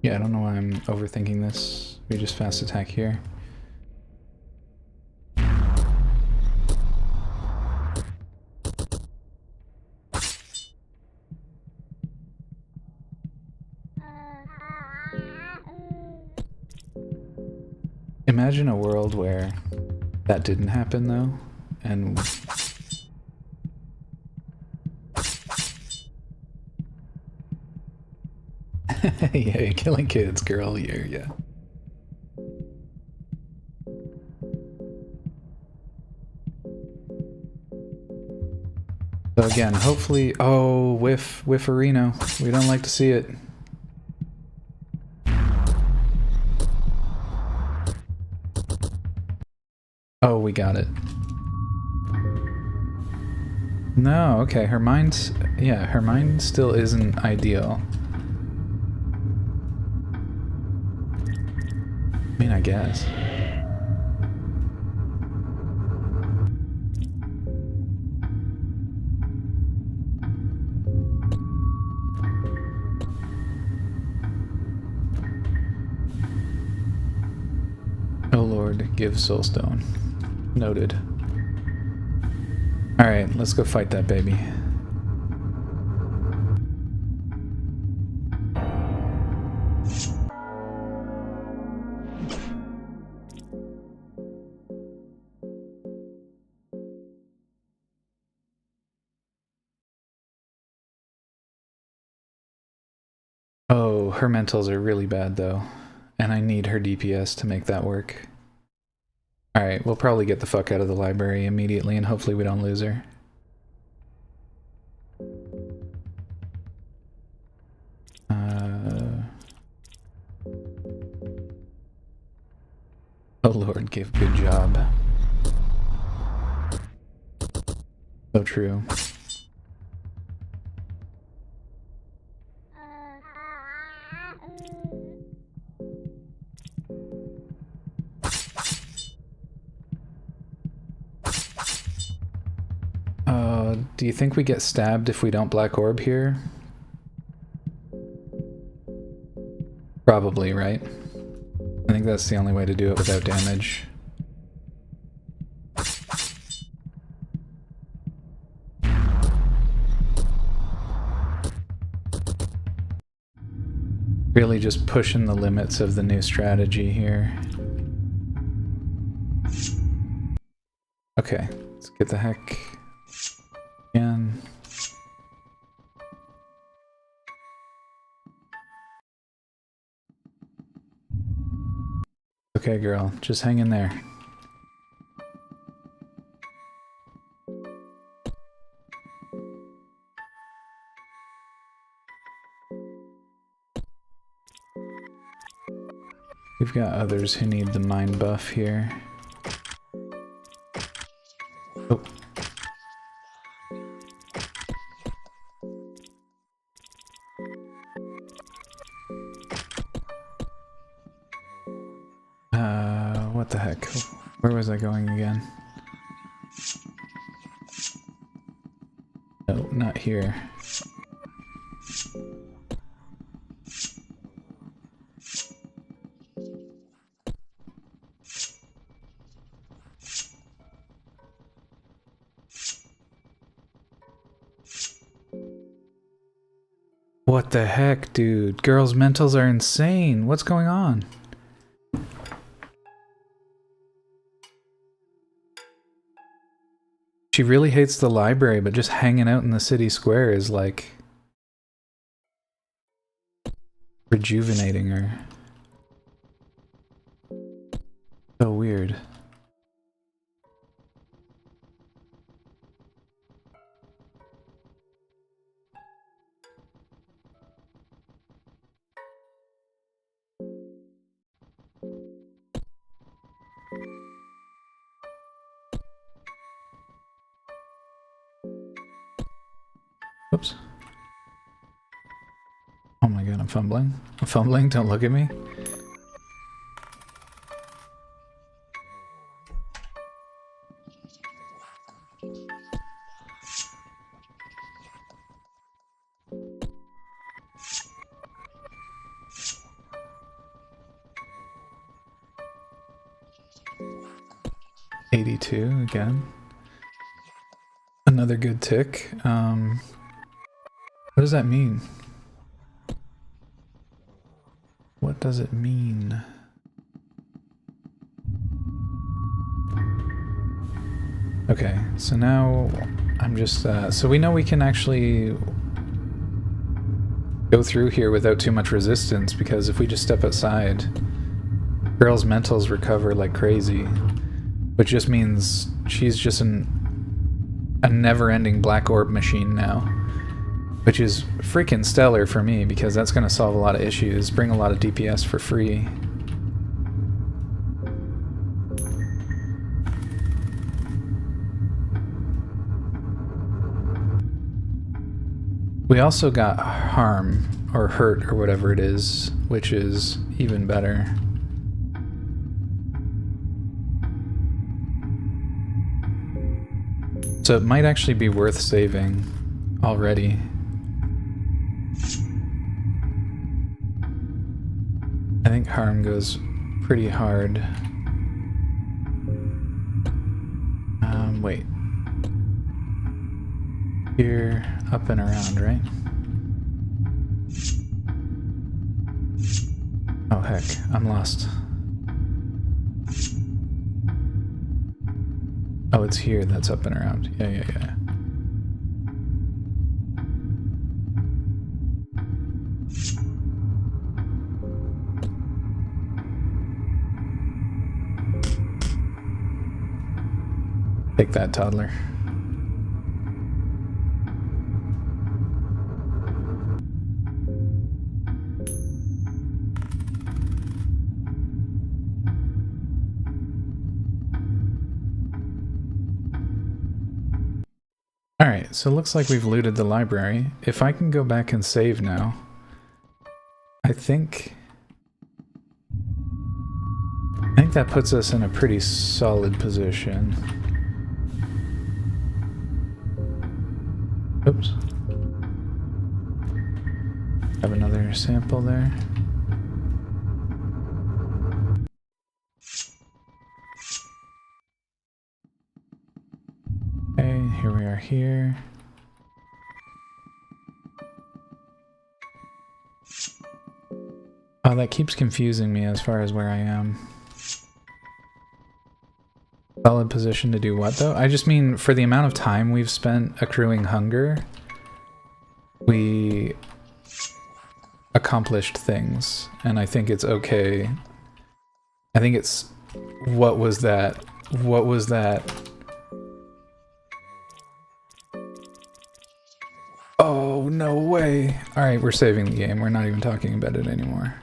S4: Yeah, I don't know why I'm overthinking this. We just fast attack here. Imagine a world where that didn't happen though, and yeah, you're killing kids, girl. Yeah. So again, hopefully, oh, whifferino. We don't like to see it. Oh, we got it. No, okay, her mind's, yeah, her mind still isn't ideal. I mean, I guess. Oh Lord, give soulstone. Noted. Alright, let's go fight that baby. Oh, her mentals are really bad though, and I need her DPS to make that work. Alright, we'll probably get the fuck out of the library immediately and hopefully we don't lose her. Oh Lord, give good job. So true. Do you think we get stabbed if we don't black orb here? Probably, right? I think that's the only way to do it without damage. Really just pushing the limits of the new strategy here. Okay, let's get the heck again. Okay, girl, just hang in there. We've got others who need the mind buff here. Oh. What the heck? Where was I going again? No, not here. What the heck, dude? Girls' mentals are insane. What's going on? She really hates the library, but just hanging out in the city square is like rejuvenating her. So weird. Oops. Oh my god, I'm fumbling. I'm fumbling, don't look at me. $82 again. Another good tick. What does that mean? What does it mean? Okay, so now I'm just, so we know we can actually go through here without too much resistance, because if we just step outside, girl's mentals recover like crazy, which just means she's just a never-ending black orb machine now. Which is freaking stellar for me, because that's going to solve a lot of issues, bring a lot of DPS for free. We also got harm, or hurt, or whatever it is, which is even better. So it might actually be worth saving already. I think harm goes pretty hard. Wait. Here, up and around, right? Oh heck, I'm lost. Oh, it's here that's up and around. Yeah. Take that, toddler. Alright, so it looks like we've looted the library. If I can go back and save now, I think that puts us in a pretty solid position. Oops. Have another sample there. Okay, here we are here. Oh, that keeps confusing me as far as where I am. Solid position to do what, though? I just mean, for the amount of time we've spent accruing hunger, we accomplished things, and I think it's okay. I think it's... What was that? What was that? Oh, no way. Alright, we're saving the game. We're not even talking about it anymore.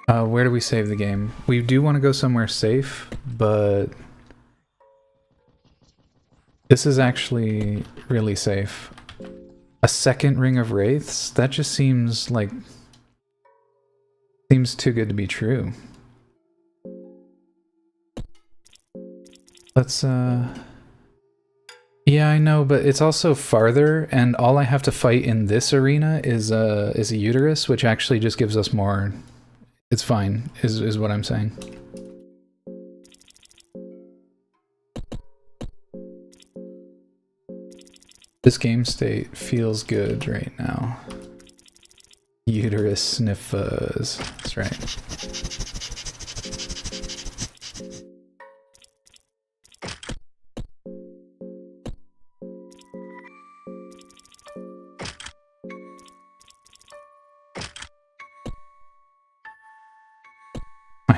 S4: Where do we save the game? We do want to go somewhere safe, but this is actually really safe. A second Ring of Wraiths? That just seems like... seems too good to be true. Let's, yeah, I know, but it's also farther, and all I have to fight in this arena is a uterus, which actually just gives us more... It's fine, is what I'm saying. This game state feels good right now. Uterus sniffers. That's right.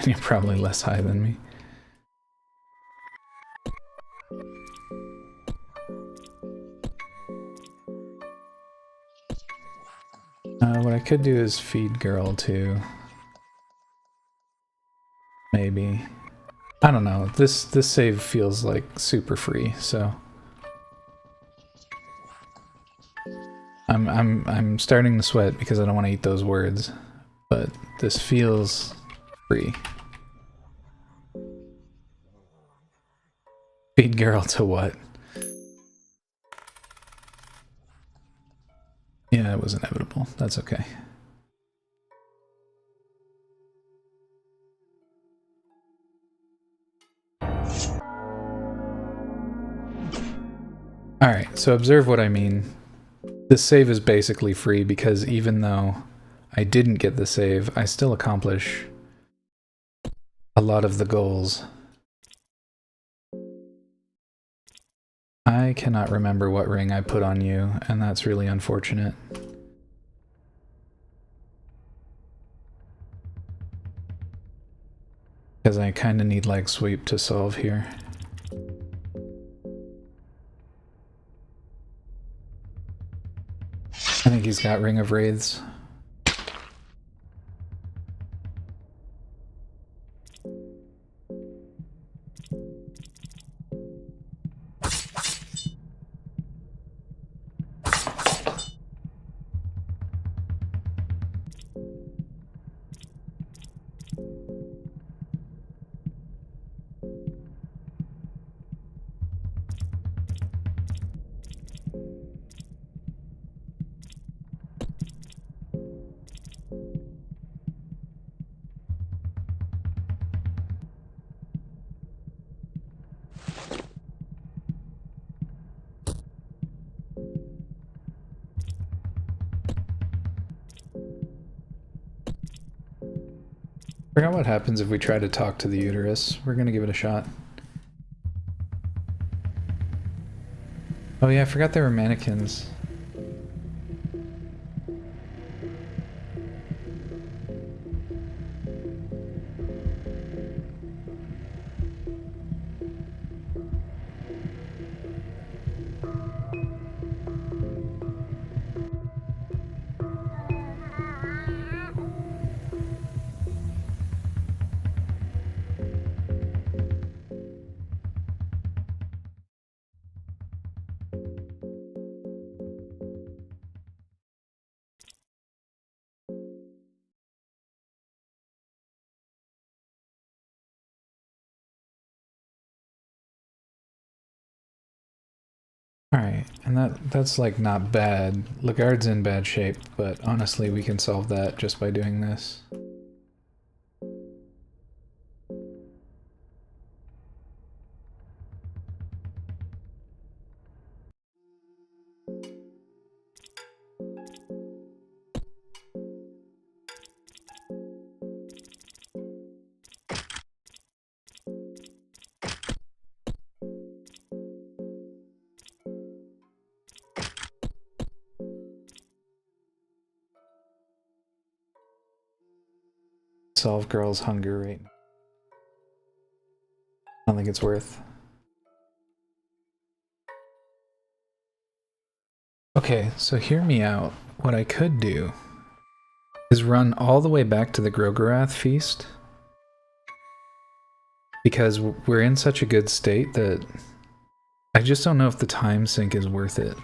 S4: You're probably less high than me. What I could do is feed girl too. Maybe. I don't know. This save feels like super free, so I'm starting to sweat because I don't want to eat those words, but this feels free. Feed girl to what? Yeah, it was inevitable. That's okay. Alright, so observe what I mean. This save is basically free because even though I didn't get the save, I still accomplish a lot of the goals. I cannot remember what ring I put on you, and that's really unfortunate. Because I kind of need leg sweep to solve here. I think he's got Ring of Wraiths. I forgot what happens if we try to talk to the uterus. We're gonna give it a shot. Oh yeah, I forgot there were mannequins. Alright, and that's like not bad. Lagarde's in bad shape, but honestly we can solve that just by doing this. Solve girl's hunger rate. I don't think it's worth. Okay, so hear me out. What I could do is run all the way back to the Grogorath feast, because we're in such a good state that I just don't know if the time sink is worth it.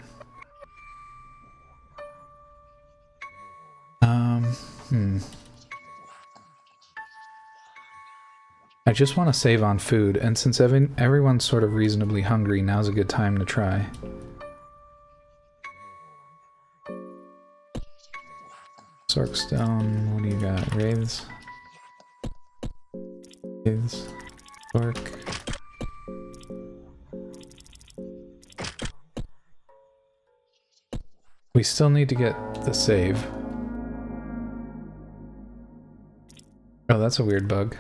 S4: I just want to save on food, and since everyone's sort of reasonably hungry, now's a good time to try. Sorkstone, what do you got? Wraiths? Wraiths. Sork. We still need to get the save. Oh, that's a weird bug.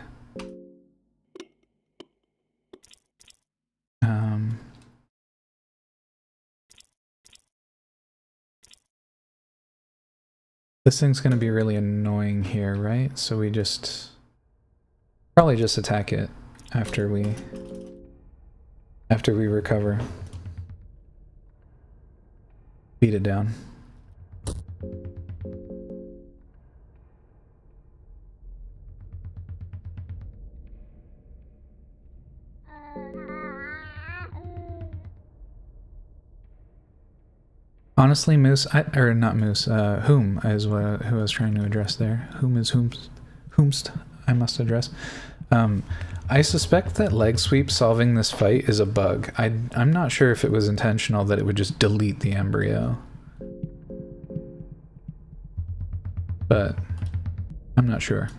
S4: This thing's gonna be really annoying here, right? So we probably just attack it after we recover. Beat it down. Honestly, Moose, or not Moose, Whom is who I was trying to address there. Whom is whomst I must address. I suspect that leg sweep solving this fight is a bug. I'm not sure if it was intentional that it would just delete the embryo. But I'm not sure.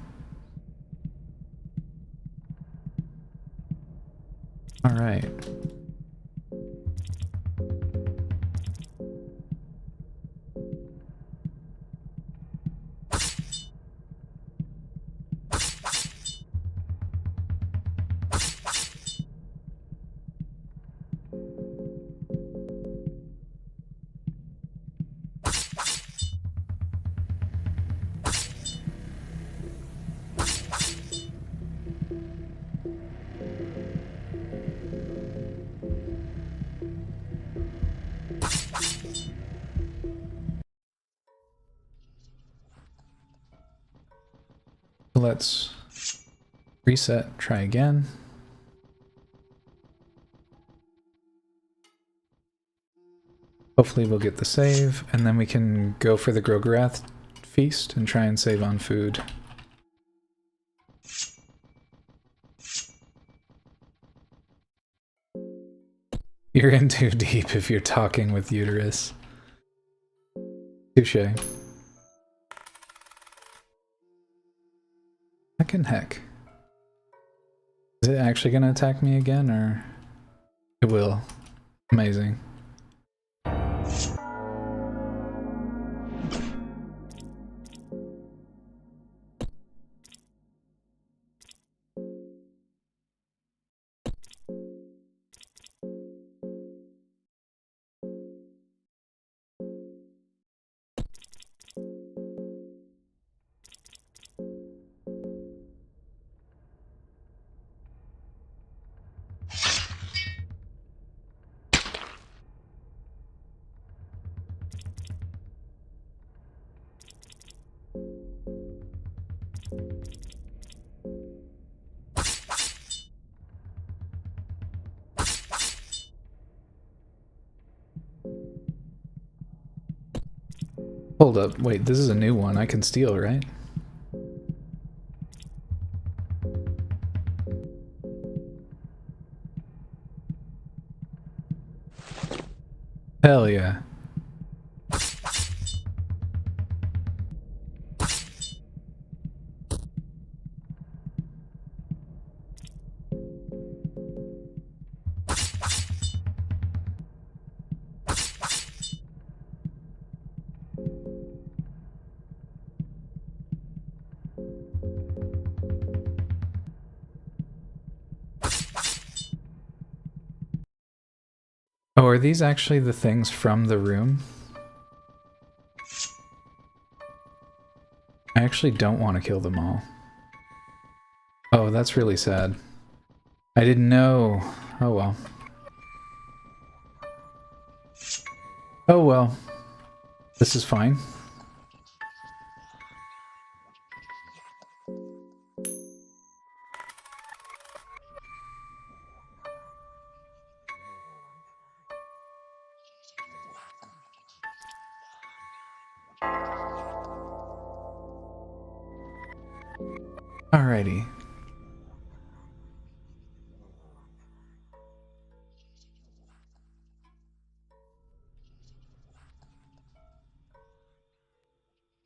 S4: Alright. Let's reset, try again. Hopefully we'll get the save, and then we can go for the Grogorath feast and try and save on food. You're in too deep if you're talking with Uterus. Touché. Heckin' heck. Is it actually gonna attack me again, or? It will. Amazing. Hold up, wait, this is a new one. I can steal, right? Hell yeah. Oh, are these actually the things from the room? I actually don't want to kill them all. Oh, that's really sad. I didn't know. Oh well. Oh well. This is fine. Alrighty.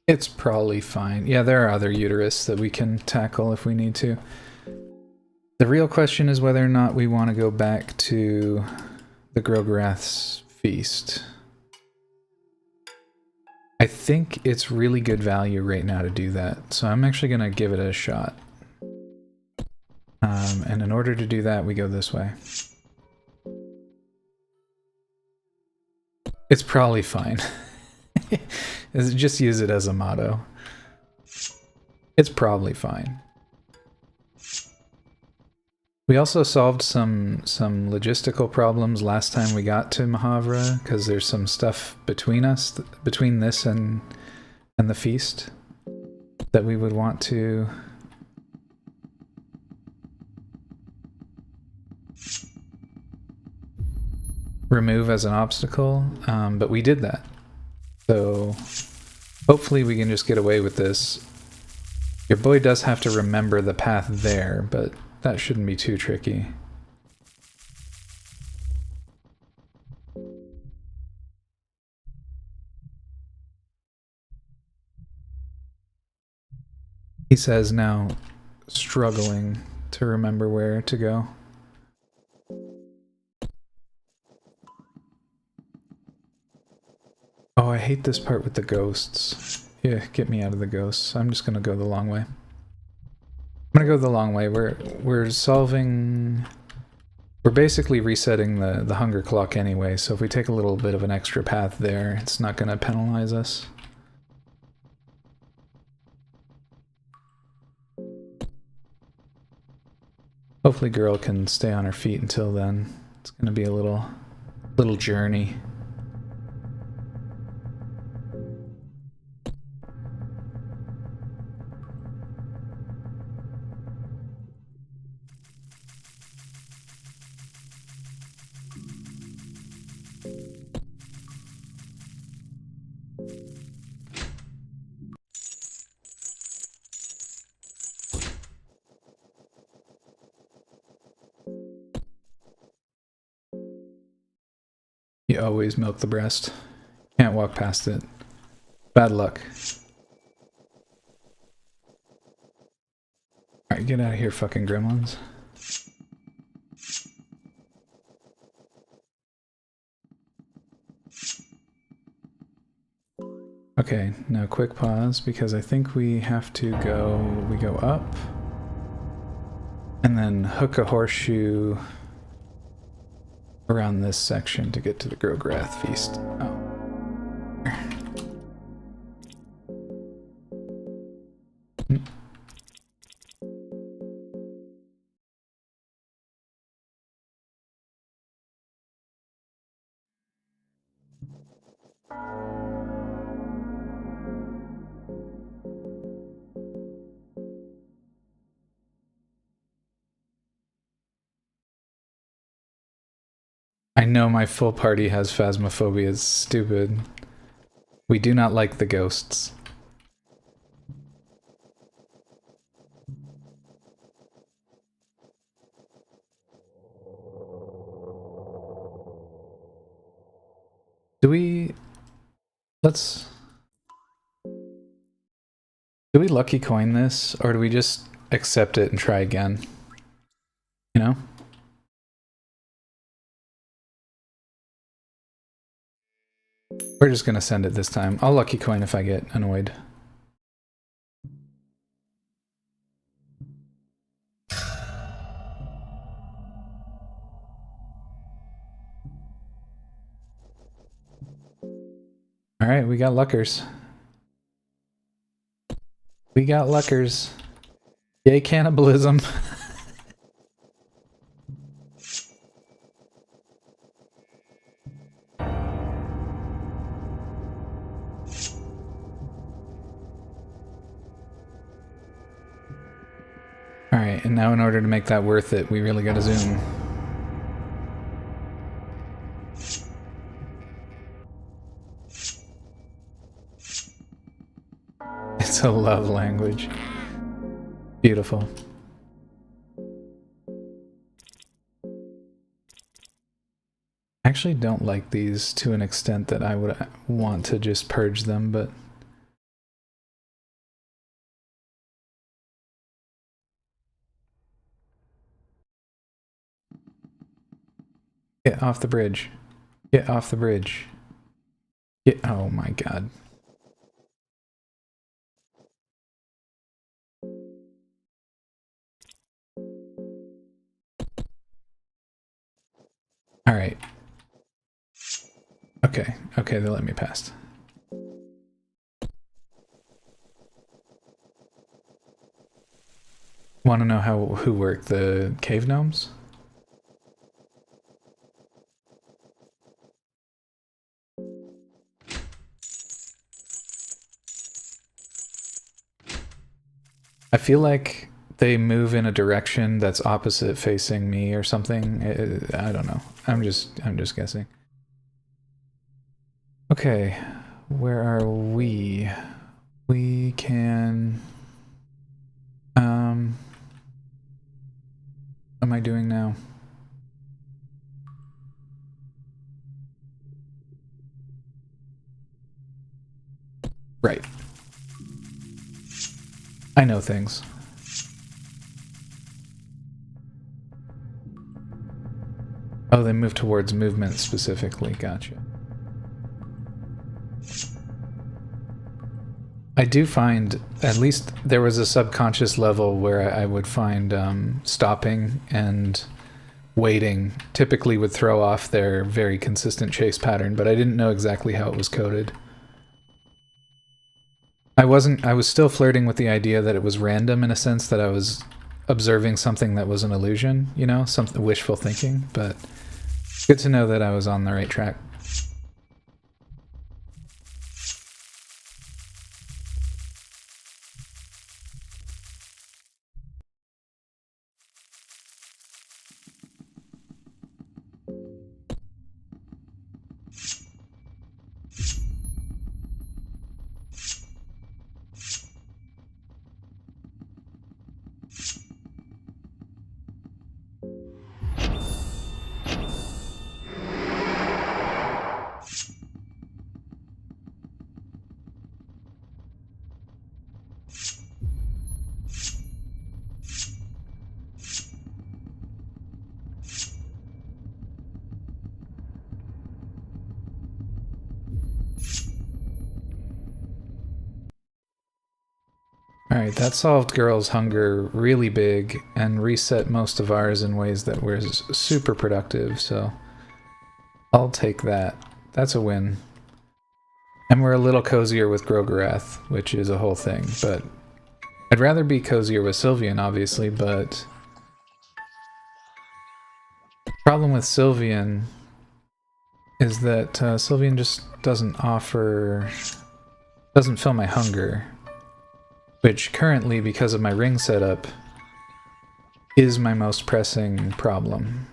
S4: It's probably fine. Yeah, there are other uterus that we can tackle if we need to. The real question is whether or not we want to go back to the Grograth's feast. I think it's really good value right now to do that, so I'm actually going to give it a shot. And in order to do that, we go this way. It's probably fine. Just use it as a motto. It's probably fine. We also solved some logistical problems last time we got to Mahavra, because there's some stuff between us, between this and the feast, that we would want to remove as an obstacle, but we did that. So hopefully we can just get away with this. Your boy does have to remember the path there, but that shouldn't be too tricky. He says now, struggling to remember where to go. Oh, I hate this part with the ghosts. Yeah, get me out of the ghosts. I'm just gonna go the long way. I'm gonna go the long way. We're solving... We're basically resetting the hunger clock anyway, so if we take a little bit of an extra path there, it's not gonna penalize us. Hopefully girl can stay on her feet until then. It's gonna be a little journey. You always milk the breast. Can't walk past it. Bad luck. Alright, get out of here, fucking gremlins. Okay, now quick pause, because I think we have to go... We go up. And then hook a horseshoe around this section to get to the Grograth feast. Oh. I know my full party has phasmophobia, it's stupid. We do not like the ghosts. Do we... Let's... Do we lucky coin this, or do we just accept it and try again? You know? We're just gonna send it this time. I'll lucky coin if I get annoyed. Alright, we got luckers. We got luckers. Yay, cannibalism. Alright, and now in order to make that worth it, we really gotta zoom. It's a love language. Beautiful. I actually don't like these to an extent that I would want to just purge them, but... Get off the bridge. Get off the bridge. Get... Oh my god. Alright. Okay, okay, they let me pass. Want to know who worked the cave gnomes? I feel like they move in a direction that's opposite facing me or something. I don't know. I'm just guessing. Okay, where are we? We can... What am I doing now? Right. I know things. Oh, they move towards movement specifically. Gotcha. I do find, at least there was a subconscious level where I would find stopping and waiting typically would throw off their very consistent chase pattern, but I didn't know exactly how it was coded. I was still flirting with the idea that it was random in a sense, that I was observing something that was an illusion, you know, something wishful thinking, but good to know that I was on the right track. Alright, that solved girl's hunger really big and reset most of ours in ways that were super productive, so I'll take that. That's a win. And we're a little cozier with Grogorath, which is a whole thing, but I'd rather be cozier with Sylvian, obviously, but the problem with Sylvian is that Sylvian just doesn't fill my hunger. Which currently, because of my ring setup, is my most pressing problem.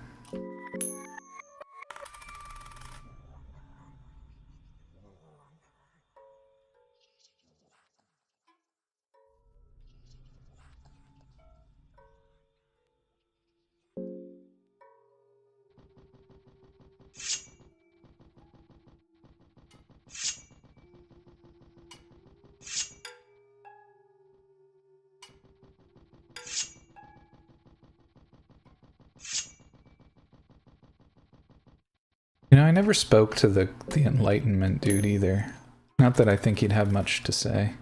S4: You know, I never spoke to the Enlightenment dude either. Not that I think he'd have much to say.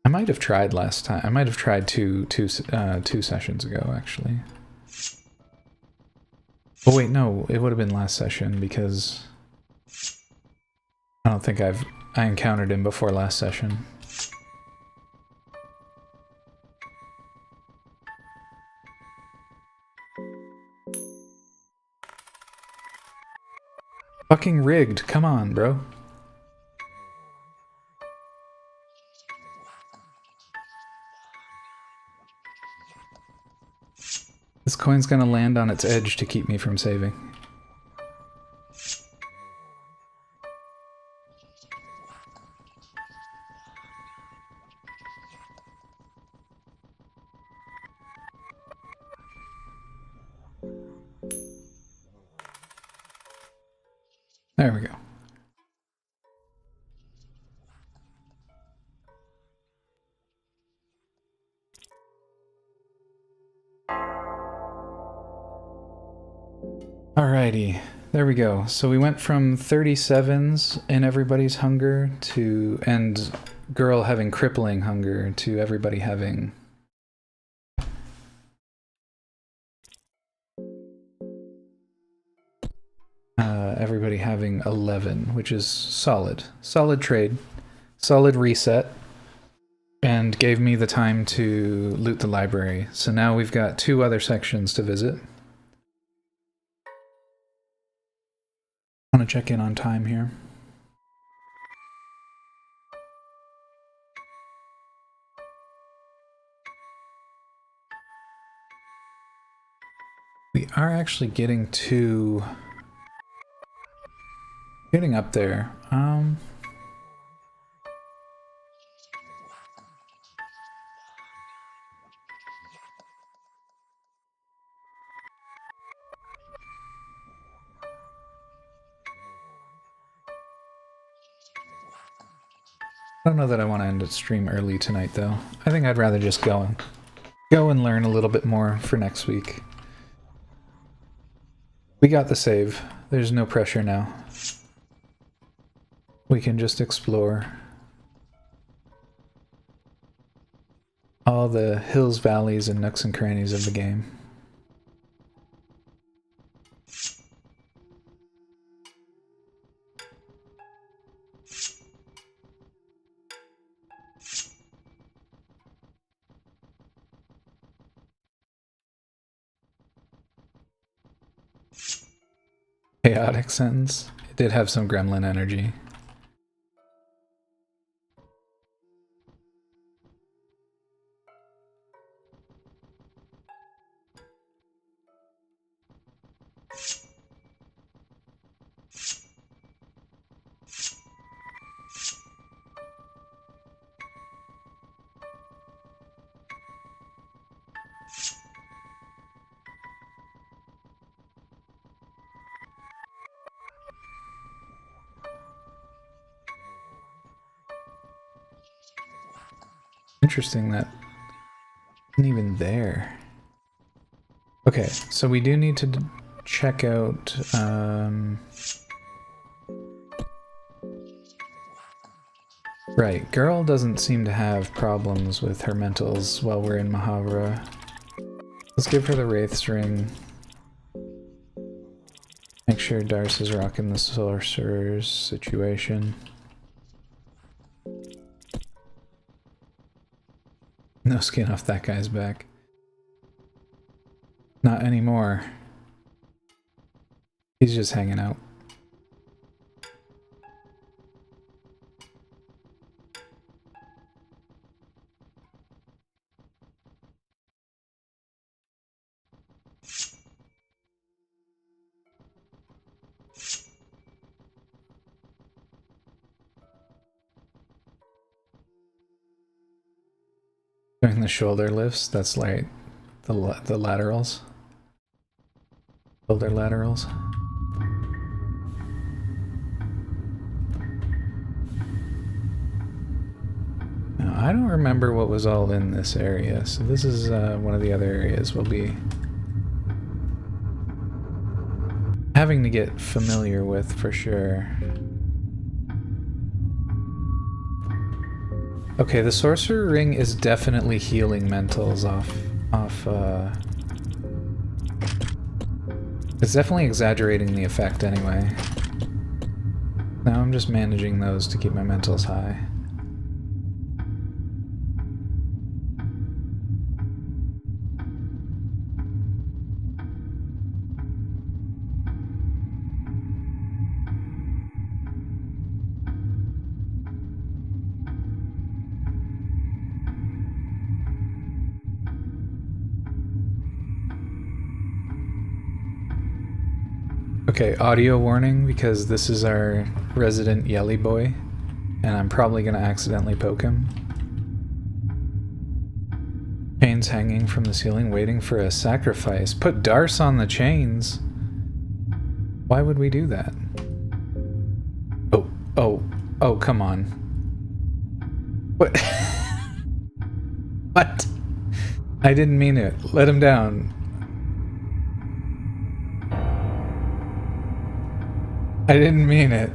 S4: I might have tried last time. I might have tried two sessions ago, actually. Oh wait, no, it would have been last session because I don't think I encountered him before last session. Fucking rigged, come on, bro. This coin's gonna land on its edge to keep me from saving. There we go. Alrighty, there we go. So we went from 37s in everybody's hunger to, and girl having crippling hunger, to everybody having everybody having 11, which is solid. Solid trade. Solid reset. And gave me the time to loot the library. So now we've got 2 other sections to visit. I want to check in on time here. We are actually getting up there. I don't know that I want to end the stream early tonight, though. I think I'd rather just go and learn a little bit more for next week. We got the save. There's no pressure now. We can just explore all the hills, valleys, and nooks and crannies of the game. Chaotic sentence. It did have some gremlin energy. Interesting that isn't even there. Okay, so we do need to check out right, girl doesn't seem to have problems with her mentals while we're in Mahavra. Let's give her the Wraith's Ring. Make sure Darce is rocking the Sorcerer's situation. No skin off that guy's back. Not anymore. He's just hanging out. Doing the shoulder lifts, that's like the laterals. Shoulder laterals. Now, I don't remember what was all in this area, so this is one of the other areas we'll be having to get familiar with for sure. Okay, the sorcerer ring is definitely healing mentals off it's definitely exaggerating the effect anyway. Now I'm just managing those to keep my mentals high. Okay, audio warning because this is our resident yelly boy, and I'm probably gonna accidentally poke him. Chains hanging from the ceiling, waiting for a sacrifice. Put Darce on the chains. Why would we do that? Oh, come on. What? What? I didn't mean it. Let him down. I didn't mean it.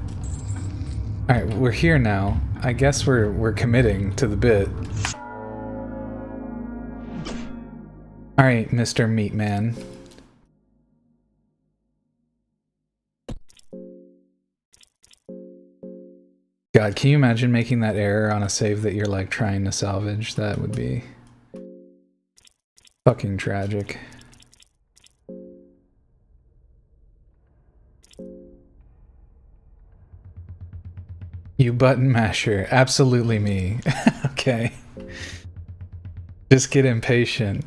S4: Alright, we're here now. I guess we're committing to the bit. Alright, Mr. Meatman. God, can you imagine making that error on a save that you're like trying to salvage? That would be fucking tragic. You button masher. Absolutely me. Okay. Just get impatient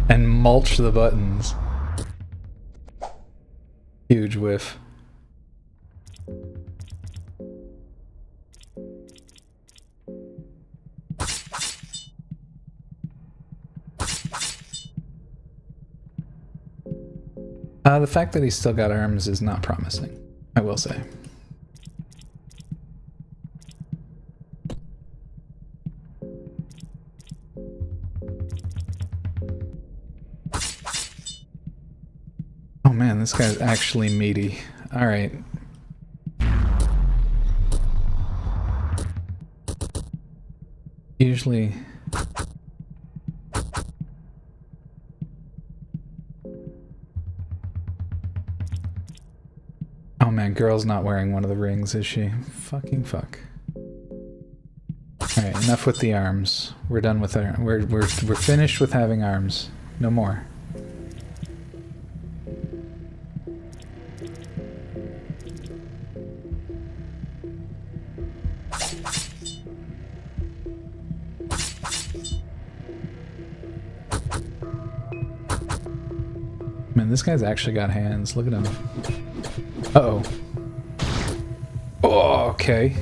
S4: and mulch the buttons. Huge whiff. The fact that he's still got arms is not promising, I will say. Oh man, this guy's actually meaty. Alright. Usually... Oh man, girl's not wearing one of the rings, is she? Fucking fuck. Alright, enough with the arms. We're done with our... We're finished with having arms. No more. Man, this guy's actually got hands. Look at him. Uh-oh. Oh, okay.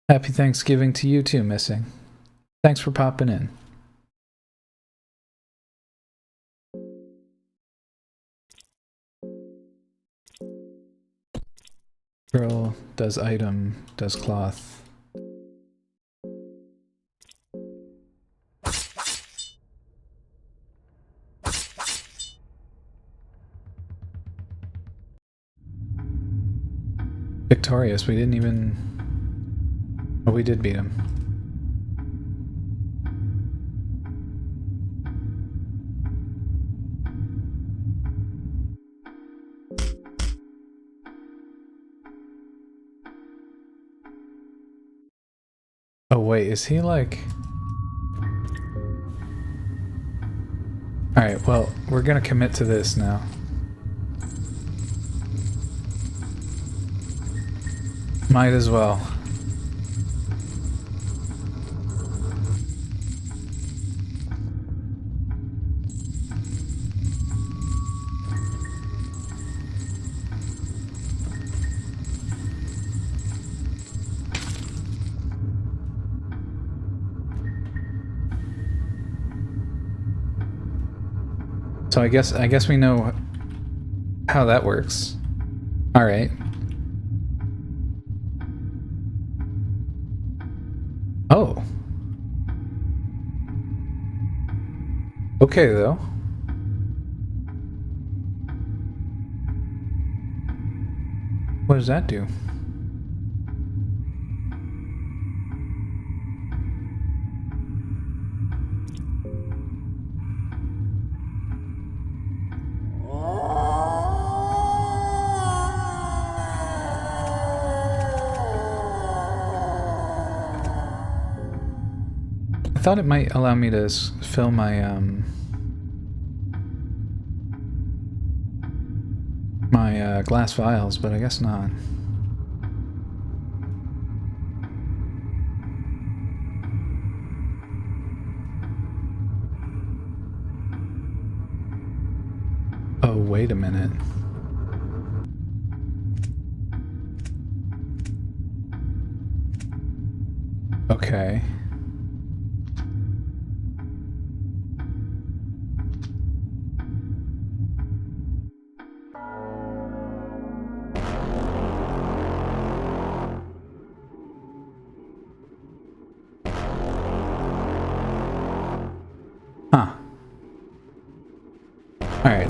S4: Happy Thanksgiving to you too, Missing. Thanks for popping in. Girl does item, does cloth. Victorious, we didn't even... Oh, we did beat him. Oh wait, is he like... Alright, well, we're gonna commit to this now. Might as well. So I guess we know how that works. All right. Oh. Okay, though. What does that do? I thought it might allow me to fill my glass vials, but I guess not. Oh, wait a minute. Okay. Huh. Alright.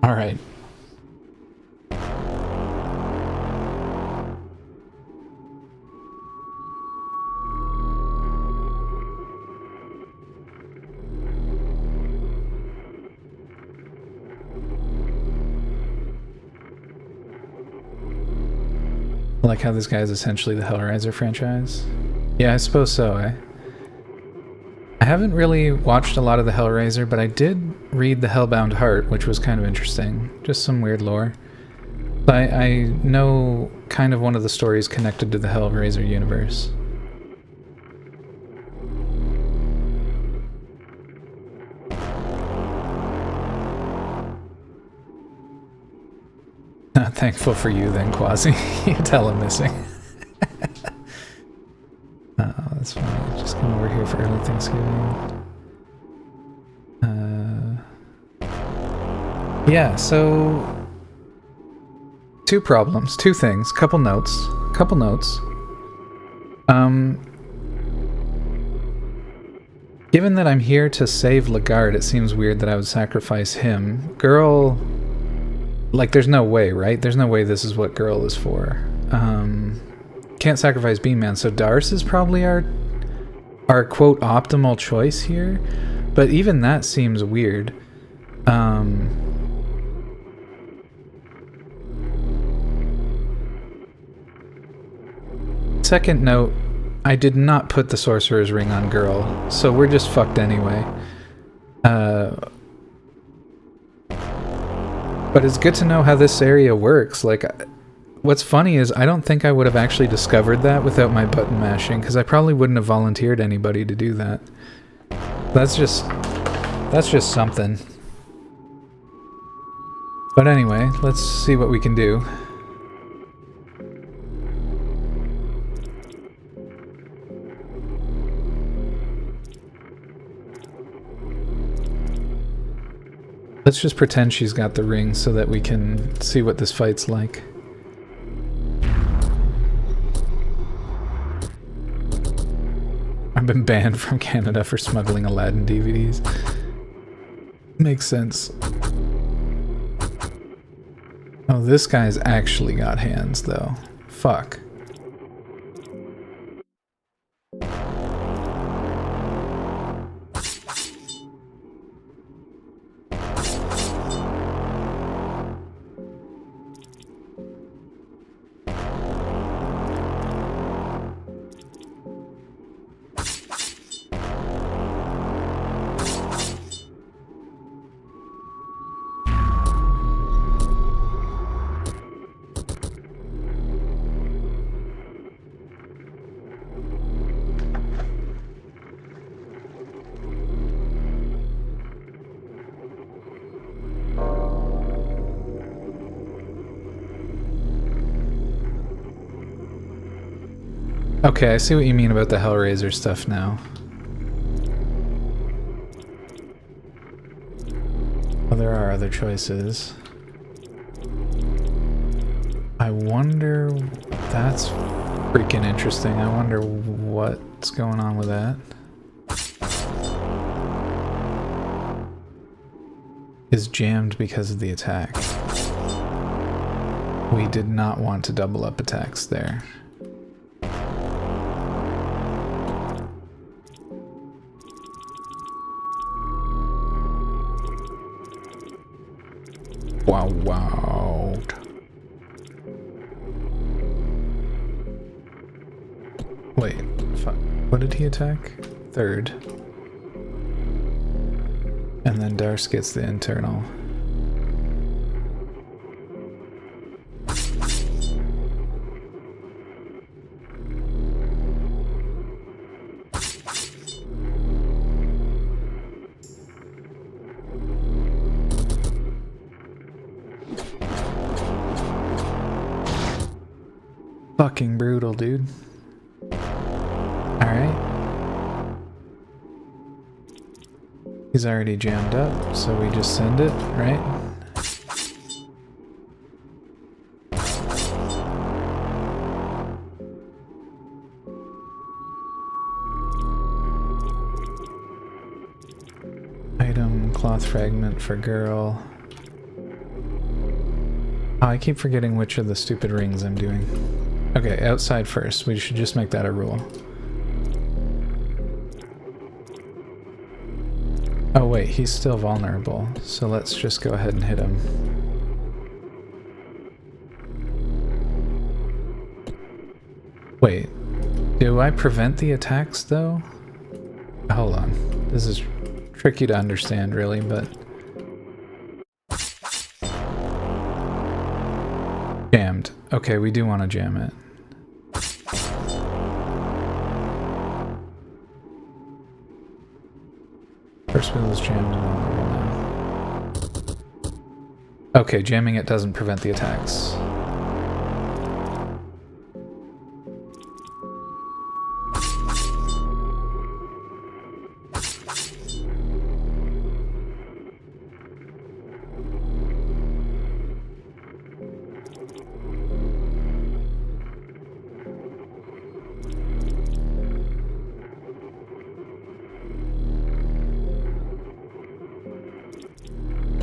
S4: Alright. Like how this guy is essentially the Hellraiser franchise? Yeah, I suppose so, eh? I haven't really watched a lot of the Hellraiser, but I did read The Hellbound Heart, which was kind of interesting. Just some weird lore. I know kind of one of the stories connected to the Hellraiser universe. Not thankful for you then, Quasi. You tell him missing. Oh, that's funny. Just come over here for early Thanksgiving. Yeah, so... two problems, two things, couple notes. Given that I'm here to save Lagarde, it seems weird that I would sacrifice him. Girl... like, there's no way, right? There's no way this is what Girl is for. Can't sacrifice Beam-Man, so Darce is probably our quote optimal choice here, but even that seems weird. Second note, I did not put the Sorcerer's Ring on Girl, so we're just fucked anyway. But it's good to know how this area works. Like, what's funny is I don't think I would have actually discovered that without my button mashing, because I probably wouldn't have volunteered anybody to do that. That's just something. But anyway, let's see what we can do. Let's just pretend she's got the ring so that we can see what this fight's like. I've been banned from Canada for smuggling Aladdin DVDs. Makes sense. Oh, this guy's actually got hands, though. Fuck. Okay, I see what you mean about the Hellraiser stuff now. Well, there are other choices. I wonder... that's Freaking interesting. I wonder what's going on with that. Is jammed because of the attack. We did not want to double up attacks there. Wow, wow. Wait, fuck. What did he attack? Third. And then Darce gets the internal. Fucking brutal, dude. Alright. He's already jammed up, so we just send it, right? Item, cloth fragment for girl. Oh, I keep forgetting which of the stupid rings I'm doing. Okay, outside first. We should just make that a rule. Oh wait, he's still vulnerable, so let's just go ahead and hit him. Wait, do I prevent the attacks though? Hold on. This is tricky to understand really, but... Jammed. Okay, we do want to jam it. First wheel is jammed and vulnerable now. Okay, jamming it doesn't prevent the attacks.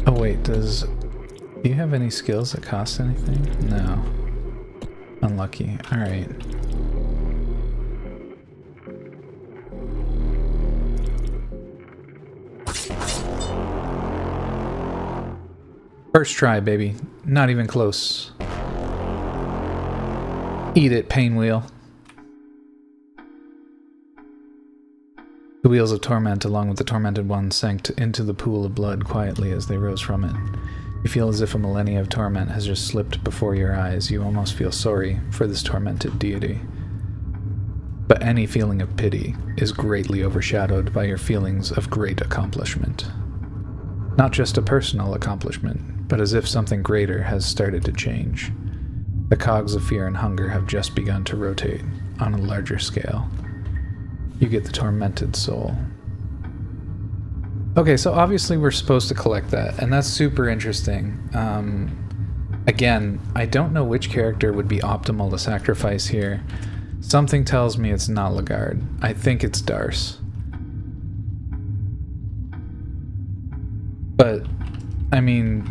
S4: Oh wait, do you have any skills that cost anything? No. Unlucky. Alright. First try, baby. Not even close. Eat it, pain wheel. The wheels of torment, along with the tormented ones, sank into the pool of blood quietly as they rose from it. You feel as if a millennia of torment has just slipped before your eyes. You almost feel sorry for this tormented deity. But any feeling of pity is greatly overshadowed by your feelings of great accomplishment. Not just a personal accomplishment, but as if something greater has started to change. The cogs of fear and hunger have just begun to rotate on a larger scale. You get the tormented soul. Okay, so obviously we're supposed to collect that, and that's super interesting. Again, I don't know which character would be optimal to sacrifice here. Something tells me it's not Lagarde. I think it's Darce. But, I mean,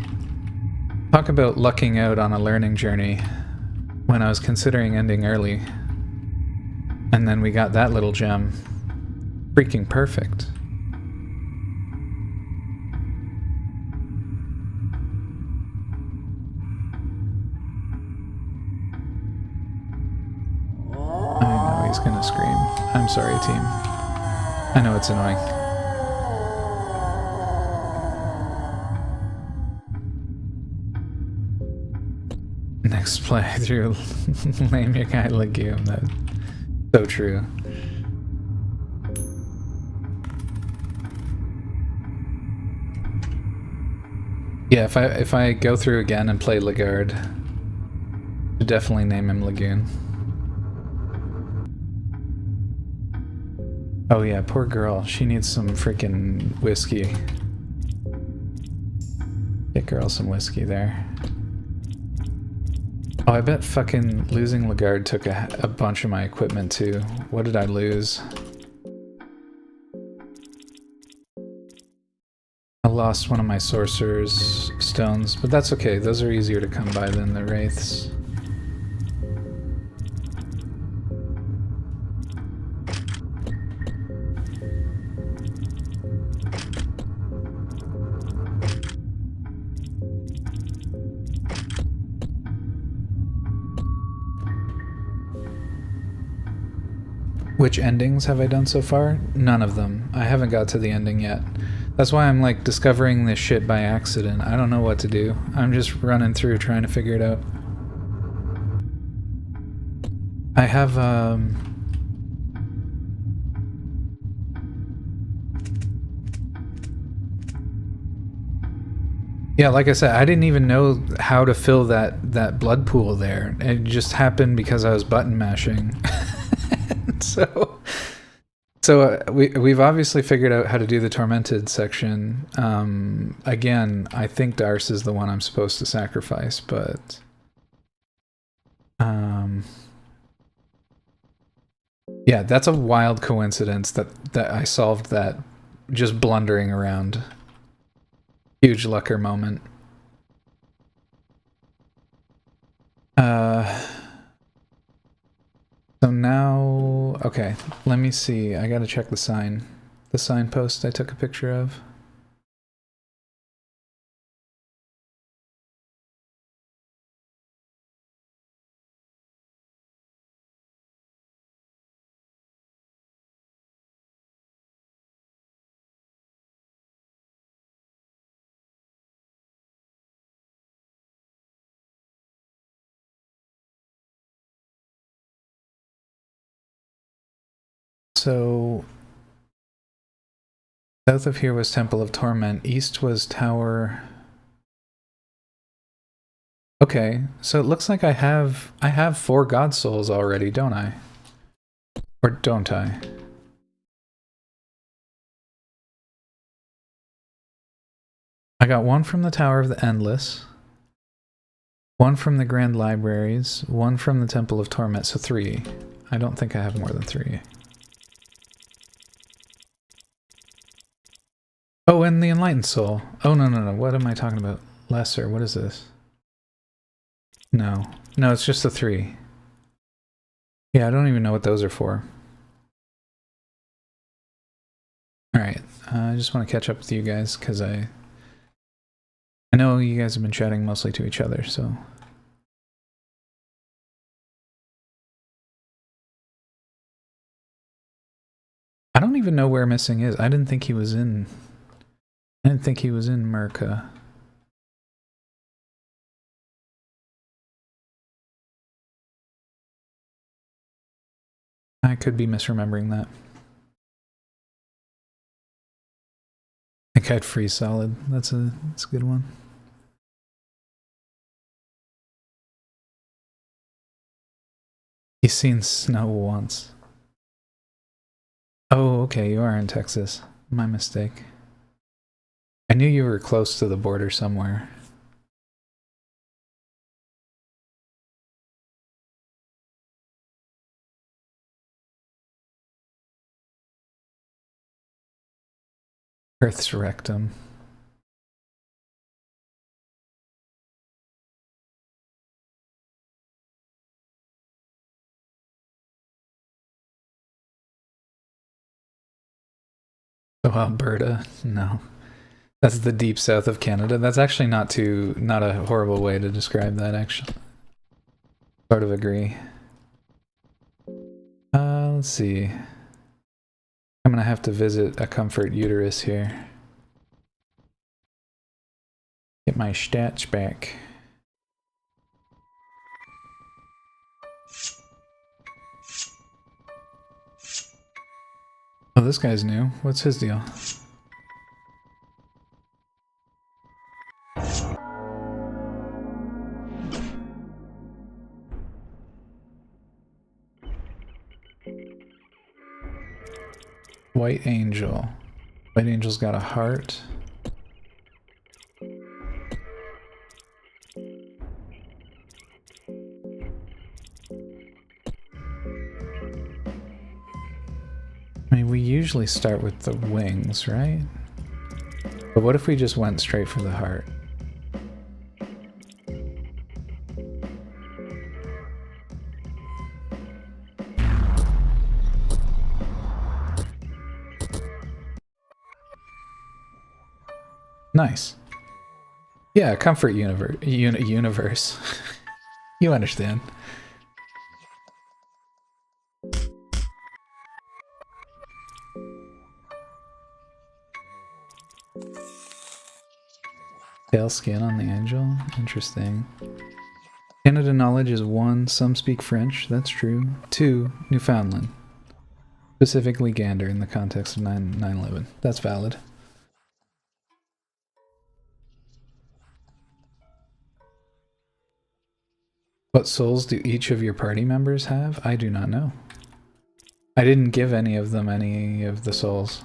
S4: talk about lucking out on a learning journey when I was considering ending early. And then we got that little gem. Freaking perfect. I know he's gonna scream. I'm sorry, team. I know it's annoying. Next playthrough, lame your guy legume. That's so true. Yeah, if I go through again and play Lagarde, I'd definitely name him Lagoon. Oh yeah, poor girl. She needs some freaking whiskey. Get girl some whiskey there. Oh, I bet fucking losing Lagarde took a bunch of my equipment too. What did I lose? I lost one of my sorcerer's stones, but that's okay. Those are easier to come by than the wraiths. Which endings have I done so far? None of them. I haven't got to the ending yet. That's why I'm like discovering this shit by accident. I don't know what to do. I'm just running through trying to figure it out. I have yeah, like I said, I didn't even know how to fill that blood pool there. It just happened because I was button mashing. So we've obviously figured out how to do the tormented section. Again, I think Darce is the one I'm supposed to sacrifice, but yeah, that's a wild coincidence that I solved that just blundering around. Huge lucker moment. So now, okay, let me see. I gotta check the signpost I took a picture of. So, south of here was Temple of Torment. East was Tower. Okay, so it looks like I have 4 God Souls already, don't I? Or don't I? I got 1 from the Tower of the Endless, 1 from the Grand Libraries, 1 from the Temple of Torment, so 3. I don't think I have more than 3. Oh, and the Enlightened Soul. Oh, no, what am I talking about? Lesser, what is this? No, it's just the 3. Yeah, I don't even know what those are for. Alright, I just want to catch up with you guys, because I know you guys have been chatting mostly to each other, so... I don't even know where Missing is. I didn't think he was in Merca. I could be misremembering that. I think I'd freeze solid. That's a good one. He's seen snow once. Oh, okay, you are in Texas. My mistake. I knew you were close to the border somewhere. Earth's rectum. Oh, Alberta? No. That's the deep south of Canada. That's actually not a horrible way to describe that, actually. Sort of agree. Let's see. I'm gonna have to visit a comfort uterus here. Get my stats back. Oh, this guy's new. What's his deal? White Angel. White Angel's got a heart. I mean, we usually start with the wings, right? But what if we just went straight for the heart? Nice. Yeah, comfort universe. You understand. Pale skin on the angel? Interesting. Canada knowledge is 1. Some speak French. That's true. 2. Newfoundland. Specifically Gander in the context of 9/11. That's valid. What souls do each of your party members have? I do not know. I didn't give any of them any of the souls.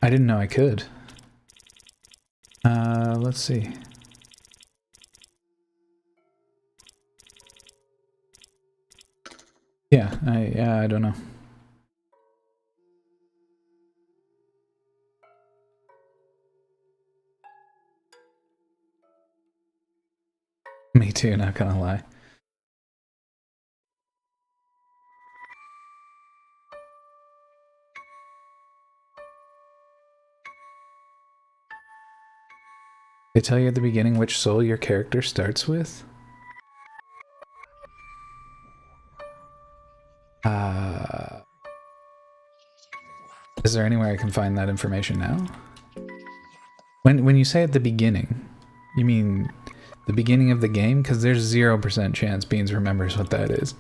S4: I didn't know I could. Let's see. Yeah, I don't know. Me too, not gonna lie. They tell you at the beginning which soul your character starts with? Is there anywhere I can find that information now? When you say at the beginning, you mean the beginning of the game? Because there's 0% chance Beans remembers what that is.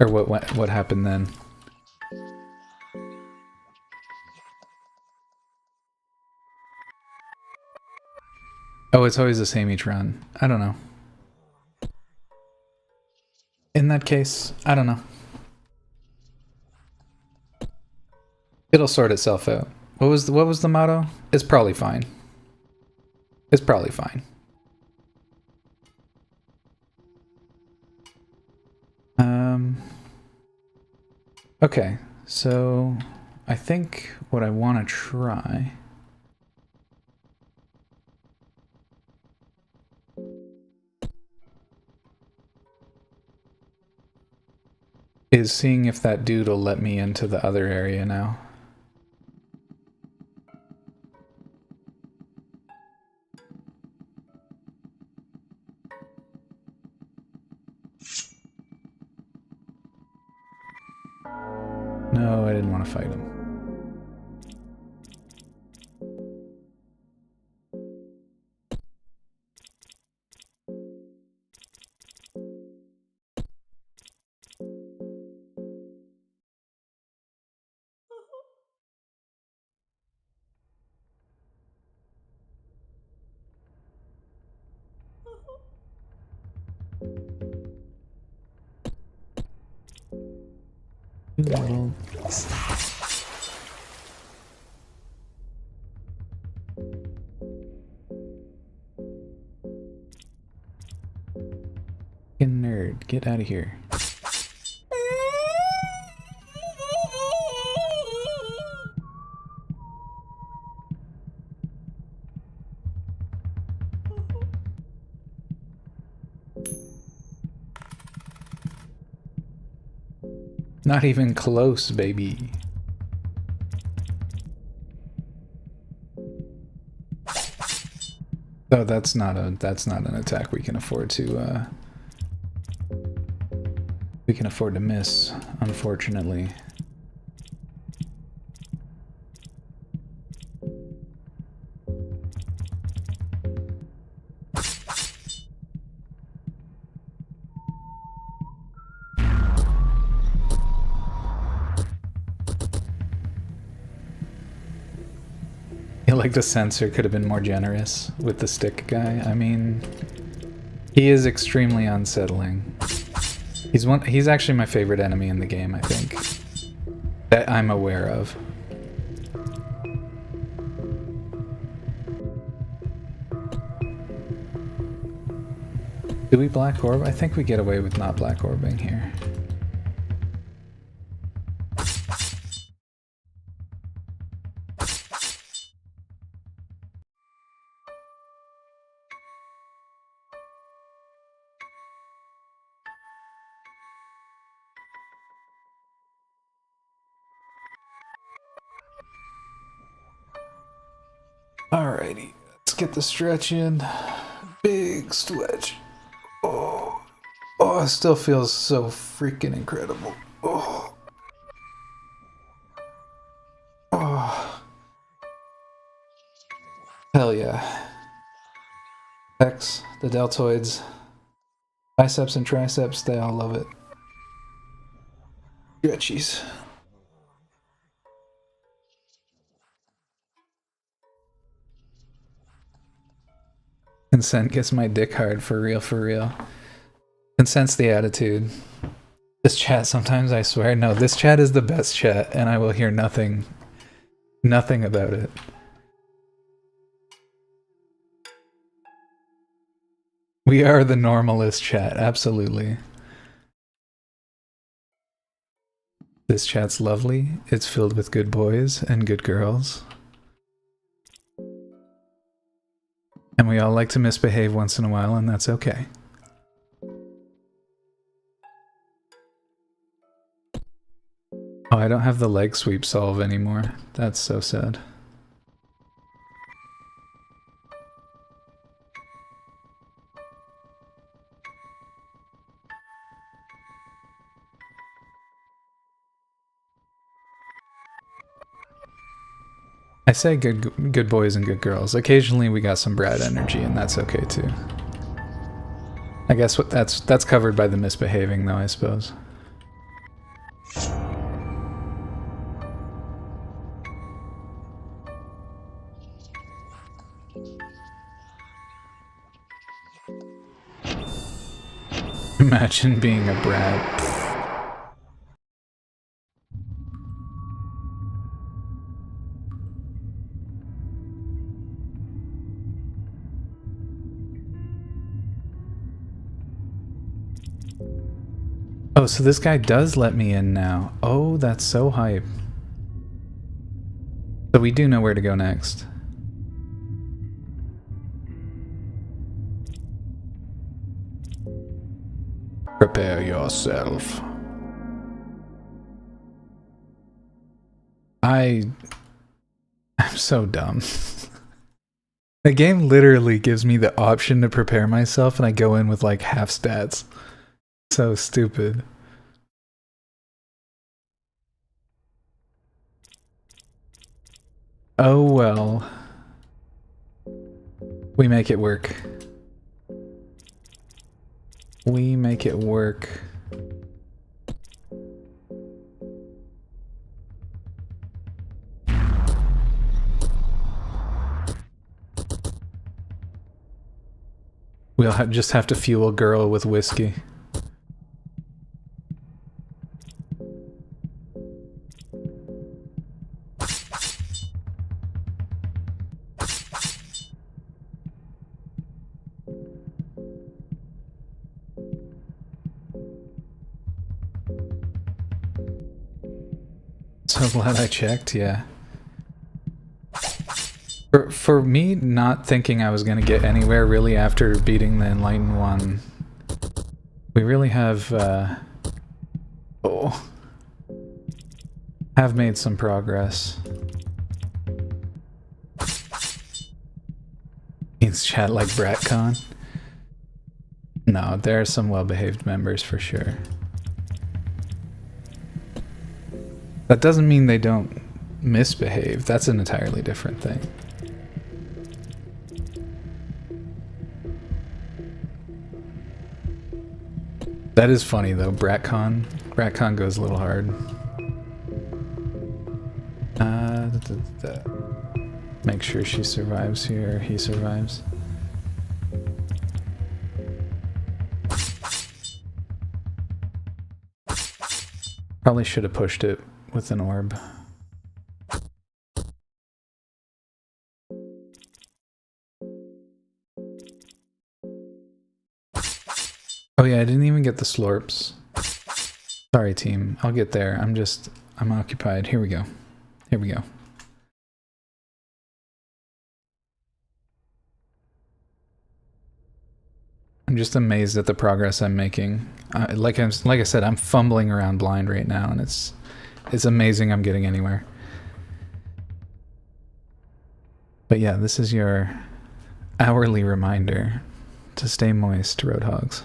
S4: Or what happened then. Oh, it's always the same each run. I don't know. In that case, I don't know. It'll sort itself out. What was the motto? It's probably fine. It's probably fine. Okay, so I think what I want to try is seeing if that dude will let me into the other area now. No, I didn't want to fight him. Little... nerd, get out of here. Not even close, baby. Oh, that's not an attack we can afford to miss, unfortunately. Like the censor could have been more generous with the stick guy. I mean, he is extremely unsettling. He's actually my favorite enemy in the game, I think. That I'm aware of. Do we black orb? I think we get away with not black orbing here. Alrighty, let's get the stretch in. Big stretch. Oh, oh, it still feels so freaking incredible. Oh, oh, hell yeah. Pecs, the deltoids, biceps and triceps, they all love it. Stretchies. Consent gets my dick hard, for real, for real. Consent's the attitude. This chat, sometimes I swear, no, this chat is the best chat, and I will hear nothing about it. We are the normalist chat, absolutely. This chat's lovely. It's filled with good boys and good girls. And we all like to misbehave once in a while, and that's okay. Oh, I don't have the leg sweep solve anymore. That's so sad. I say good boys and good girls. Occasionally we got some brat energy, and that's okay too. I guess that's covered by the misbehaving though, I suppose. Imagine being a brat. Oh, so this guy does let me in now. Oh, that's so hype. So we do know where to go next. Prepare yourself. I'm so dumb. The game literally gives me the option to prepare myself, and I go in with like half stats. So stupid. Oh well. We make it work. We make it work. We'll just have to fuel girl with whiskey. So glad I checked, yeah. For me, not thinking I was going to get anywhere really after beating the Enlightened one, we really have, have made some progress. Means chat like BratCon? No, there are some well-behaved members for sure. That doesn't mean they don't misbehave. That's an entirely different thing. That is funny though, BratCon. BratCon goes a little hard. Make sure she survives here, or he survives. Probably should have pushed it with an orb. Oh yeah, I didn't even get the slurps. Sorry, team. I'll get there. I'm occupied. Here we go. Here we go. I'm just amazed at the progress I'm making. Like I said, I'm fumbling around blind right now, and it's amazing I'm getting anywhere. But yeah, this is your hourly reminder to stay moist, Roadhogs.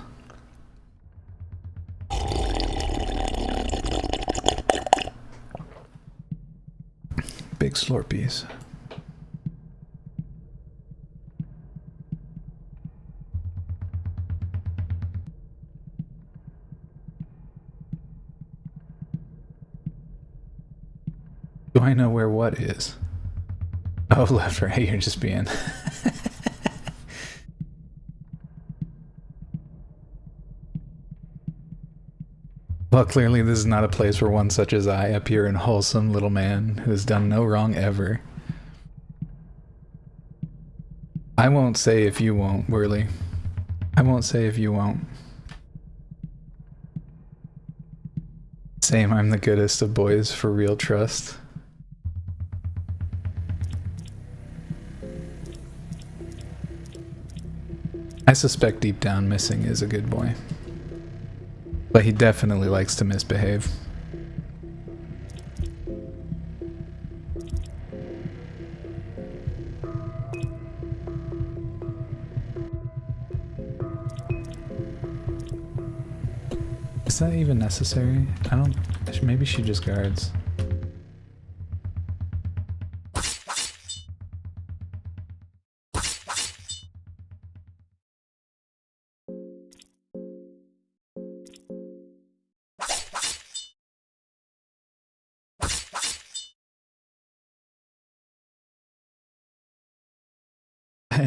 S4: Big slurpees. Do I know where what is? Oh, left, right, you're just being... Well, clearly this is not a place for one such as I, a pure and wholesome little man who has done no wrong ever. I won't say if you won't, Whirly. I won't say if you won't. Same, I'm the goodest of boys for real trust. I suspect deep down Missing is a good boy. But he definitely likes to misbehave. Is that even necessary? I don't... Maybe she just guards.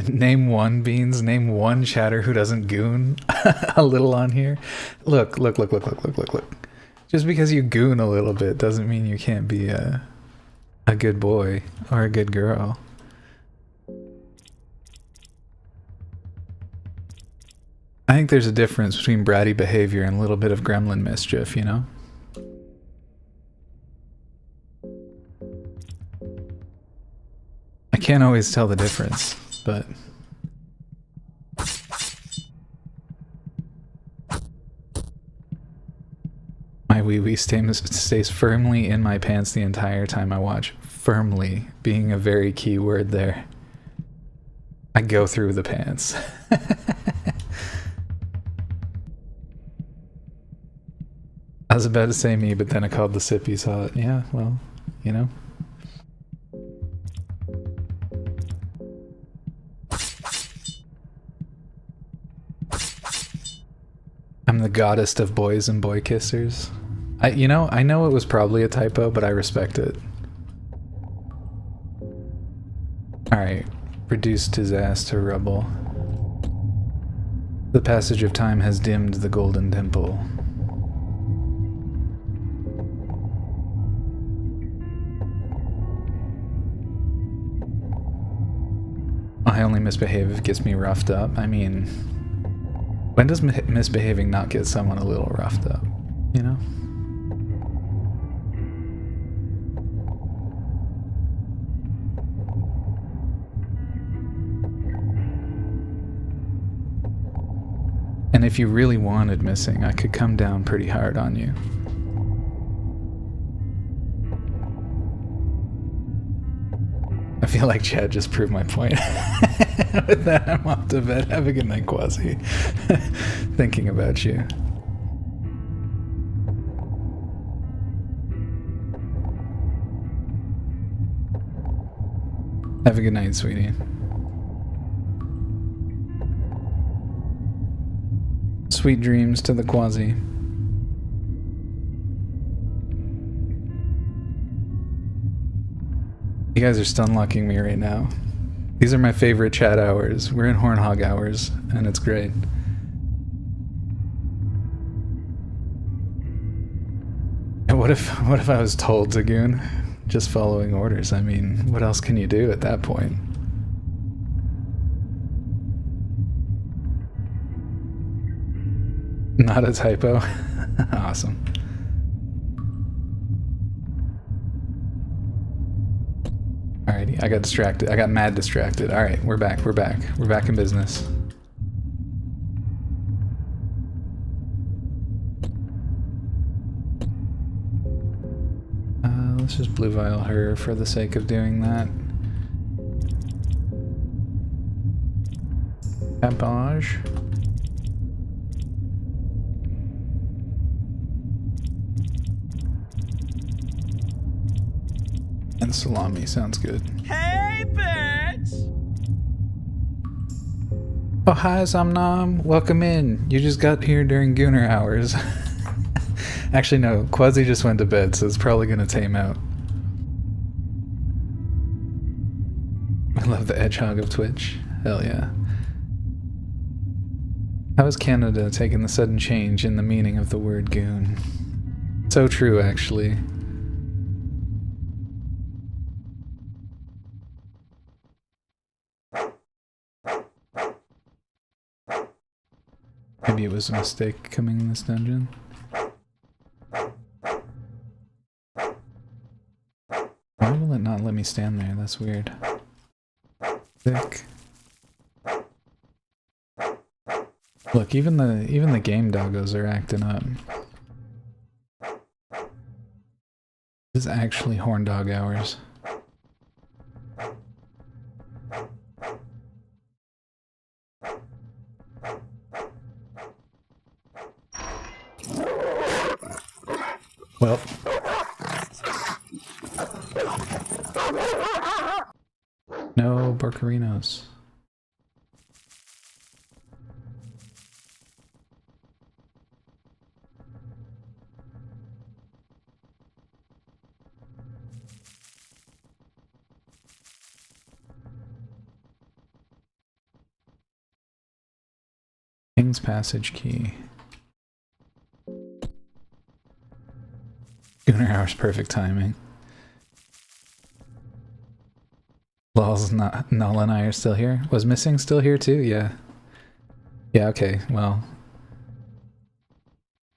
S4: Name one, Beans. Name one chatter who doesn't goon a little on here. Look. Just because you goon a little bit doesn't mean you can't be a good boy or a good girl. I think there's a difference between bratty behavior and a little bit of gremlin mischief, you know? I can't always tell the difference, but... My wee-wee stays firmly in my pants the entire time I watch. Firmly being a very key word there. I go through the pants. I was about to say me, but then I called the sippies hot. Yeah, well, you know. I'm the goddess of boys and boy kissers. I know it was probably a typo, but I respect it. Alright, reduced his ass to rubble. The passage of time has dimmed the golden dimple. I only misbehave if it gets me roughed up. I mean, when does misbehaving not get someone a little roughed up? You know? And if you really wanted missing, I could come down pretty hard on you. I feel like Chad just proved my point. With that, I'm off to bed. Have a good night, Quasi. Thinking about you. Have a good night, sweetie. Sweet dreams to the Quasi. You guys are stun locking me right now. These are my favorite chat hours. We're in Hornhog hours, and it's great. And what if I was told to goon? Just following orders. I mean, what else can you do at that point? Not a typo. Awesome. Alrighty, I got distracted. I got mad distracted. Alright, we're back. We're back. We're back in business. Let's just blue vial her for the sake of doing that. Cabbage. And salami sounds good.
S9: Hey, bitch!
S4: Oh, hi, Somnom. Welcome in. You just got here during Gooner hours. Actually, no. Quasi just went to bed, so it's probably going to tame out. I love the edgehog of Twitch. Hell yeah. How is Canada taking the sudden change in the meaning of the word goon? So true, actually. Maybe it was a mistake coming in this dungeon. Why will it not let me stand there? That's weird. Thick. Look, even the game doggos are acting up. This is actually horn dog hours. Well. No Borcarinos. King's Passage key. Gooner hours, perfect timing. Lol's not. Null and I are still here. Was Missing still here too? Yeah. Yeah, okay, well.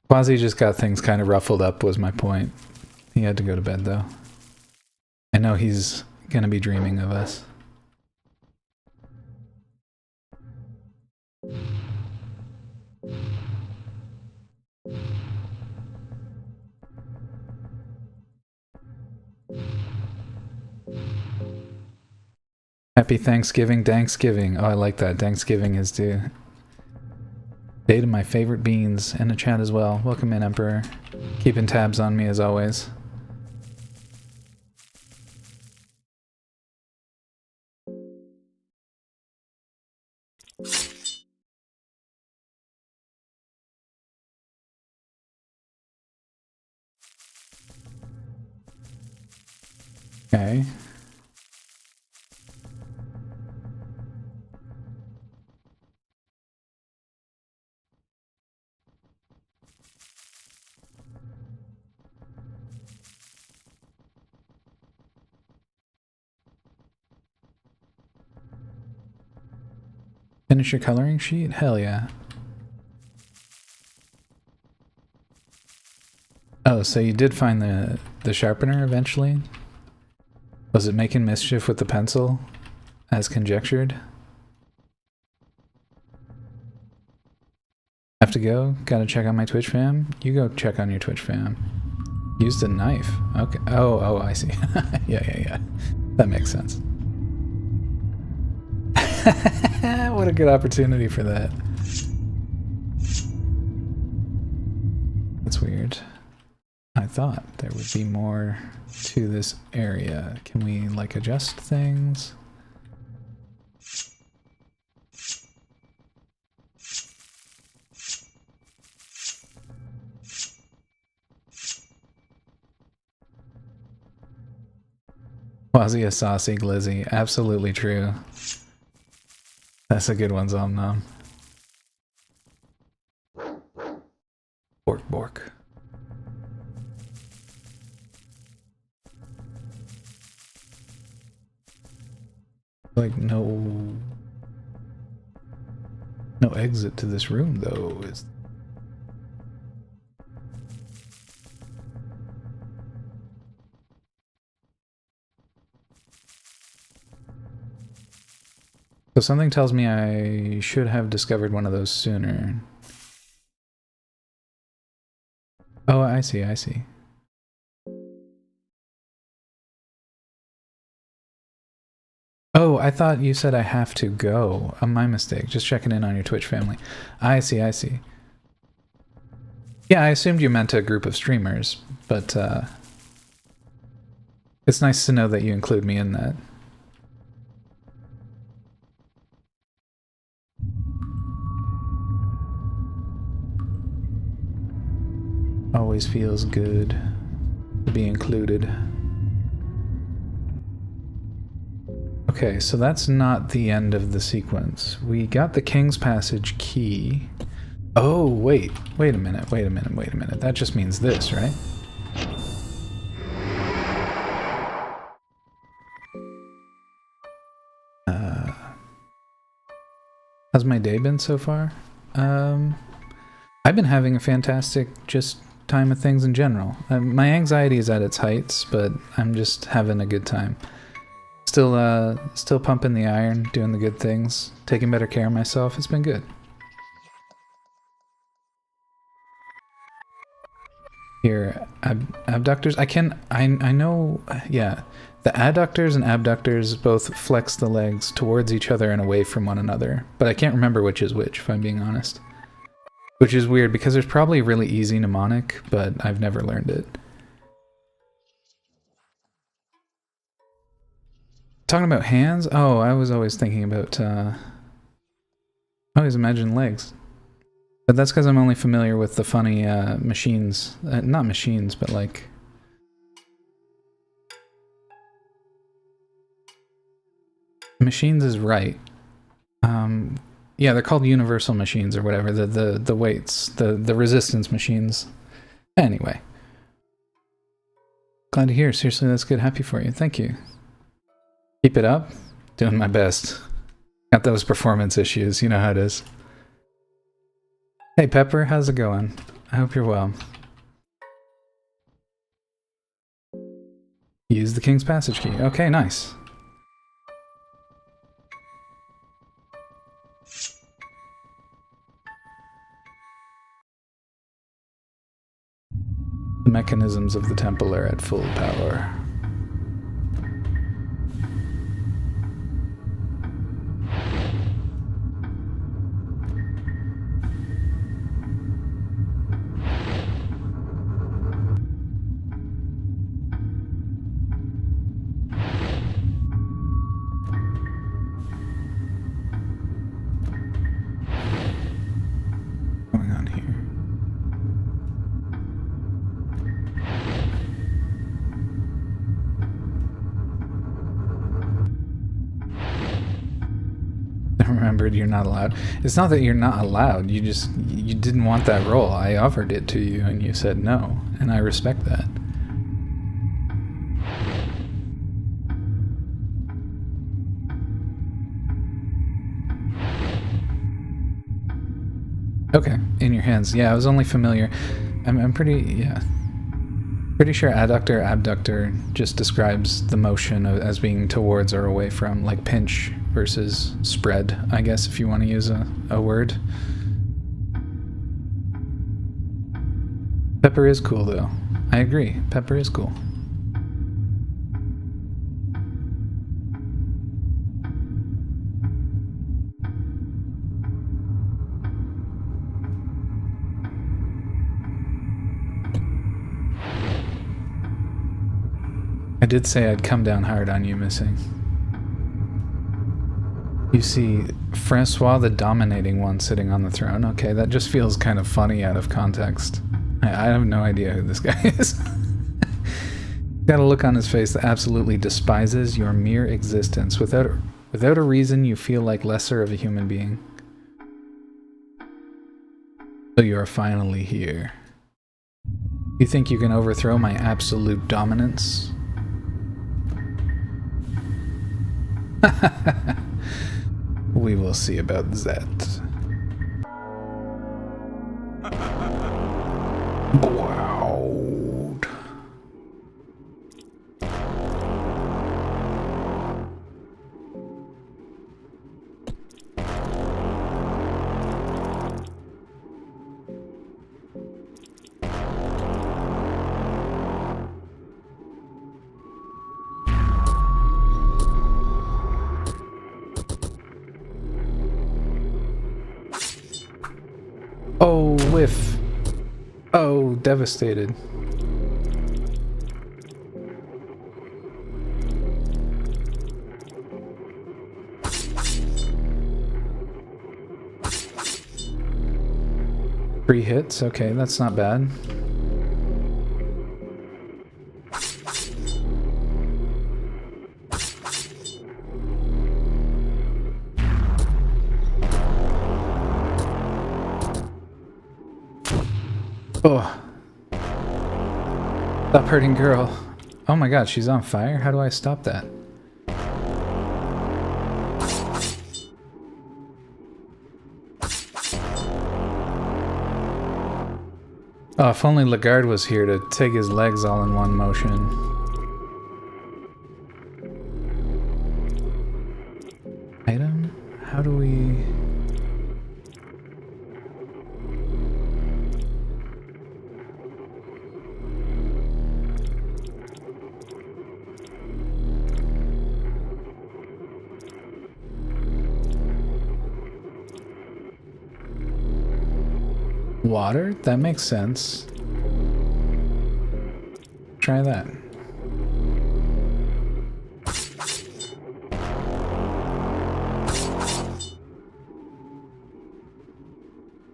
S4: Quasi just got things kind of ruffled up was my point. He had to go to bed though. I know he's gonna be dreaming of us. Happy Thanksgiving, Thanksgiving. Oh, I like that. Thanksgiving is due. Date of my favorite beans in the chat as well. Welcome in, Emperor. Keeping tabs on me as always. Okay. Finish your coloring sheet? Hell yeah. Oh, so you did find the sharpener eventually? Was it making mischief with the pencil, as conjectured? Have to go? Gotta check on my Twitch fam? You go check on your Twitch fam. Used a knife. Okay. Oh, I see. Yeah. That makes sense. What a good opportunity for that. That's weird. I thought there would be more to this area. Can we, like, adjust things? Quasi a saucy glizzy. Absolutely true. That's a good one, Zomnom. Bork. Like, no exit to this room, though. So something tells me I should have discovered one of those sooner. Oh, I see, I see. Oh, I thought you said I have to go. My mistake. Just checking in on your Twitch family. I see, I see. Yeah, I assumed you meant a group of streamers, but it's nice to know that you include me in that. Always feels good to be included. Okay, so that's not the end of the sequence. We got the King's Passage key. Oh, wait a minute. That just means this, right? How's my day been so far? I've been having a fantastic just time of things in general. My anxiety is at its heights, but I'm just having a good time. Still pumping the iron, doing the good things, taking better care of myself. It's been good. Here, abductors. I know. Yeah, the adductors and abductors both flex the legs towards each other and away from one another, but I can't remember which is which, if I'm being honest. Which is weird, because there's probably a really easy mnemonic, but I've never learned it. Talking about hands? Oh, I was always thinking about, I always imagine legs. But that's because I'm only familiar with the funny, machines. Not machines, but like... Machines is right. Yeah, they're called universal machines or whatever, the weights, the resistance machines. Anyway. Glad to hear. Seriously, that's good. Happy for you. Thank you. Keep it up. Doing my best. Got those performance issues, you know how it is. Hey Pepper, how's it going? I hope you're well. Use the King's Passage key. Okay, nice. The mechanisms of the temple are at full power. What's going on here? Remembered you're not allowed. It's not that you're not allowed, you didn't want that role. I offered it to you and you said no, and I respect that. Okay, in your hands. Yeah, I was only familiar. I'm pretty sure adductor, abductor just describes the motion as being towards or away from, like pinch versus spread, I guess, if you want to use a word. Pepper is cool, though. I agree. Pepper is cool. I did say I'd come down hard on you, Missing. You see, Francois the dominating one sitting on the throne. Okay, that just feels kind of funny out of context. I have no idea who this guy is. Got a look on his face that absolutely despises your mere existence. Without a reason, you feel like lesser of a human being. So you are finally here. You think you can overthrow my absolute dominance? We will see about that. Wow. Oh, whiff. Oh, devastated. Three hits, okay, that's not bad. Oh. Stop hurting girl. Oh my god, she's on fire? How do I stop that? Oh, if only Lagarde was here to take his legs all in one motion. Item? How do we... Water? That makes sense. Try that.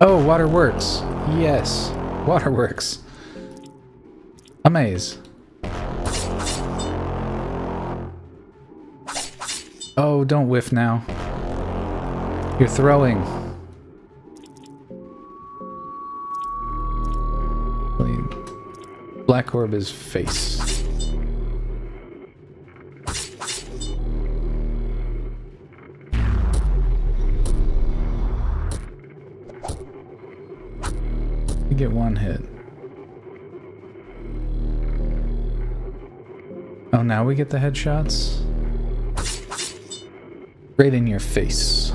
S4: Oh, water works. Yes, water works. Amaze. Oh, don't whiff now. You're throwing. Black orb is face. You get one hit. Oh, now we get the headshots? Right in your face.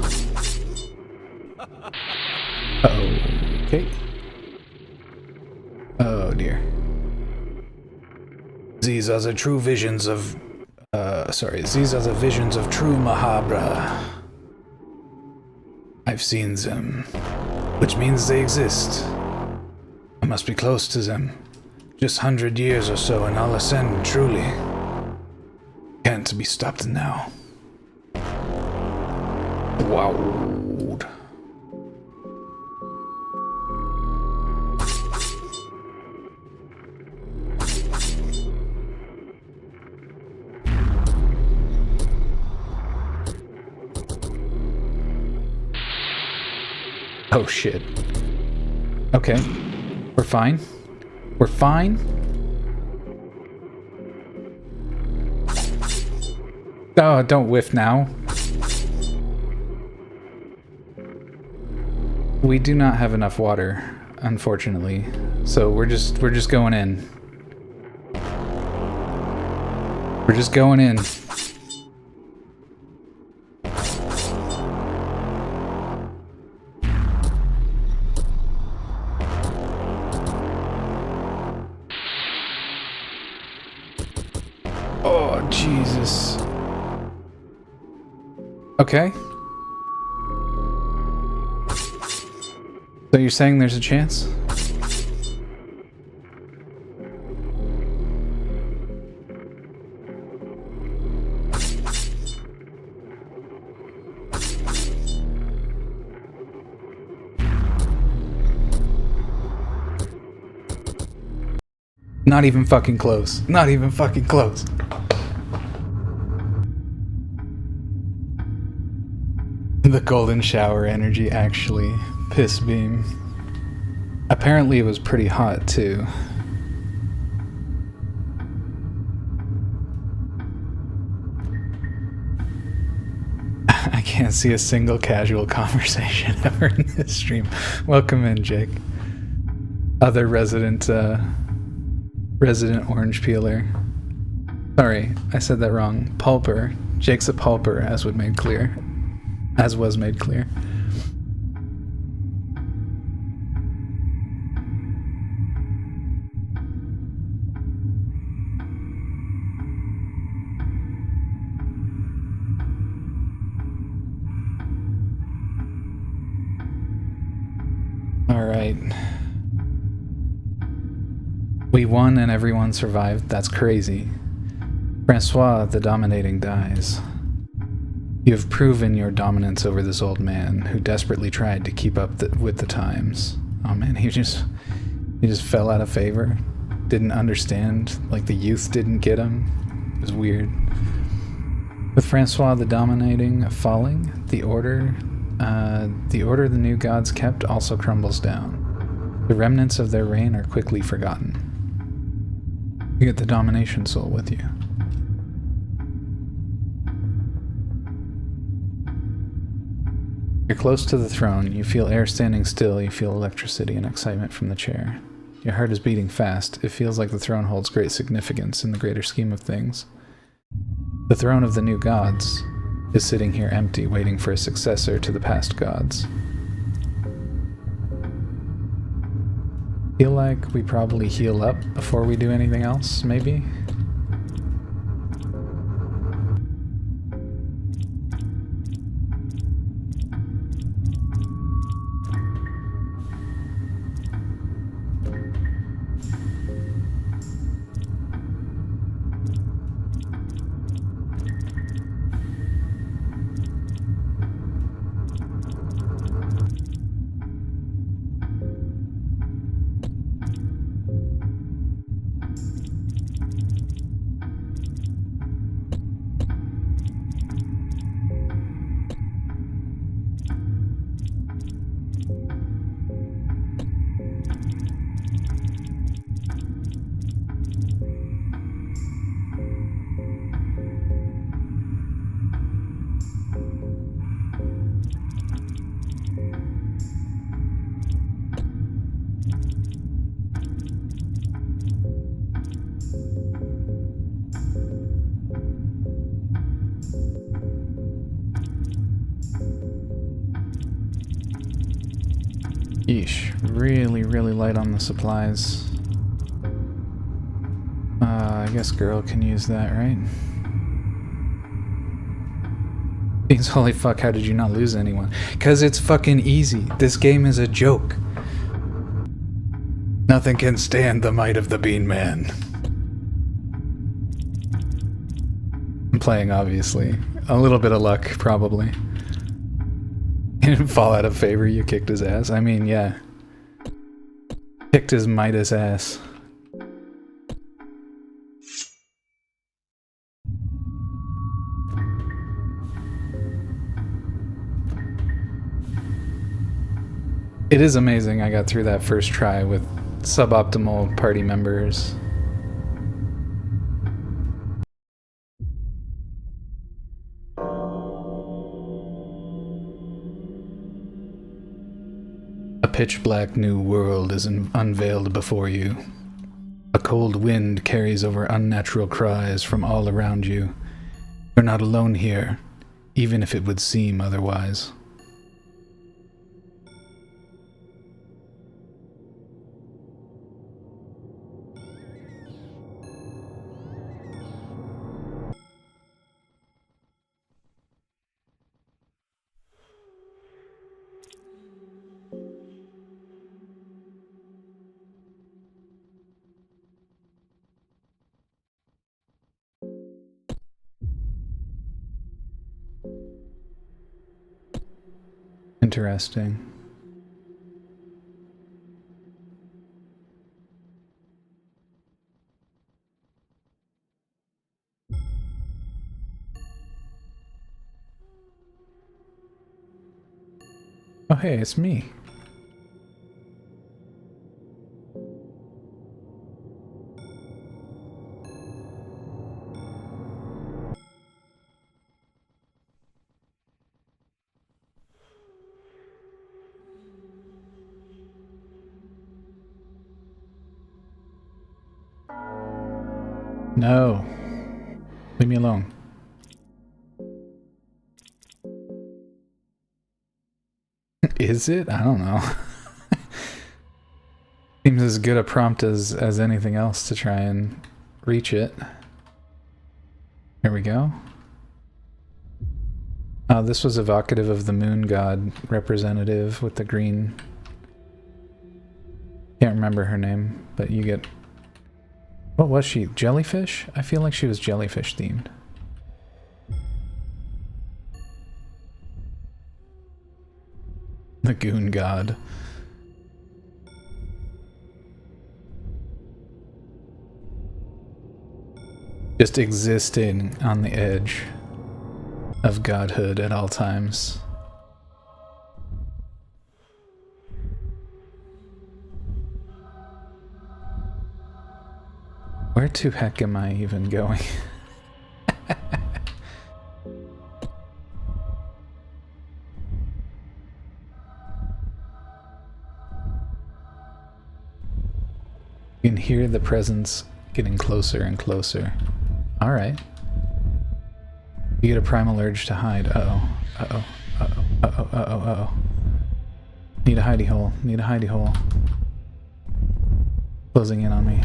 S4: Uh-oh. Okay. Oh dear. These are the true visions of... these are the visions of true Mahabra. I've seen them, which means they exist. I must be close to them. Just 100 years or so and I'll ascend truly. Can't be stopped now. Wow. Oh shit. Okay. We're fine. We're fine. Oh, don't whiff now. We do not have enough water, unfortunately. So we're just going in. We're just going in. Oh, Jesus. Okay. So you're saying there's a chance? Not even fucking close. Not even fucking close. The golden shower energy actually. Piss beam. Apparently it was pretty hot too. I can't see a single casual conversation ever in this stream. Welcome in, Jake. Other resident orange peeler. Sorry, I said that wrong. Pulper. Jake's a pulper, as was made clear. Alright. Alright. We won and everyone survived. That's crazy. Francois, the dominating, dies. You have proven your dominance over this old man who desperately tried to keep up with the times. Oh man, he just fell out of favor. Didn't understand. Like the youth didn't get him. It was weird. With Francois the dominating falling, the order the new gods kept also crumbles down. The remnants of their reign are quickly forgotten. You get the domination soul with you. You're close to the throne. You feel air standing still. You feel electricity and excitement from the chair. Your heart is beating fast. It feels like the throne holds great significance in the greater scheme of things. The throne of the new gods is sitting here empty, waiting for a successor to the past gods. Feel like we probably heal up before we do anything else, maybe? Yeesh, really light on the supplies. I guess girl can use that, right? Beans, holy fuck, how did you not lose anyone? 'Cause it's fucking easy. This game is a joke. Nothing can stand the might of the Bean Man. I'm playing, obviously. A little bit of luck, probably. He didn't fall out of favor, you kicked his ass. I mean, yeah. Kicked his Midas ass. It is amazing I got through that first try with suboptimal party members. A pitch-black new world is unveiled before you. A cold wind carries over unnatural cries from all around you. You're not alone here, even if it would seem otherwise. Interesting. Oh hey, it's me. No. Leave me alone. Is it? I don't know. Seems as good a prompt as anything else to try and reach it. Here we go. This was evocative of the moon god representative with the green Can't remember her name, but you get... What was she? Jellyfish? I feel like she was jellyfish themed. The Goon God. Just existing on the edge of godhood at all times. Where to heck am I even going? You can hear the presence getting closer and closer. Alright. You get a primal urge to hide. Uh-oh. Uh-oh. Uh-oh. Uh-oh. Uh-oh. Uh-oh. Need a hidey hole. Need a hidey hole. Closing in on me.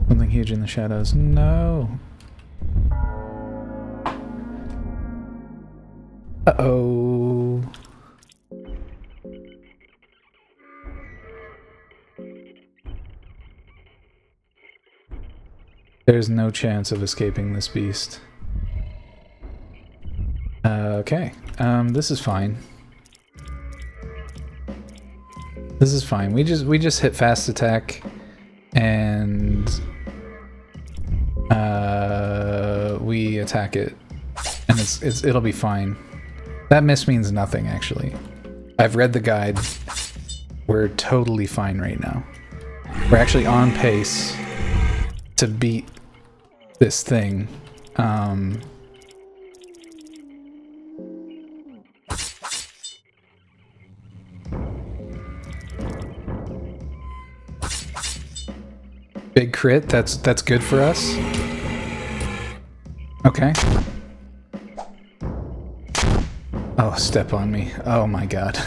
S4: Something huge in the shadows. No! Uh-oh. There's no chance of escaping this beast. Okay. This is fine. This is fine. We just hit fast attack and we attack it. And it'll be fine. That miss means nothing, actually. I've read the guide. We're totally fine right now. We're actually on pace to beat this thing. Big crit, that's good for us. Okay. Oh, step on me. Oh my god.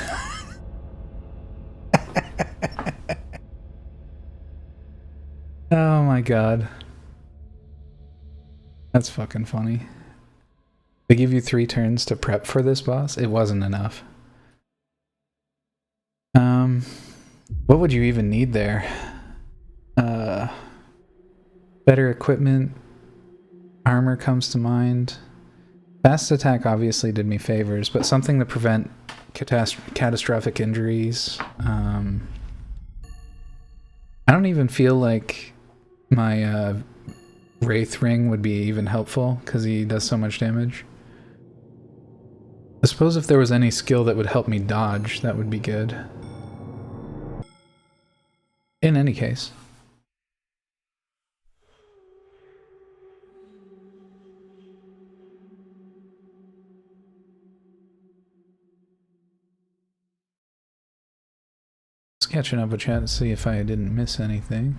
S4: Oh my god. That's fucking funny. They give you 3 turns to prep for this boss? It wasn't enough. What would you even need there? Better equipment. Armor comes to mind. Fast attack obviously did me favors, but something to prevent catastrophic injuries. I don't even feel like my Wraith Ring would be even helpful, because he does so much damage. I suppose if there was any skill that would help me dodge, that would be good. In any case. Just catching up with chat to see if I didn't miss anything.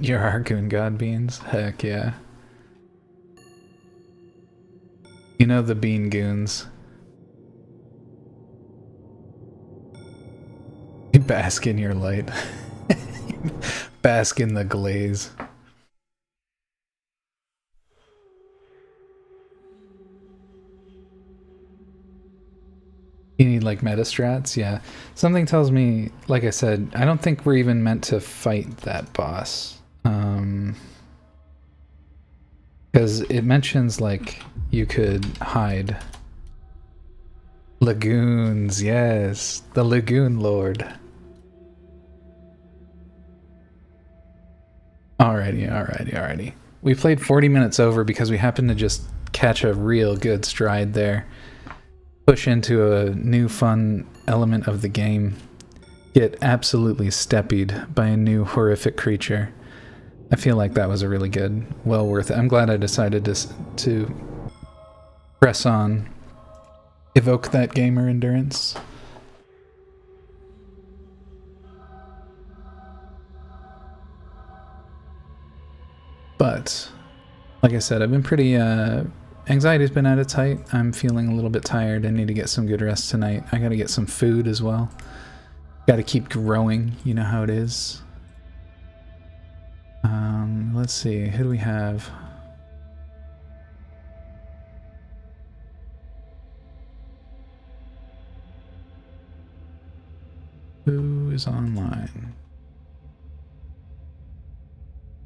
S4: Your Harkoon God Beans? Heck yeah. You know the Bean Goons. You bask in your light. Bask in the glaze. You need like meta strats? Yeah. Something tells me, like I said, I don't think we're even meant to fight that boss. Because it mentions like you could hide. Lagoons, yes. The Lagoon Lord. Alrighty. We played 40 minutes over because we happened to just catch a real good stride there. Push into a new fun element of the game. Get absolutely steppied by a new horrific creature. I feel like that was a really good, well worth it. I'm glad I decided to press on. Evoke that gamer endurance. But, like I said, I've been pretty, anxiety's been at its height. I'm feeling a little bit tired. I need to get some good rest tonight. I gotta get some food as well. Gotta keep growing, you know how it is. Let's see, who do we have? Who is online?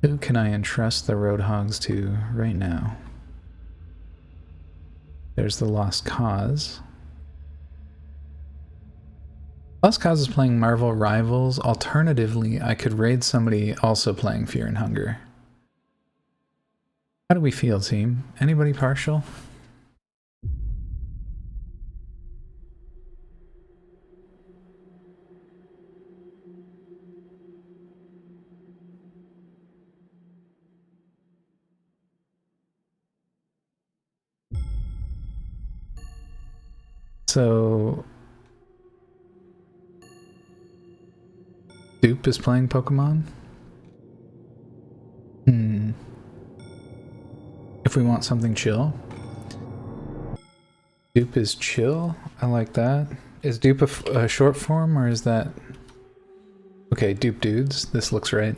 S4: Who can I entrust the Roadhogs to right now? There's the Lost Cause. Lost Cause is playing Marvel Rivals. Alternatively, I could raid somebody also playing Fear and Hunger. How do we feel, team? Anybody partial? So Dupe is playing Pokemon? If we want something chill. Dupe is chill? I like that. Is Dupe a short form, or is that... Okay, Dupe Dudes. This looks right.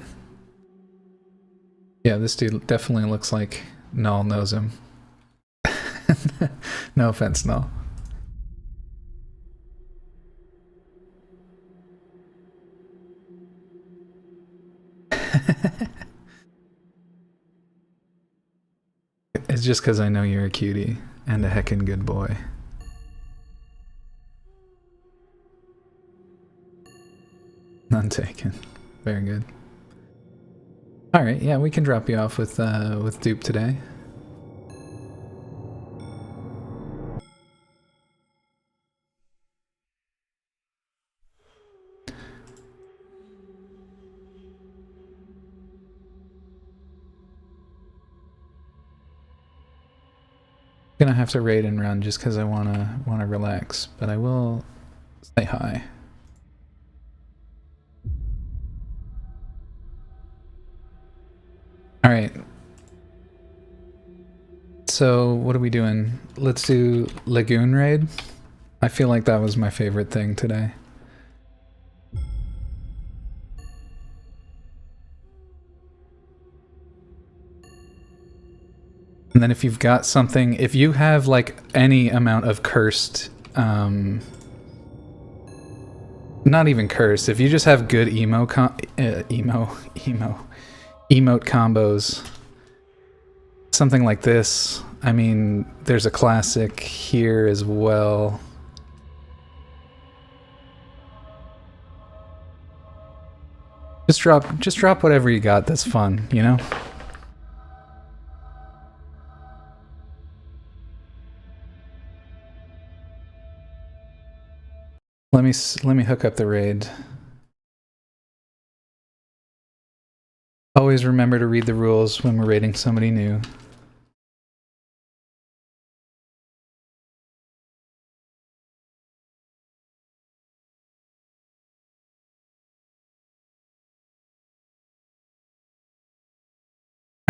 S4: Yeah, this dude definitely looks like Null knows him. No offense, Null. It's just because I know you're a cutie and a heckin' good boy. None taken. Very good. All right, yeah, we can drop you off with Dupe today. Gonna have to raid and run just because I wanna relax, but I will say hi. All right. So what are we doing? Let's do Lagoon raid. I feel like that was my favorite thing today. And then if you've got something, if you have like any amount of cursed, not even cursed, if you just have good emote combos, something like this. I mean, there's a classic here as well. Just drop whatever you got that's fun, you know? Let me hook up the raid. Always remember to read the rules when we're raiding somebody new.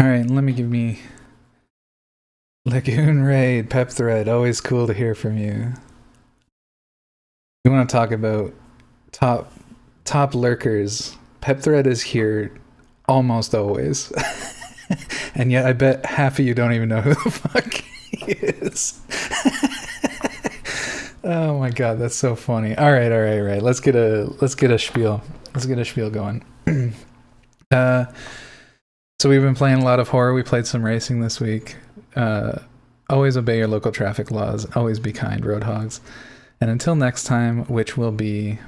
S4: Alright, let me give me Lagoon Raid, Pep Thread, always cool to hear from you. We want to talk about top lurkers. Pep Thread is here almost always. And yet I bet half of you don't even know who the fuck he is. Oh my god, that's so funny. All right. Let's get a spiel. Let's get a spiel going. So we've been playing a lot of horror. We played some racing this week. Always obey your local traffic laws. Always be kind, Roadhogs. And until next time, which will be,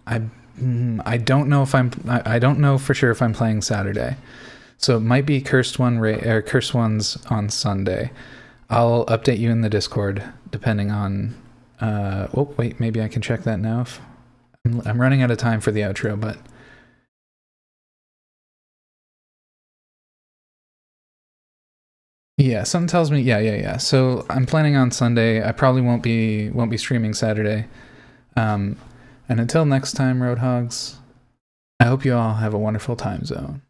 S4: I don't know if I don't know for sure if I'm playing Saturday, so it might be Cursed Ones on Sunday. I'll update you in the Discord depending on. Oh wait, maybe I can check that now. If I'm running out of time for the outro, but. Yeah, something tells me, yeah. So I'm planning on Sunday. I probably won't be streaming Saturday. And until next time, Roadhogs, I hope you all have a wonderful time zone.